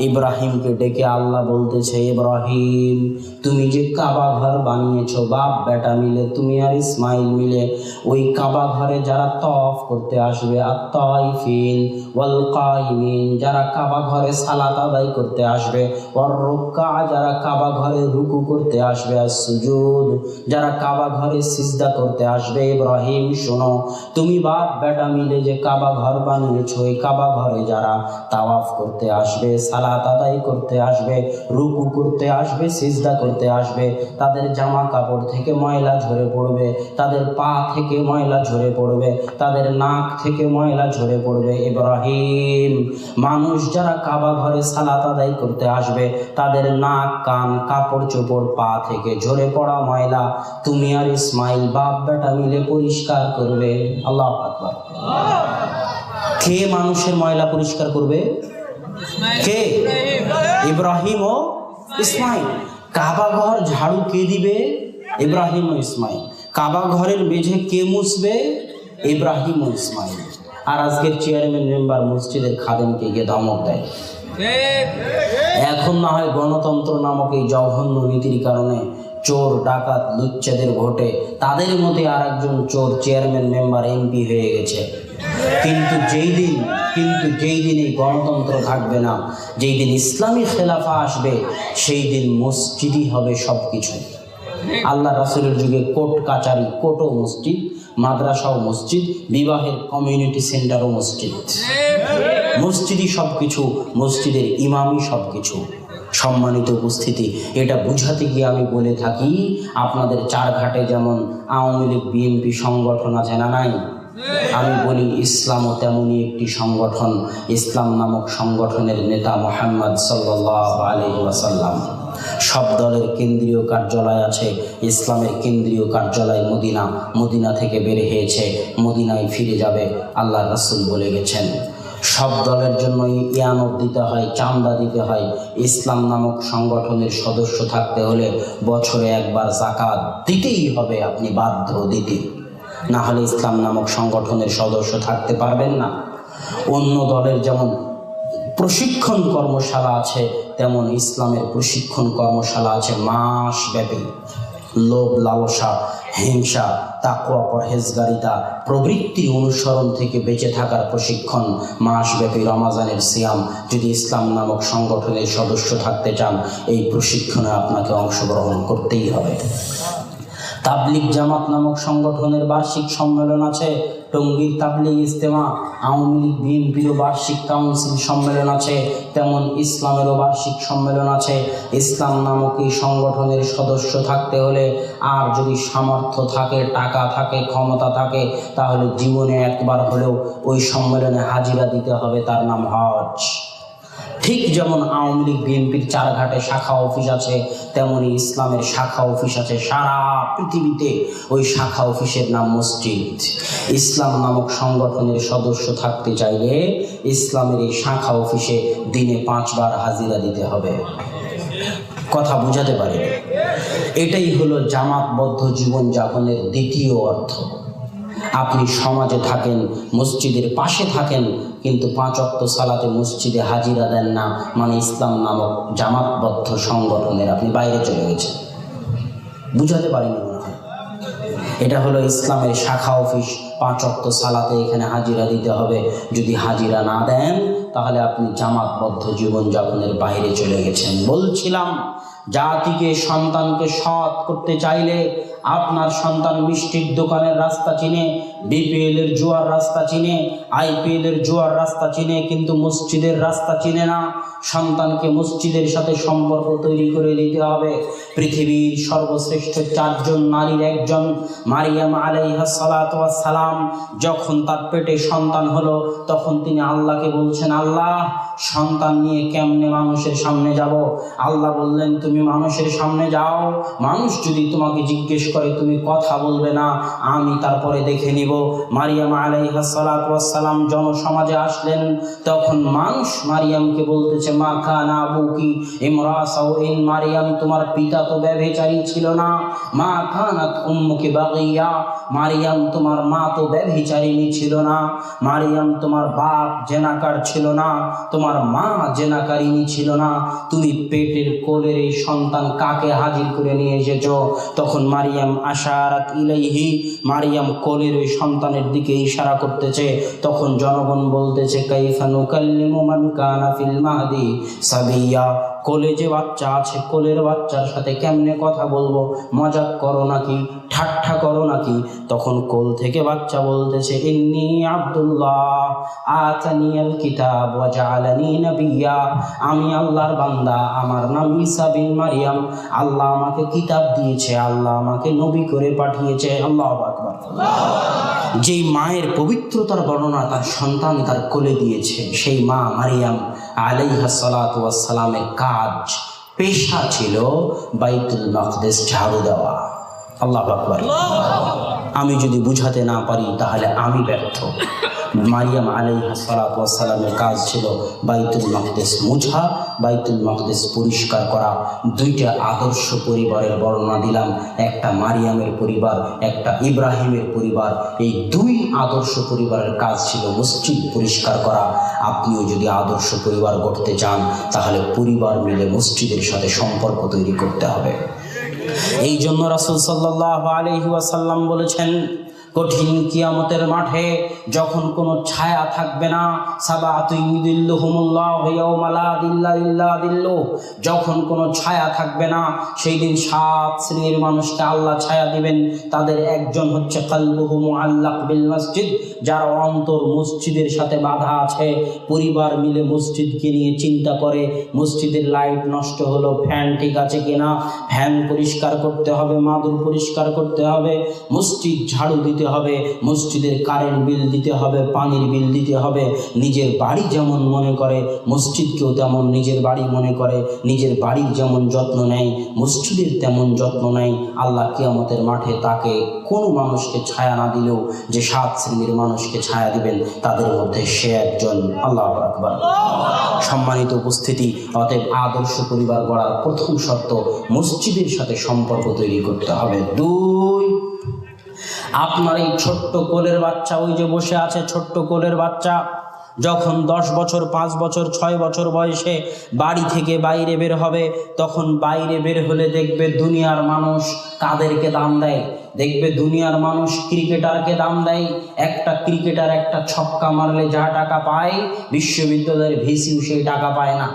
ইব্রাহিমকে ডেকে আল্লাহ বলতেছে, ইব্রাহিম তুমি যে কাবা ঘর বানিয়েছো বাপ বেটা মিলে, তুমি আর ইসমাইল মিলে, ওই কাবা ঘরে যারা তওয়াফ করতে আসবে, আত-তাইফিন ওয়াল কাইমিন, যারা কাবা ঘরে সালাত আদায় করতে আসবে, ওয়ার রুকআ, যারা কাবা ঘরে রুকু করতে আসবে, আর সুজুদ, যারা কাবা ঘরে সিজদা করতে আসবে, ইব্রাহিম শোনো, তুমি বাপ বেটা মিলে যে কাবা ঘর বানিয়েছো, ওই কাবা ঘরে যারা তাওয়াফ করতে আসবে, সালাত আদায় করতে আসবে, রুকু করতে আসবে, সিজদা করতে আসবে, তাদের জামা কাপড় থেকে ময়লা ঝরে পড়বে, তাদের পা থেকে ময়লা ঝরে পড়বে, তাদের নাক থেকে ময়লা ঝরে পড়বে। ইব্রাহিম, মানুষ যারা কাবা ঘরে সালাত আদায় করতে আসবে, তাদের নাক, কান, কাপড় চোপড়, পা থেকে ঝরে পড়া ময়লা তুমি আর ইসমাইল বাপ বেটা মিলে পরিষ্কার করবে। আল্লাহু আকবার। কে মানুষের ময়লা পরিষ্কার করবে? কে? ইব্রাহিম ও ইসমাইল। কাবা ঘর ঝাড়ু কে দিবে? ইব্রাহিম ও ইসমাইল। কাবা ঘরের মেঝে কে মুছবে? ইব্রাহিম ও ইসমাইল। আর আজকের চেয়ারম্যান মেম্বার মসজিদের খাদেমকে গিয়ে ধমক দেয়। এখন না হয় গণতন্ত্র নামক এই জঘন্য নীতির কারণে চোর ডাকাত লুচ্চাদের ভোটে তাদের মধ্যে আর একজন চোর চেয়ারম্যান মেম্বার এমপি হয়ে গেছে, কিন্তু যেই দিন এই গণতন্ত্র থাকবে না, যেই দিন ইসলামী খেলাফা আসবে, সেই দিন মসজিদই হবে সব কিছু। আল্লাহ রাসূলের যুগে কোর্ট কাচারি, কোর্টও মসজিদ, মাদ্রাসাও মসজিদ, বিবাহের কমিউনিটি সেন্টারও মসজিদ। মসজিদই সব কিছু, মসজিদের ইমামই সব কিছু। সম্মানিত উপস্থিতি, এটা বুঝাতে গিয়ে আমি বলে থাকি, আপনাদের চারঘাটে যেমন আওয়ামী লীগ বিএনপি সংগঠন আছে না নাই, আমি বলি ইসলামও তেমনই একটি সংগঠন। ইসলাম নামক সংগঠনের নেতা মুহাম্মদ সাল্লাল্লাহু আলাইহি ওয়াসাল্লাম। সব দলের কেন্দ্রীয় কার্যালয় আছে, ইসলামের কেন্দ্রীয় কার্যালয় মদিনা, মদিনা থেকে বের হয়েছে, মদিনায় ফিরে যাবে, আল্লাহ রাসূল বলে গেছেন। সব দলের জন্য ইয়ানত দিতে হয়, চাঁদা দিতে হয়। ইসলাম নামক সংগঠনের সদস্য থাকতে হলে বছরে একবার যাকাত দিতেই হবে, আপনি বাধ্য দিতে, না হলে ইসলাম নামক সংগঠনের সদস্য থাকতে পারবেন না। অন্য দলের যেমন প্রশিক্ষণ কর্মশালা আছে, তেমন ইসলামের প্রশিক্ষণ কর্মশালা আছে মাসব্যাপী। লোভ, লালসা, হিংসা, তাকওয়া, পরহেজগারিতা প্রবৃত্তির অনুসরণ থেকে বেঁচে থাকার প্রশিক্ষণ মাসব্যাপী। রমাজানের সিয়াম। যদি ইসলাম নামক সংগঠনের সদস্য থাকতে চান, এই প্রশিক্ষণে আপনাকে অংশগ্রহণ করতেই হবে। তাবলিগ জামাত নামক সংগঠনের বার্ষিক সম্মেলন আছে, টঙ্গীর তাবলিগ ইজতেমা। আওয়ামী লীগ বিএনপিরও বার্ষিক কাউন্সিল সম্মেলন আছে, তেমন ইসলামেরও বার্ষিক সম্মেলন আছে। ইসলাম নামক এই সংগঠনের সদস্য থাকতে হলে, আর যদি সামর্থ্য থাকে, টাকা থাকে, ক্ষমতা থাকে, তাহলে জীবনে একবার হলেও ওই সম্মেলনে হাজিরা দিতে হবে, তার নাম হজ। ঠিক যেমন আওয়ামী লীগ বিএনপির চারঘাটে শাখা অফিস আছে, তেমনি ইসলামের শাখা অফিস আছে সারা পৃথিবীতে। ওই শাখা অফিসের নাম মসজিদ। ইসলাম নামক সংগঠনের সদস্য থাকতে চাইলে ইসলামের এই শাখা অফিসে দিনে 5 বার হাজিরা দিতে হবে। কথা বুঝাতে পারি? এটাই হলো জামাতবদ্ধ জীবনযাপনের দ্বিতীয় অর্থ। আপনি সমাজে থাকেন, মসজিদের পাশে থাকেন, কিন্তু 5 ওয়াক্ত সালাতে মসজিদে হাজিরা দেন না, মানে ইসলাম নামক জামাতবদ্ধ সংগঠনের আপনি বাইরে চলে গেছেন। বুঝাতে পারিনি মনে হয়। এটা হলো ইসলামের শাখা অফিস। 5 ওয়াক্ত সালাতে এখানে হাজিরা দিতে হবে। যদি হাজিরা না দেন, তাহলে আপনি জামাতবদ্ধ জীবনযাপনের বাইরে চলে গেছেন। বলছিলাম, জাতিকে, সন্তানকে সৎ করতে চাইলে আপনার সন্তান মিষ্টির দোকানের রাস্তা চিনে, বিপিএল এর জুয়ার রাস্তা চিনে, আইপিএল এর জুয়ার রাস্তা চিনে, কিন্তু মসজিদের রাস্তা চিনে না। সন্তানকে মসজিদের সাথে সম্পর্ক তৈরি করে দিতে হবে। পৃথিবীর সর্বশ্রেষ্ঠ 4 জন নারীর একজন মারিয়াম আলাইহিস সালাতু ওয়াস সালাম, যখন তার পেটে সন্তান হলো, তখন তিনি আল্লাহকে বলছেন, আল্লাহ, সন্তান নিয়ে কেমনে মানুষের সামনে যাব? আল্লাহ বললেন, তুমি মানুষের সামনে যাও, মানুষ যদি তোমাকে জিজ্ঞেস করে তুমি কথা বলবে না, আমি তারপরে দেখে নিব। মারিয়াম আলাইহিস সালাতু ওয়াস সালাম জনসমাজে আসলেন, তখন মানুষ মারিয়ামকে বলতেছে, মা কানা আবুকি ইমরা সাউইন, মারিয়াম তোমার পিতা তো ব্যভিচারী ছিল না। মা কানাত উম্মুকি বাগিয়া, মারিয়াম তোমার মা তো ব্যভিচারিণী ছিল না। মারিয়াম তোমার বাপ জেনাকার ছিল না। তোমার তোমার মা জেনাকারিনী ছিল না, তুমি পেটের কোলের এই সন্তান কাকে হাজির করে নিয়ে এসেছো? তখন মারিয়াম আশারাত ইলাইহি, মারিয়াম কোলের ওই সন্তানের দিকে ইশারা করতেছে। তখন জনগণ বলতেছে কাইফা নুকাল্লিমু মান কানা ফিল মাহদি সাবিয়া, কোলে যে বাচ্চা আছে, কোলের বাচ্চার সাথে কেমনে কথা বলবো? মজাক করো নাকি, ঠাট্টা করো নাকি? তখন কোল থেকে বাচ্চা বলতেছে ইন্নী আব্দুল্লাহ আতানিয়াল কিতাব ওয়া জাআলানি নাবিয়্যা, আমি আল্লাহর বান্দা, আমার নাম ঈসা বিন মারিয়াম, আল্লাহ আমাকে কিতাব দিয়েছে, আল্লাহ আমাকে নবী করে পাঠিয়েছে। আল্লাহু আকবার। যেই মায়ের পবিত্রতার বর্ণনা তার সন্তান তার কোলে দিয়েছে, সেই মা মারিয়াম আলাইহা সালাতু ওয়াস সালামের কাজ, পেশা ছিল বাইতুল মাকদিস ঝাড়ু দেওয়া। আল্লাহু আকবার। আমি যদি বুঝাতে না পারি তাহলে আমি ব্যর্থ। মারিয়াম আলাইহা সালাতু ওয়াস সালামের কাজ ছিল বাইতুল মাকদিস মুছা, বাইতুল মাকদিস পরিষ্কার করা। দুইটা আদর্শ পরিবারের বর্ণনা দিলাম, একটা মারিয়ামের পরিবার, একটা ইব্রাহিমের পরিবার। এই দুই আদর্শ পরিবারের কাজ ছিল মসজিদ পরিষ্কার করা। আপনিও যদি আদর্শ পরিবার গড়তে চান তাহলে পরিবার মিলে মসজিদের সাথে সম্পর্ক তৈরি করতে হবে। এই জন্য রাসূল সাল্লাল্লাহু আলাইহি ওয়াসাল্লাম বলেছেন, কঠিন কিয়ামতের মাঠে যখন কোনো ছায়া থাকবে না, সাবাতুন ইউযিল্লুহুমুল্লাহু ইয়াওমা লা যিল্লা ইল্লা যিল্লুহ, যখন কোনো ছায়া থাকবে না সেই দিন 7 শ্রেণীর মানুষকে আল্লাহ ছায়া দিবেন। তাদের একজন হচ্ছে কলবুহু মুআল্লাক বিল মসজিদ, যার অন্তর মসজিদের সাথে বাঁধা আছে, পরিবার মিলে মসজিদকে নিয়ে চিন্তা করে, মসজিদের লাইট নষ্ট হলো, ফ্যান ঠিক আছে কিনা, ফ্যান পরিষ্কার করতে হবে, মাদুর পরিষ্কার করতে হবে, মসজিদ ঝাড়ু দিতে হবে, মসজিদের কারেন্ট বিল দিতে হবে, পানির বিল দিতে হবে। নিজের বাড়ি যেমন মনে করে মসজিদকেও তেমন নিজের বাড়ি মনে করে, নিজের বাড়ির যেমন যত্ন নেয় মসজিদের তেমন যত্ন নেয়। আল্লাহ কিয়ামতের মাঠে তাকে কোনো মানুষকে ছায়া না দিলেও যে 7 শ্রেণীর মানুষকে ছায়া দিবেন তাদের মধ্যে সে একজন। আল্লাহু আকবার। সম্মানিত উপস্থিতি, অতএব আদর্শ পরিবার গড়ার প্রথম শর্ত মসজিদের সাথে সম্পর্ক তৈরি করতে হবে। 2, আপনার এই ছোট্ট কোলের বাচ্চা, ওই যে বসে আছে ছোট্ট কোলের বাচ্চা, যখন 10 বছর 5 বছর 6 বছর বয়সে বাড়ি থেকে বাইরে বের হবে, তখন বাইরে বের হলে দেখবে দুনিয়ার মানুষ কাদেরকে দাম দেয়, দেখবে দুনিয়ার মানুষ ক্রিকেটারকে দাম দেয়। একটা ক্রিকেটার একটা ছক্কা মারলে যা টাকা পায়, বিশ্ববিদ্যালয়ের ভিসিও সেই টাকা পায় না।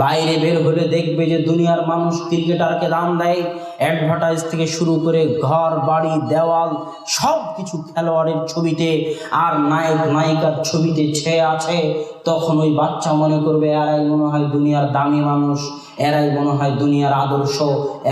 বাইরে বের হলে দেখবে যে দুনিয়ার মানুষ ক্রিকেটারকে দাম দেয়। অ্যাডভার্টাইজ থেকে শুরু করে ঘর বাড়ি দেওয়াল সব কিছু খেলোয়াড়ের ছবিতে আর নায়ক নায়িকার ছবিতে ছেয়ে আছে। তখন ওই বাচ্চা মনে করবে এরাই মনে হয় দুনিয়ার দামি মানুষ, এরাই মনে হয় দুনিয়ার আদর্শ,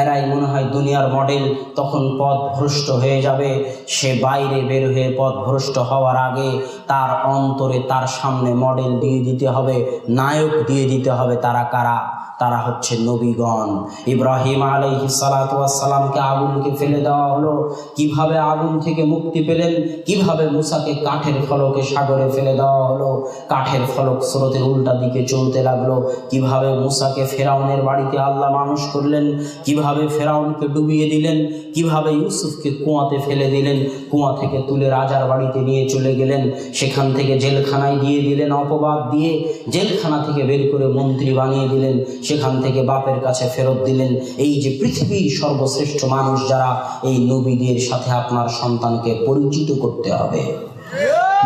এরাই মনে হয় দুনিয়ার মডেল। তখন পথ ভ্রষ্ট হয়ে যাবে। সে বাইরে বের হয়ে পথ ভ্রষ্ট হওয়ার আগে তার অন্তরে তার সামনে মডেল দিয়ে দিতে হবে, নায়ক দিয়ে দিতে হবে। তারা কারা? তারা হচ্ছে নবীগণ। ইব্রাহিম আলাইহিস সালাতু ওয়াস সালামকে আগুনকে ফেলে দেওয়া হলো, কিভাবে আগুন থেকে মুক্তি পেলেন? কিভাবে মুসাকে কাঠের ফলকে সাগরে ফেলে দেওয়া হলো, কাঠের ফলক স্রোতের উল্টা দিকে চলতে লাগলো। কিভাবে মুসাকে ফেরাউনের বাড়িতে আল্লাহ মানুষ করলেন, কিভাবে ফেরাউনকে ডুবিয়ে দিলেন, কিভাবে ইউসুফকে কুয়াতে ফেলে দিলেন, কুয়া থেকে তুলে রাজার বাড়িতে নিয়ে চলে গেলেন, সেখান থেকে জেলখানায় দিয়ে দিলেন অপবাদ দিয়ে, জেলখানা থেকে বের করে মন্ত্রী বানিয়ে দিলেন, সেখান থেকে বাপের কাছে ফেরত দিলেন। এই যে পৃথিবীর সর্বশ্রেষ্ঠ মানুষ যারা, এই নবীদের সাথে আপনার সন্তানকে পরিচিত করতে হবে।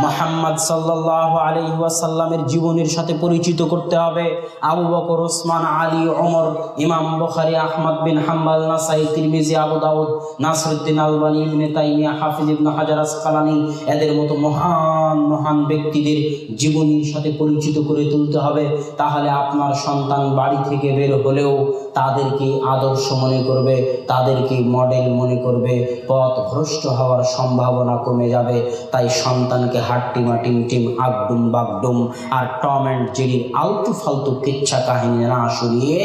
মুহাম্মদ সাল্লাল্লাহু আলাইহি ওয়াসাল্লামের জীবনের সাথে পরিচিত করতে হবে। আবু বকর, ওসমান, আলী, ওমর, ইমাম বুখারী, আহমদ বিন হাম্বল, নাসাই, তিরমিজি, আবু দাউদ, নাসরুদ্দিন আলবানী, ইবনে তাইমিয়া, হাফিজ ইবনে হাজার আসকালানী, এদের মতো মহান মহান ব্যক্তিদের জীবনীর সাথে পরিচিত করে তুলতে হবে। তাহলে আপনার সন্তান বাড়ি থেকে বের হলেও তাদেরকে আদর্শ মনে করবে, তাদেরকে মডেল মনে করবে, পথ ভ্রষ্ট হওয়ার সম্ভাবনা কমে যাবে। তাই সন্তানকে হাট্টিমা টিমটিম আগডুম বাগডুম আর টম অ্যান্ড জেরির আলতু ফালতু কিচ্ছা কাহিনী না শুনিয়ে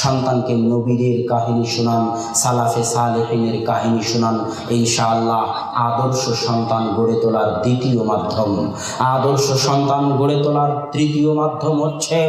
সন্তানকে নবীদের কাহিনী শোনান, সালাফে সালেহিনের কাহিনী শোনান। ইনশাআল্লাহ আদর্শ সন্তান গড়ে তোলার দ্বিতীয় মাধ্যম, আদর্শ সন্তান গড়ে তোলার তৃতীয় মাধ্যম হচ্ছে,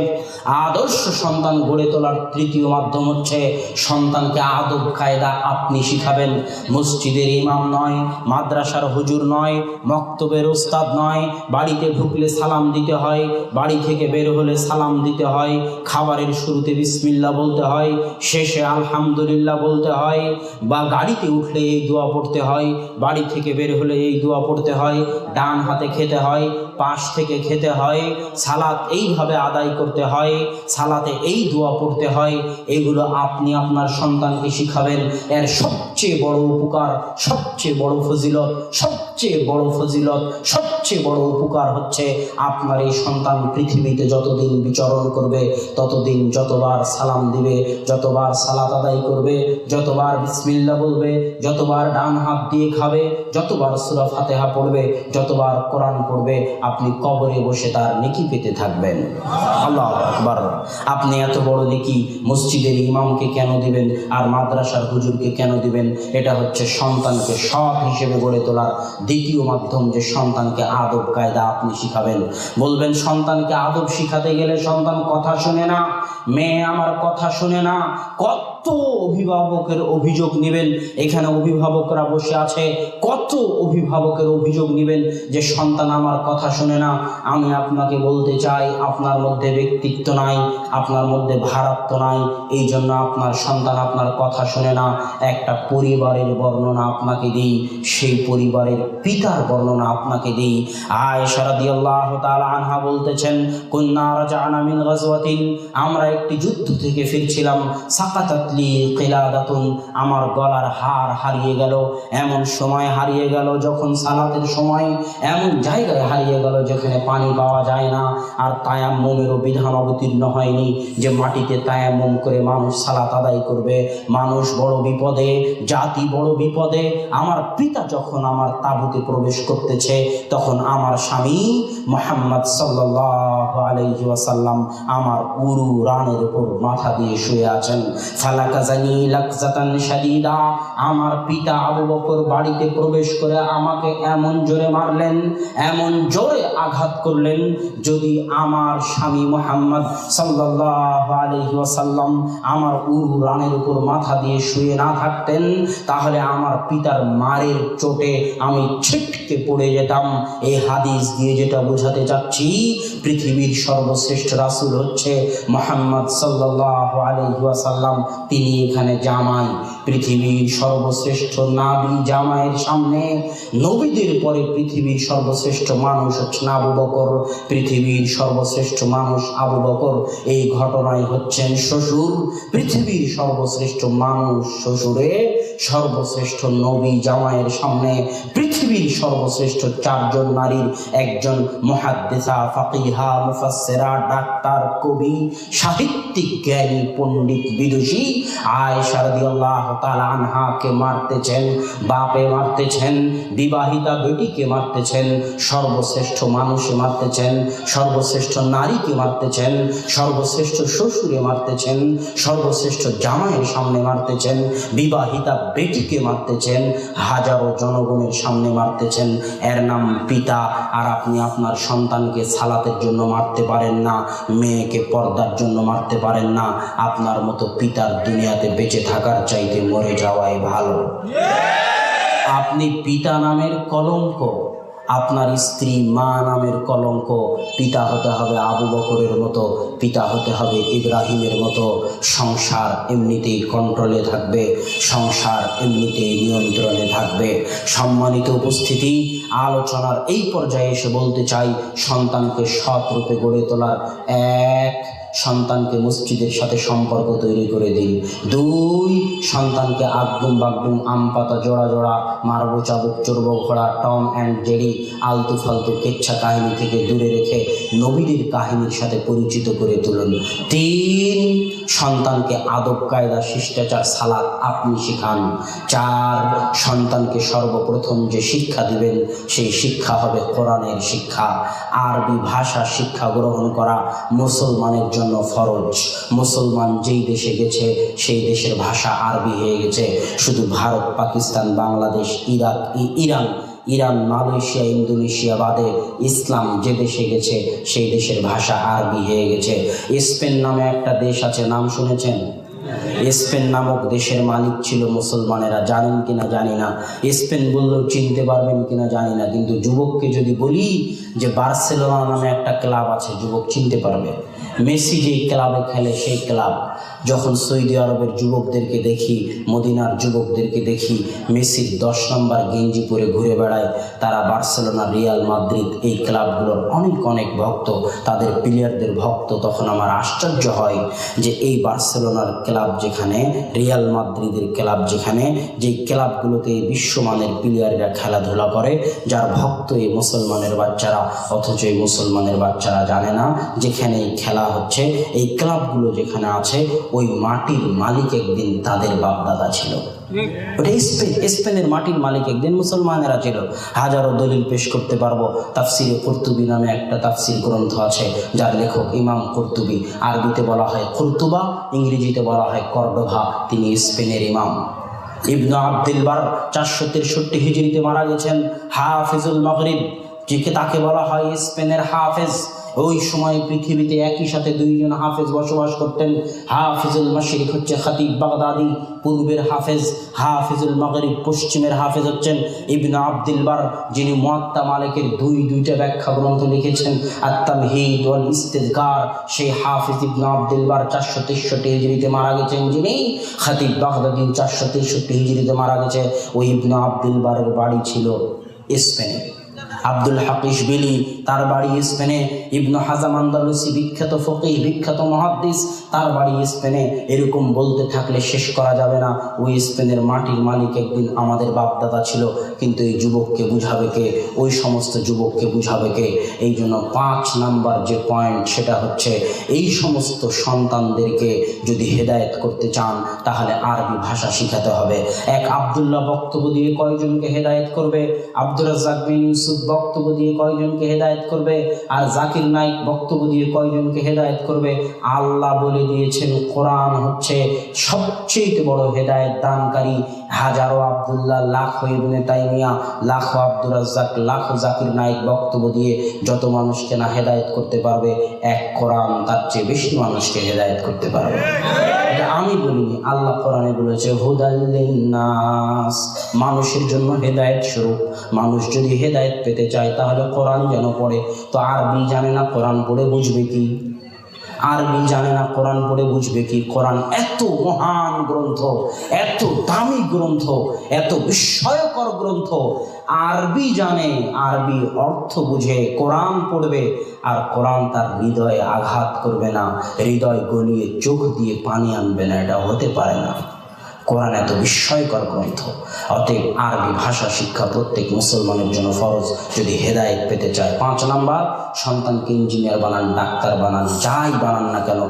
আদর্শ সন্তান গড়ে তোলার তৃতীয় মাধ্যম হচ্ছে সন্তানকে আদব কায়দা আপনি শিখাবেন। মসজিদের ইমাম নয়, মাদ্রাসার হুজুর নয়, মক্তবের ওস্তাদ নয়, বাড়িতে ঢুকলে সালাম দিতে হয়, বাড়ি থেকে বের হলে সালাম দিতে হয়, খাবারের শুরুতে বিসমিল্লাহ বলতে হয়, শেষে আলহামদুলিল্লাহ বলতে হয়, বা গাড়িতে উঠলে এই দোয়া পড়তে হয়, বাড়ি থেকে বের হলে এই দোয়া পড়তে হয়, ডান হাতে খেতে হয়, পাশ থেকে খেতে হয়, সালাত এইভাবে আদায় করতে হয়, সালাতে এই দোয়া পড়তে হয়। এগুলো আপনি আপনার সন্তানকে শিখাবেন। এর সবচেয়ে বড় উপকার, সবচেয়ে বড় ফজিলত, সবচেয়ে বড় ফজিলত, সবচেয়ে বড় উপকার হচ্ছে আপনার এই সন্তান পৃথিবীতে যতদিন বিচরণ করবে ততদিন যতবার সালাম দিবে, যতবার সালাত আদায় করবে, যতবার বিসমিল্লাহ বলবে, যতবার ডান হাত দিয়ে খাবে, যতবার সূরা ফাতিহা পড়বে, যতবার কোরআন পড়বে, আপনি কবরে বসে তার নেকি পেতে থাকবেন। আল্লাহু আকবার। আপনি এত বড় নেকি মসজিদের ইমামকে কেন দিবেন আর মাদ্রাসার হুজুরকে কেন দিবেন? এটা হচ্ছে সন্তানকে সৎ হিসেবে গড়ে তোলার দ্বিতীয় মাধ্যম, যে সন্তানকে আদব কায়দা আপনি শিখাবেন। বলবেন সন্তানকে আদব শিখাতে গেলে সন্তান কথা শোনে না, মেয়ে আমার কথা শোনে না। কত অভিভাবকের অভিযোগ নেবেন, এখানে অভিভাবকরা বসে আছে, কত অভিভাবকের অভিযোগ নেবেন যে সন্তান আমার কথা শোনে না। আমি আপনাকে বলতে চাই, আপনার মধ্যে ব্যক্তিত্ব নাই, আপনার মধ্যে ভারাত্ব নাই, এই জন্য আপনার সন্তান আপনার কথা শোনে না। একটা পরিবারের বর্ণনা আপনাকে দিই, সেই পরিবারের পিতার বর্ণনা আপনাকে দিই। আয়েশা রাদিয়াল্লাহু তাআলা আনহা বলতেছেন, কুন্না রাজআনা মিন গাজওয়াতিন, আমরা একটি যুদ্ধ থেকে ফিরছিলাম, সাকাতাতলি কিলাদাতুন, আমার গলার হার হারিয়ে গেল। এমন সময় হারিয়ে গেল যখন সালাতের সময়, এমন জায়গায় হারিয়ে গেল যেখানে পানি পাওয়া যায় না, আর তায়াম্মুমেরও বিধান অবতীর্ণ হয়নি যে মাটিতে তায়াম্মুম করে মানুষ সালাত আদায় করবে। মানুষ বড় বিপদে, জাতি বড় বিপদে। আমার পিতা যখন আমার তাঁবুতে প্রবেশ করতেছে, তখন আমার স্বামী মুহাম্মদ সাল্লাল্লাহু আলাইহি ওয়াসাল্লাম আমার উরু রানের উপর মাথা দিয়ে শুয়ে আছেন। ফালাকাজানি লাকজাতান শাদীদা, আমার পিতা আবু বকর বাড়িতে প্রবেশ করে আমাকে এমন জোরে মারলেন, এমন জোরে আঘাত করলেন, যদি আমার স্বামী মুহাম্মদ সাল্লাল্লাহু আলাইহি ওয়াসাল্লাম আমার উরু রানের উপর মাথা দিয়ে শুয়ে না থাকতেন, তাহলে আমার পিতার মারের চোটে আমি ছিটকে পড়ে যেতাম। এই হাদিস দিয়ে যেটা বোঝাতে চাচ্ছি, পৃথিবীর সর্বশ্রেষ্ঠ রাসূল হচ্ছে মুহাম্মদ সাল্লাল্লাহু আলাইহি ওয়াসাল্লাম, তিনি এখানে জামাই। পৃথিবীর সর্বশ্রেষ্ঠ নাবী জামাইয়ের সামনে, নবীদের পরে পৃথিবীর সর্বশ্রেষ্ঠ মানুষ হচ্ছেন আবু বকর, পৃথিবীর সর্বশ্রেষ্ঠ মানুষ আবু বকর। এই ঘটনায় হচ্ছেন শ্বশুর, পৃথিবীর সর্বশ্রেষ্ঠ মানুষ শ্বশুরে, সর্বশ্রেষ্ঠ নবী জামাইয়ের সামনে পৃথিবীর সর্বশ্রেষ্ঠ চারজন নারীর একজন মুহাদ্দিসা, ফাকিহা, মুফাসসিরা, ডাক্তার, কবি, সাহিত্যিক, জ্ঞানী, পণ্ডিত, বিদুষী আয়েশা রাদিয়াল্লাহু তাআলা আনহাকে মারতেছেন, বাপে মারতেছেন, বিবাহিতা বেটিকে মারতেছেন, সর্বশ্রেষ্ঠ মানুষে মারতেছেন, সর্বশ্রেষ্ঠ নারীকে মারতেছেন, সর্বশ্রেষ্ঠ শ্বশুরে মারতেছেন, সর্বশ্রেষ্ঠ জামাইয়ের সামনে মারতেছেন, বিবাহিতা বেটিকে মারতেছেন, হাজারো জনগণের সামনে মারতেছেন। এর নাম পিতা। আর আপনি আপনার সন্তানকে সালাতের জন্য মারতে পারেন না, মেয়েকে পর্দার জন্য মারতে পারেন না। আপনার মতো পিতার দুনিয়াতে বেঁচে থাকার চাইতে মরে যাওয়াই ভালো। আপনি পিতা নামের কলঙ্ক, আপনার স্ত্রী মা নামের কলঙ্ক। পিতা হতে হবে আবু বকরের মতো, পিতা হতে হবে ইব্রাহিমের মতো। সংসার এমনিতেই কন্ট্রোলে থাকবে, সংসার এমনিতেই নিয়ন্ত্রণে থাকবে। সম্মানিত উপস্থিতি, আলোচনার এই পর্যায়ে এসে বলতে চাই, সন্তানকে সৎ রূপে গড়ে তোলার এক, সন্তানকে মসজিদের সাথে সম্পর্ক তৈরি করে দিন। 2, সন্তানকে আগডুম বাগডুম, আম পাতা জোড়া জোড়া, মারবো চাবুক, চড়বো ঘোড়া, টম অ্যান্ড জেরি, আলতু ফালতু কেচ্ছা কাহিনী থেকে দূরে রেখে নবীদের কাহিনীর সাথে পরিচিত করে তুলুন। 3, সন্তানকে আদব কায়দা, শিষ্টাচার, সালাত আপনি শিখান। 4, সন্তানকে সর্বপ্রথম যে শিক্ষা দিবেন সেই শিক্ষা হবে কোরআনের শিক্ষা। আরবি ভাষা শিক্ষা গ্রহণ করা মুসলমানের জন্য ফরজ। মুসলমান যেই দেশে গেছে সেই দেশের ভাষা আরবি হয়ে গেছে। শুধু Bharat, Pakistan, Bangladesh, Iran, Malaysia, Indonesia বাদে ইসলাম যে দেশে গেছে সেই দেশের ভাষা আরবি হয়ে গেছে। স্পেন নামে একটা দেশ আছে, নাম শুনেছেন? স্পেন নামক দেশের মালিক ছিল মুসলমানেরা, জানেন কিনা জানি না, স্পেন বললেও চিনতে পারবেন কিনা জানি না, কিন্তু যুবককে যদি বলি যে বার্সেলোনা নামে একটা ক্লাব আছে, যুবক চিনতে পারবে। মেসি যেই ক্লাবে খেলে সেই ক্লাব। যখন সৌদি আরবের যুবকদেরকে দেখি, মদিনার যুবকদেরকে দেখি মেসির 10 নম্বর গেঞ্জি পরে ঘুরে বেড়ায়, তারা বার্সেলোনা, রিয়াল মাদ্রিদ এই ক্লাবগুলোর অনেক অনেক ভক্ত, তাদের প্লেয়ারদের ভক্ত। তখন আমার আশ্চর্য হয় যে এই বার্সেলোনার ক্লাব যেখানে, রিয়াল মাদ্রিদের ক্লাব যেখানে, যেই ক্লাবগুলোতে এই বিশ্বমানের প্লেয়াররা খেলাধুলা করে, যার ভক্ত এই মুসলমানের বাচ্চারা, অথচ এই মুসলমানের বাচ্চারা জানে না যেখানে এই খেলা হচ্ছে, এই ক্লাবগুলো যেখানে আছে, ওই মাটির মালিক একদিন তাদের বাপদাদা ছিল। ওটা স্পেনের মাটির মালিক একদিন মুসলমানেরা ছিল। হাজারো দলিল পেশ করতে পারবো। তাফসিরে কুরতুবী নামে একটা তাফসির গ্রন্থ আছে, যার লেখক ইমাম কুরতুবী, আরবিতে বলা হয় কুরতুবা, ইংরেজিতে বলা হয় কর্ডোভা। তিনি স্পেনের ইমাম। ইবনে আব্দুল বার 463 হিজরিতে মারা গেছেন। হাফিজুল মাগরিব, যে তাকে বলা হয় স্পেনের হাফেজ। ওই সময় পৃথিবীতে একই সাথে 2 জন হাফেজ বসবাস করতেন। হাফিজুল মাশরিক হচ্ছে খতিব বাগদাদি, পূর্বের হাফেজ। হাফিজুল মাগরিব, পশ্চিমের হাফেজ হচ্ছেন ইবনে আব্দুল বার, যিনি মুয়াত্তা মালিকের দুইটা ব্যাখ্যা গ্রন্থ লিখেছেন, আত-তামহিদ ওয়াল ইস্তিযকার। সেই হাফিজ ইবনে আব্দুল বার 463 হিজরিতে মারা গেছেন। যিনি খতিব বাগদাদি 463 হিজরিতে মারা গেছে। ওই ইবনে আব্দুল বারের বাড়ি ছিল স্পেনে। আব্দুল হক ইশবিলি, তার বাড়ি স্পেনে। ইবনে হাজাম আন্দালুসি, বিখ্যাত ফকিহ, বিখ্যাত মুহাদ্দিস, তার বাড়ি স্পেনে। এরকম বলতে থাকলে শেষ করা যাবে না। ওই স্পেনের মাটির মালিক একদিন আমাদের বাপদাদা ছিল। কিন্তু এই যুবককে বুঝাবে কে? ওই সমস্ত যুবককে বুঝাবে কে? এই জন্য 5 নাম্বার যে পয়েন্ট, সেটা হচ্ছে এই সমস্ত সন্তানদেরকে যদি হেদায়েত করতে চান তাহলে আরবি ভাষা শিখাতে হবে। এক আব্দুল্লাহ বক্তব্য দিয়ে কয়জনকে হেদায়েত করবে? আব্দুর রাজ্জাক বিন ইউসুফ বক্তব্য দিয়ে কয়জনকে হেদায়েত করবে? আর জাকির নাইক বক্তব্য দিয়ে কয়জনকে হেদায়েত করবে? আল্লাহ বলে দিয়েছেন কোরআন হচ্ছে সবচেয়ে বড় হেদায়েত দানকারী। হাজারো আব্দুল্লাহ, লাখো ইবনে তাইমিয়া, লাখো আব্দুর রাজ্জাক, লাখো জাকির নাইক বক্তব্য দিয়ে যত মানুষকে না হেদায়েত করতে পারবে, এক কোরআন তার চেয়ে বেশি মানুষকে হেদায়েত করতে পারবে। এটা আমি বলিনি, আল্লাহ কোরআনে বলেছে হুদাল লিন্নাস, মানুষের জন্য হেদায়েত স্বরূপ। মানুষ যদি হেদায়েত পেতে চায় তাহলে কোরআন যেন পড়ে। তো আরবি জানে না, কোরআন পড়ে বুঝবে কি? আরবি জানে না, কোরআন পড়ে বুঝবে কি? কোরআন এত মহান গ্রন্থ, এত দামি গ্রন্থ, এত বিস্ময়কর গ্রন্থ। আরবি জানে, আরবি অর্থ বুঝে, কোরআন পড়বে, আর কোরআন তার হৃদয়ে আঘাত করবে না, হৃদয় গলিয়ে চোখ দিয়ে পানি আনবে না, এটা হতে পারে না। কোরআন এত বিস্ময়কর গ্রন্থ। অতএব আরবি ভাষা শিক্ষা প্রত্যেক মুসলমানের জন্য ফরজ, যদি হেদায়েত পেতে চায়। 5 নাম্বার, সন্তানকে ইঞ্জিনিয়ার বানান, ডাক্তার বানান, যাই বানান না কেন,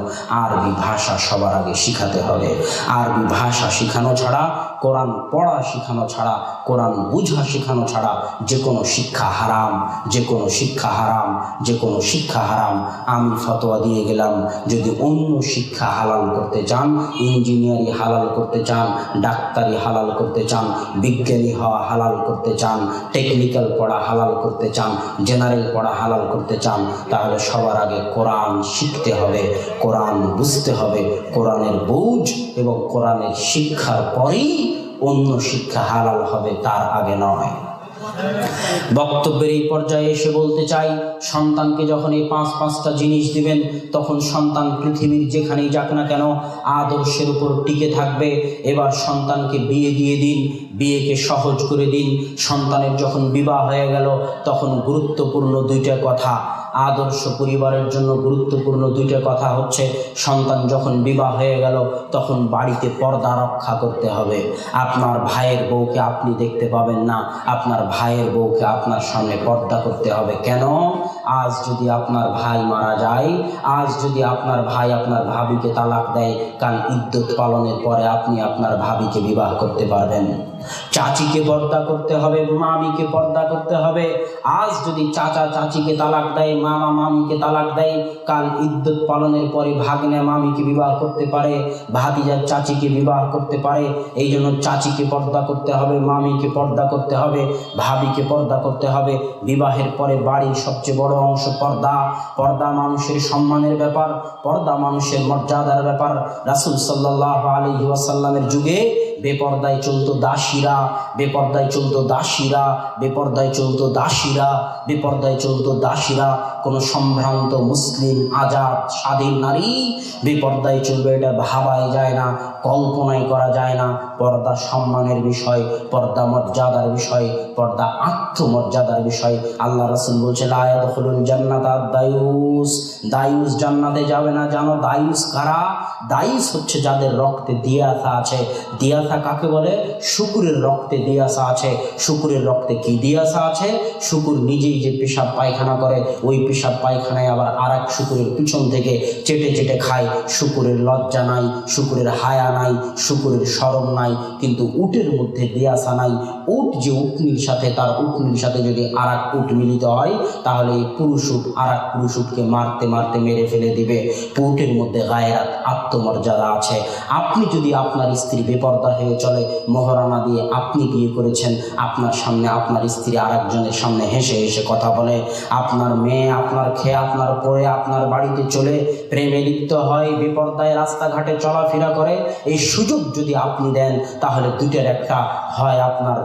আরবি ভাষা সবার আগে শিখাতে হবে। আরবি ভাষা শিখানো ছাড়া, কোরআন পড়া শিখানো ছাড়া, কোরআন বুঝা শেখানো ছাড়া যে কোনো শিক্ষা হারাম, যে কোনো শিক্ষা হারাম, যে কোনো শিক্ষা হারাম। আমি ফতোয়া দিয়ে গেলাম, যদি অন্য শিক্ষা হালাল করতে চান, ইঞ্জিনিয়ারি হালাল করতে চান, ডাক্তারি হালাল করতে চান, বিজ্ঞানী হওয়া হালাল করতে চান, টেকনিক্যাল পড়া হালাল করতে চান, জেনারেল পড়া হালাল করতে চান, তাহলে সবার আগে কোরআন শিখতে হবে, কোরআন বুঝতে হবে। কোরআনের বুঝ এবং কোরআনের শিক্ষার পরেই অন্য শিক্ষা হালাল হবে, তার আগে নয়। বক্তব্যের এই পর্যায়ে এসে বলতে চাই, সন্তানকে যখন এই 5টা জিনিস দিবেন, তখন সন্তান পৃথিবীর যেখানেই যাক না কেন আদর্শের উপর টিকে থাকবে। এবার সন্তানকে বিয়ে দিয়ে দিন, বিয়েকে সহজ করে দিন। সন্তানের যখন বিবাহ হয়ে গেল, তখন গুরুত্বপূর্ণ 2টা কথা, আদর্শ পরিবারের জন্য গুরুত্বপূর্ণ 2টা কথা হচ্ছে, সন্তান যখন বিবাহ হয়ে গেল তখন বাড়িতে পর্দা রক্ষা করতে হবে। আপনার ভাইয়ের বউকে আপনি দেখতে পাবেন না, আপনার ভাইয়ের বউকে আপনার সামনে পর্দা করতে হবে। কেন? আজ যদি আপনার ভাই মারা যায়, আজ যদি আপনার ভাই আপনার ভাবিকে তালাক দেয়, কাল ইদ্যত পালনের পরে আপনি আপনার ভাবিকে বিবাহ করতে পারবেন। চাচিকে পর্দা করতে হবে, মামিকে পর্দা করতে হবে। আজ যদি চাচা চাচিকে তালাক দেয়, মামা মামিকে তালাক দেয়, কাল ইদ্যত পালনের পরে ভাগ্নে মামিকে বিবাহ করতে পারে, ভাতিজার চাচিকে বিবাহ করতে পারে। এই জন্য চাচিকে পর্দা করতে হবে, মামিকে পর্দা করতে হবে, ভাবিকে পর্দা করতে হবে। বিবাহের পরে বাড়ির সবচেয়ে বড় অংশ পর্দা। পর্দা মানুষের সম্মানের ব্যাপার, পর্দা মানুষের মর্যাদার ব্যাপার। রাসূল সাল্লাল্লাহু আলাইহি ওয়াসাল্লামের যুগে বেপর্দায় চলতো দাসীরা, বেপর্দায় চলতো দাসীরা, বেপর্দায় চলতো দাসীরা, বেপর্দায় চলতো দাসীরা। কোনো সম্ভ্রান্ত মুসলিম আজাদ স্বাধীন নারী বেপর্দায় চলবে, এটা ভাবাই যায় না, কল্পনাই করা যায় না। পর্দা সম্মানের বিষয়, পর্দা মর্যাদার বিষয়, পর্দা আত্মমর্যাদার বিষয়। আল্লাহ রাসূল বলছে লা ইয়াদখুলুল জান্নাতা দায়ুস, দায়ুস জান্নাতে যাবে না। জানো দায়ুস কারা? দায়ুস হচ্ছে যাদের রক্তে দিয়াসা আছে। দিয়াসা কাকে বলে? শুকুরের রক্তে দিয়াসা আছে। শুকুরের রক্তে কি দিয়াসা আছে? শুকুর নিজেই যে পেশাব পায়খানা করে, ওই পেশাব পায়খানায় আবার আর এক শুকুরের পিছন থেকে চেটে চেটে খায়। শুকুরের লজ্জা নাই, শুকুরের হায়া নাই, শুকুরের শরম নাই। কিন্তু উটের মধ্যে দিয়াসা নাই। উট যে উটনির সাথে, তার উটনির সাথে যদি আর এক উট মিলিত হয়, তাহলে এই পুরুষ উট আর এক পুরুষ উটকে মারতে মারতে মেরে ফেলে দিবে। উটের মধ্যে গায়রাত, আত্মমর্যাদা আছে। আপনি যদি আপনার স্ত্রী বেপর্দা হয়ে চলে, মহারানা দিয়ে আপনি বিয়ে করেছেন, আপনার সামনে আপনার স্ত্রী আর একজনের সামনে হেসে হেসে কথা বলে, আপনার মেয়ে আপনার খেয়ে আপনার পরে আপনার বাড়িতে চলে প্রেমে লিপ্ত হয়, বেপর্দায় রাস্তাঘাটে চলাফেরা করে, এই সুযোগ যদি আপনি দেন, তাহলে দুইটার একটা হয়, আপনার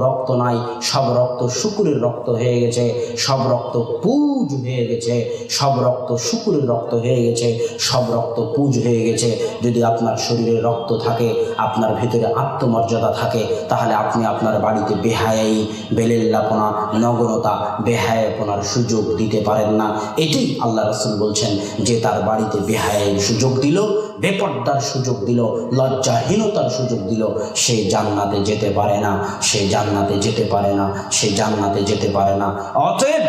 রক্ত নাই, সব রক্ত শুকুরের রক্ত হয়ে গেছে, সব রক্ত পুজ হয়ে গেছে, সব রক্ত শুকুরের রক্ত হয়ে গেছে, সব রক্ত পুজ হয়ে গেছে। যদি আপনার শরীরে রক্ত থাকে, আপনার ভেতরে আত্মমর্যাদা থাকে, তাহলে আপনি আপনার বাড়িতে বেহায়াই, বেলেল্লাপনা, নগরতা, বেহায়াপনার সুযোগ দিতে পারেন না। এটাই আল্লাহ রাসূল বলছেন যে তার বাড়িতে বেহায়াই সুযোগ দিল, বেপর্দার সুযোগ দিল, লজ্জাহীনতার সুযোগ দিল, সে জান্নাতে যেতে পারে না, সে জান্নাতে যেতে পারে না, সে জান্নাতে যেতে পারে না। অতএব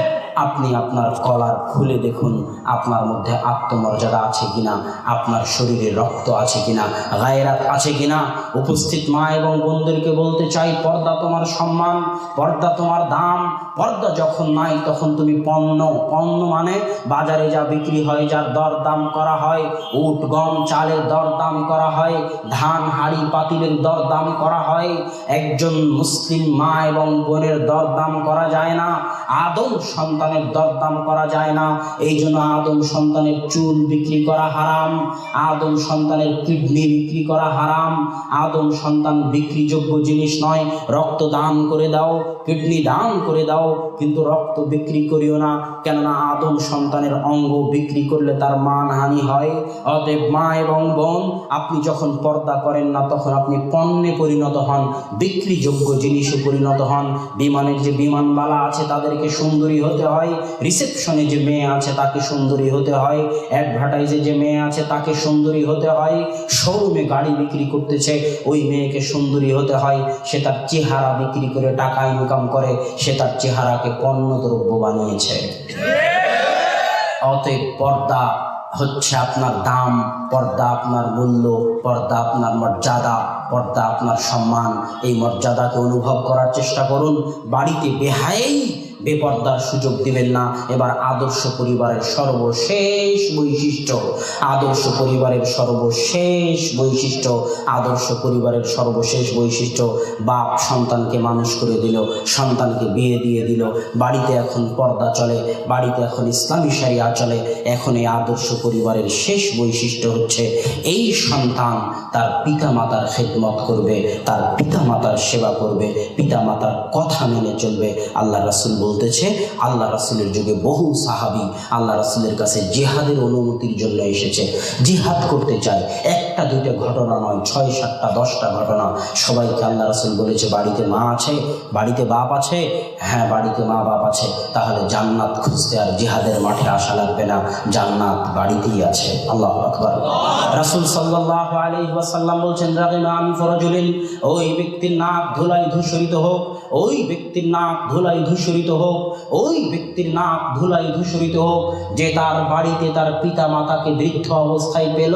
আপনি আপনার কলার খুলে দেখুন, আপনার মধ্যে আত্মমর্যাদা আছে কিনা, আপনার শরীরে রক্ত আছে কিনা, গায়রাত আছে কিনা। উপস্থিত মা এবং বোনদেরকে বলতে চাই, পর্দা তোমার সম্মান, পর্দা তোমার দাম। পর্দা যখন নাই, তখন তুমি পণ্য। পণ্য মানে বাজারে যা বিক্রি হয়, যার দরদাম করা হয়, উট গম চালের দরদাম করা হয়, ধান হাঁড়ি পাতিলের দরদাম করা হয়। একজন মুসলিম মা এবং বোনের দরদাম করা যায় না, আদম সন্তানের দরদাম করা যায় না। এই জন্য আদম সন্তানের চুল বিক্রি করা হারাম, আদম সন্তানের কিডনি বিক্রি করা হারাম। আদম সন্তান বিক্রিযোগ্য জিনিস নয়। রক্ত দান করে দাও, কিডনি দান করে দাও, কিন্তু রক্ত বিক্রি করিও না, কেননা আদম সন্তানের অঙ্গ বিক্রি করলে তার মানহানি হয়। অতএব মা এবং বোন, আপনি যখন পর্দা করেন না, তখন আপনি পণ্যে পরিণত হন, বিক্রিযোগ্য জিনিসে পরিণত হন। বিমানের যে বিমানবালা আছে তাদেরকে সুন্দরী হতে হয়, রিসেপশনে যে মেয়ে আছে তাকে সুন্দরী হতে হয়, অ্যাডভার্টাইজে যে মেয়ে আছে তাকে সুন্দরী হতে হয়, শোরুমে গাড়ি বিক্রি করতেছে ওই মেয়েকে সুন্দরী হতে হয়। সে তার চেহারা বিক্রি করে টাকা ইনকাম করে, সে তার চেহারাকে পণ্যদ্রব্য বানিয়েছে। অতএব পর্দা হচ্ছে আপনার দাম, পর্দা আপনার মূল্য, পর্দা আপনার মর্যাদা, পর্দা আপনার সম্মান। এই মর্যাদাকে অনুভব করার চেষ্টা করুন। বাড়িতে বেহায়াই, বেপর্দার সুযোগ দিবেন না। এবার আদর্শ পরিবারের সর্বশেষ বৈশিষ্ট্য, আদর্শ পরিবারের সর্বশেষ বৈশিষ্ট্য, আদর্শ পরিবারের সর্বশেষ বৈশিষ্ট্য, বাপ সন্তানকে মানুষ করে দিল, সন্তানকে বিয়ে দিয়ে দিল, বাড়িতে এখন পর্দা চলে, বাড়িতে এখন ইসলামী শরিয়া চলে। এখন এই আদর্শ পরিবারের শেষ বৈশিষ্ট্য হচ্ছে এই সন্তান তার পিতামাতার খেদমত করবে, তার পিতামাতার সেবা করবে, পিতামাতার কথা মেনে চলবে। আল্লাহ রাসূল বলতেছে, আল্লাহ রাসূলের যুগে বহু সাহাবী আল্লাহ রাসূলের কাছে জিহাদের অনুমতির জন্য এসেছে, জিহাদ করতে চায়। একটা দুইটা ঘটনা নয়, 6, 7, 10টা ঘটনা। সবাইকে আল্লাহ রাসূল বলেছে, বাড়িতে মা আছে, বাড়িতে বাপ আছে? হ্যাঁ, বাড়িতে মা বাপ আছে। তাহলে জান্নাত খুঁজতে আর জিহাদের মাঠে আসা লাগবে না, জান্নাত বাড়িতেই আছে। আল্লাহু আকবার। রাসূল সাল্লাল্লাহু আলাইহি ওয়াসাল্লাম বলছেন, রাগিমা আনফু রাজুলিন, ওই ব্যক্তির নাক ধুলায় ধূসরিত হোক, ওই ব্যক্তির নাক ধুলায় ধূসরিত হোক, ওই ব্যক্তির নাক ধুলায় ধূসরিত হোক, যে তার বাড়িতে তার পিতা মাতাকে বৃদ্ধ অবস্থায় পেল,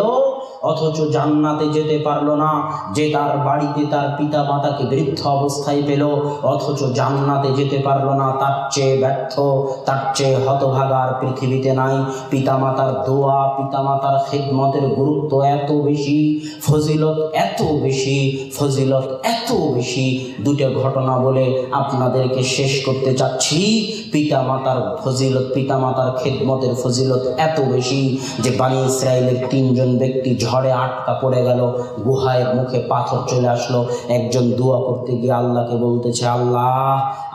অথচ জান্নাতে যেতে পারলো না। যে তার বাড়িতে তার পিতা মাতাকে বৃদ্ধ অবস্থায় পেল অথচ জান্নাতে যেতে পারলো না, তার চেয়ে ব্যর্থ, তার চেয়ে হতভাগা আর পৃথিবীতে নাই। পিতামাতার দোয়া, পিতামাতার খিদমতের গুরুত্ব এত বেশি, ফজিলত এত বেশি, ফজিলত এত বেশি। দুটো ঘটনা বলে আপনাদেরকে শেষ করতে চাচ্ছি। পিতামাতার ফজিলত, পিতামাতার খিদমতের ফজিলত এত বেশি যে বনী ইসরাইলের 3 জন ব্যক্তি ঝড়ে আটকা পড়ে গেল, গুহায় মুখে পাথর চলে আসলো। একজন দোয়া করতে গিয়ে আল্লাহকে বলতেছে, আল্লাহ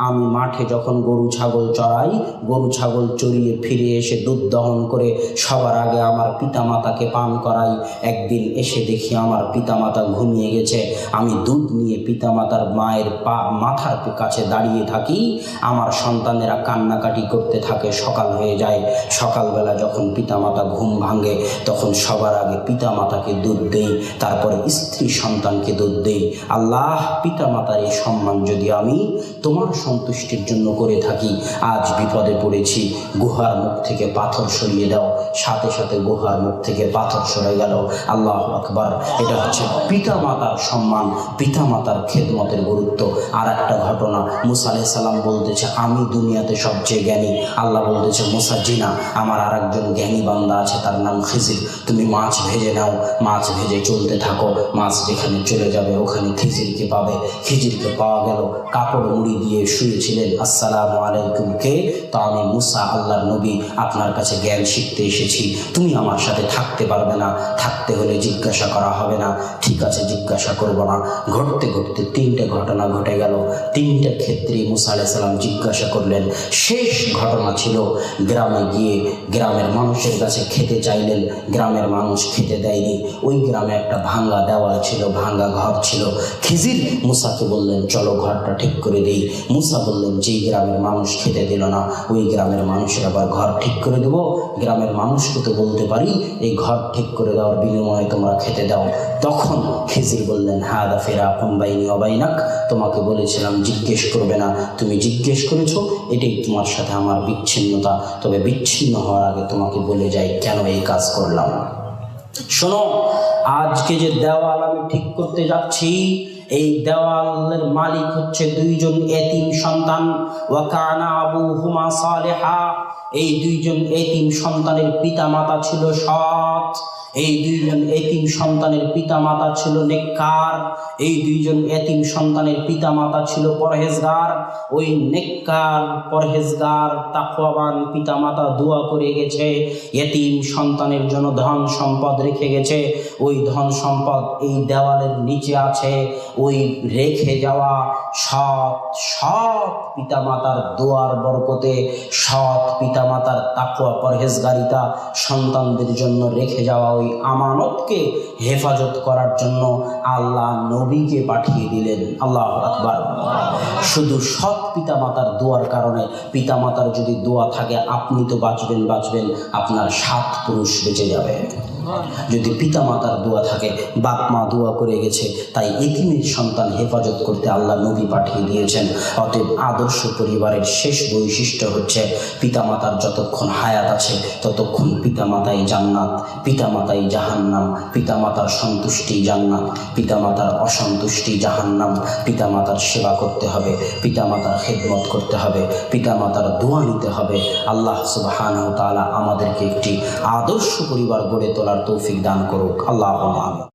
আমি মাঠে যখন গরু ছাগল চড়াই, গরু ছাগল চড়িয়ে ফিরে এসে দুধ দহন করে সবার আগে আমার পিতামাতাকে পান করাই। একদিন এসে দেখি আমার পিতামাতা ঘুমিয়ে গেছে। আমি দুধ নিয়ে পিতামাতার মায়ের মাথার কাছে দাঁড়িয়ে থাকি, আমার সন্তানেরা কান্নাকাটি করতে থাকে। সকাল হয়ে যায়, সকালবেলা যখন পিতামাতা ঘুম ভাঙে তখন সবার আগে পিতামাতাকে দুধ দেই, তারপরে স্ত্রী সন্তানকে দুধ দেই। আল্লাহ পিতামাতার এই সম্মান যদি আমি তোমার সন্তুষ্টির জন্য করে থাকি, আজ বিপদে পড়েছি, গুহার মুখ থেকে পাথর সরিয়ে দাও। সাথে সাথে গুহার মুখ থেকে পাথর সরে গেল। আল্লাহু আকবার। এটা হচ্ছে পিতামাতার সম্মান, পিতামাতার খেদমতের গুরুত্ব। আর একটা ঘটনা, মুসা আলাইহিস সালাম বলতেছে আমি দুনিয়াতে সবচেয়ে জ্ঞানী। আল্লাহ বলতেছে মুসা, জিনা আমার আর একজন জ্ঞানী বান্দা আছে, তার নাম খিজির। তুমি মাছ ভেজে নাও, মাছ ভেজে চলতে থাকো, মাছ যেখানে চলে যাবে ওখানে খিজিরকে পাবে। খিজিরকে পাওয়া গেল, কাপড় মুড়ি দিয়ে শুয়েছিলেন। আসসালামু আলাইকুম, কে? তো আমি মুসা, আল্লাহর নবী, আপনার কাছে জ্ঞান শিখতে এসেছি। তুমি আমার সাথে থাকতে পারবে না? থাকতে হলে জিজ্ঞাসা করা হবে না। ঠিক আছে, জিজ্ঞাসা করব না। ঘটতে ঘটতে 3টে ঘটনা ঘটে গেল। 3টে ক্ষেত্রে মুসা আলাইহিস সালাম জিজ্ঞাসা করলেন। শেষ ঘটনা ছিল গ্রামে গিয়ে গ্রামের মানুষের কাছে খেতে চাইলেন, গ্রামের মানুষ খেতে দেয়নি। ওই গ্রামে একটা ভাঙ্গা দেওয়াল ছিল, ভাঙ্গা ঘর ছিল। খিজির মুসাকে বললেন চলো ঘরটা ঠিক করে দেই। মুসা বললেন যেই গ্রামের মানুষ খেতে দিল না ওই গ্রামের মানুষের আবার ঘর ঠিক করে দেবো? গ্রামের মানুষকে তো বলতে পারি এই ঘর ঠিক করে দেওয়ার বিনিময়ে তোমরা খেতে দাও। তখন খিজির বললেন হাদা ফিরাকুম বাইনি ওয়া বাইনাক, তোমাকে বলেছিলাম জিজ্ঞেস করবে না, তুমি জিজ্ঞেস করেছো, এটাই তোমার সাথে আমার বিচ্ছিন্নতা। তবে বিচ্ছিন্ন হওয়ার আগে তোমাকে বলে যাই কেন এই কাজ করলাম। শোনো, আজকে যে দেওয়াল আমি ঠিক করতে যাচ্ছি, এই দেওয়ালের মালিক হচ্ছে 2 জন এতিম সন্তান। ওয়া কানা আবুহুমা সালিহা, এই 2 জন এতিম সন্তানের পিতামাতা ছিল সৎ। এই 2 জন এতিম সন্তানের পিতামাতা ছিল নেককার। এই 2 জন এতিম সন্তানের পিতামাতা ছিল পরহেজগার। ওই নেককার, পরহেজগার, তাকওয়াবান পিতামাতা দোয়া করে গেছে, এতিম সন্তানের জন্য ধন সম্পদ রেখে গেছে। ওই ধন সম্পদ এই দেওয়ালের নিচে আছে। ওই রেখে যাওয়া সৎ পিতামাতার দোয়ার বরকতে, সৎ পিতামাতার তাকওয়া পরহেজগারিতা, সন্তানদের জন্য রেখে যাওয়া ওই আমানতকে হেফাজত করার জন্য আল্লাহ নবীকে পাঠিয়ে দিলেন। আল্লাহু আকবার। শুধু সৎ পিতামাতার দোয়ার কারণে, পিতামাতার যদি দোয়া থাকে আপনি তো বাঁচবেন, আপনার 7 পুরুষ বেঁচে যাবে। যদি পিতামাতার দোয়া থাকে, বাপ মা দোয়া করে গেছে, তাই এতিমের সন্তান হেফাজত করতে আল্লাহ নবী পাঠিয়ে দিয়েছেন। অতএব আদর্শ পরিবারের শেষ বৈশিষ্ট্য হচ্ছে পিতামাতার যতক্ষণ হায়াত আছে ততক্ষণ পিতামাতাই জান্নাত, পিতামাতাই জাহান্নাম। পিতামাতার সন্তুষ্টি জান্নাত, পিতামাতার অসন্তুষ্টি জাহান্নাম। পিতামাতার সেবা করতে হবে, পিতামাতার খেদমত করতে হবে, পিতামাতার দোয়া নিতে হবে। আল্লাহ সুবহানাহু ওয়া তাআলা আমাদেরকে একটি আদর্শ পরিবার গড়ে তোলার তৌফিক দান করুক। আল্লাহুম্মা আমিন।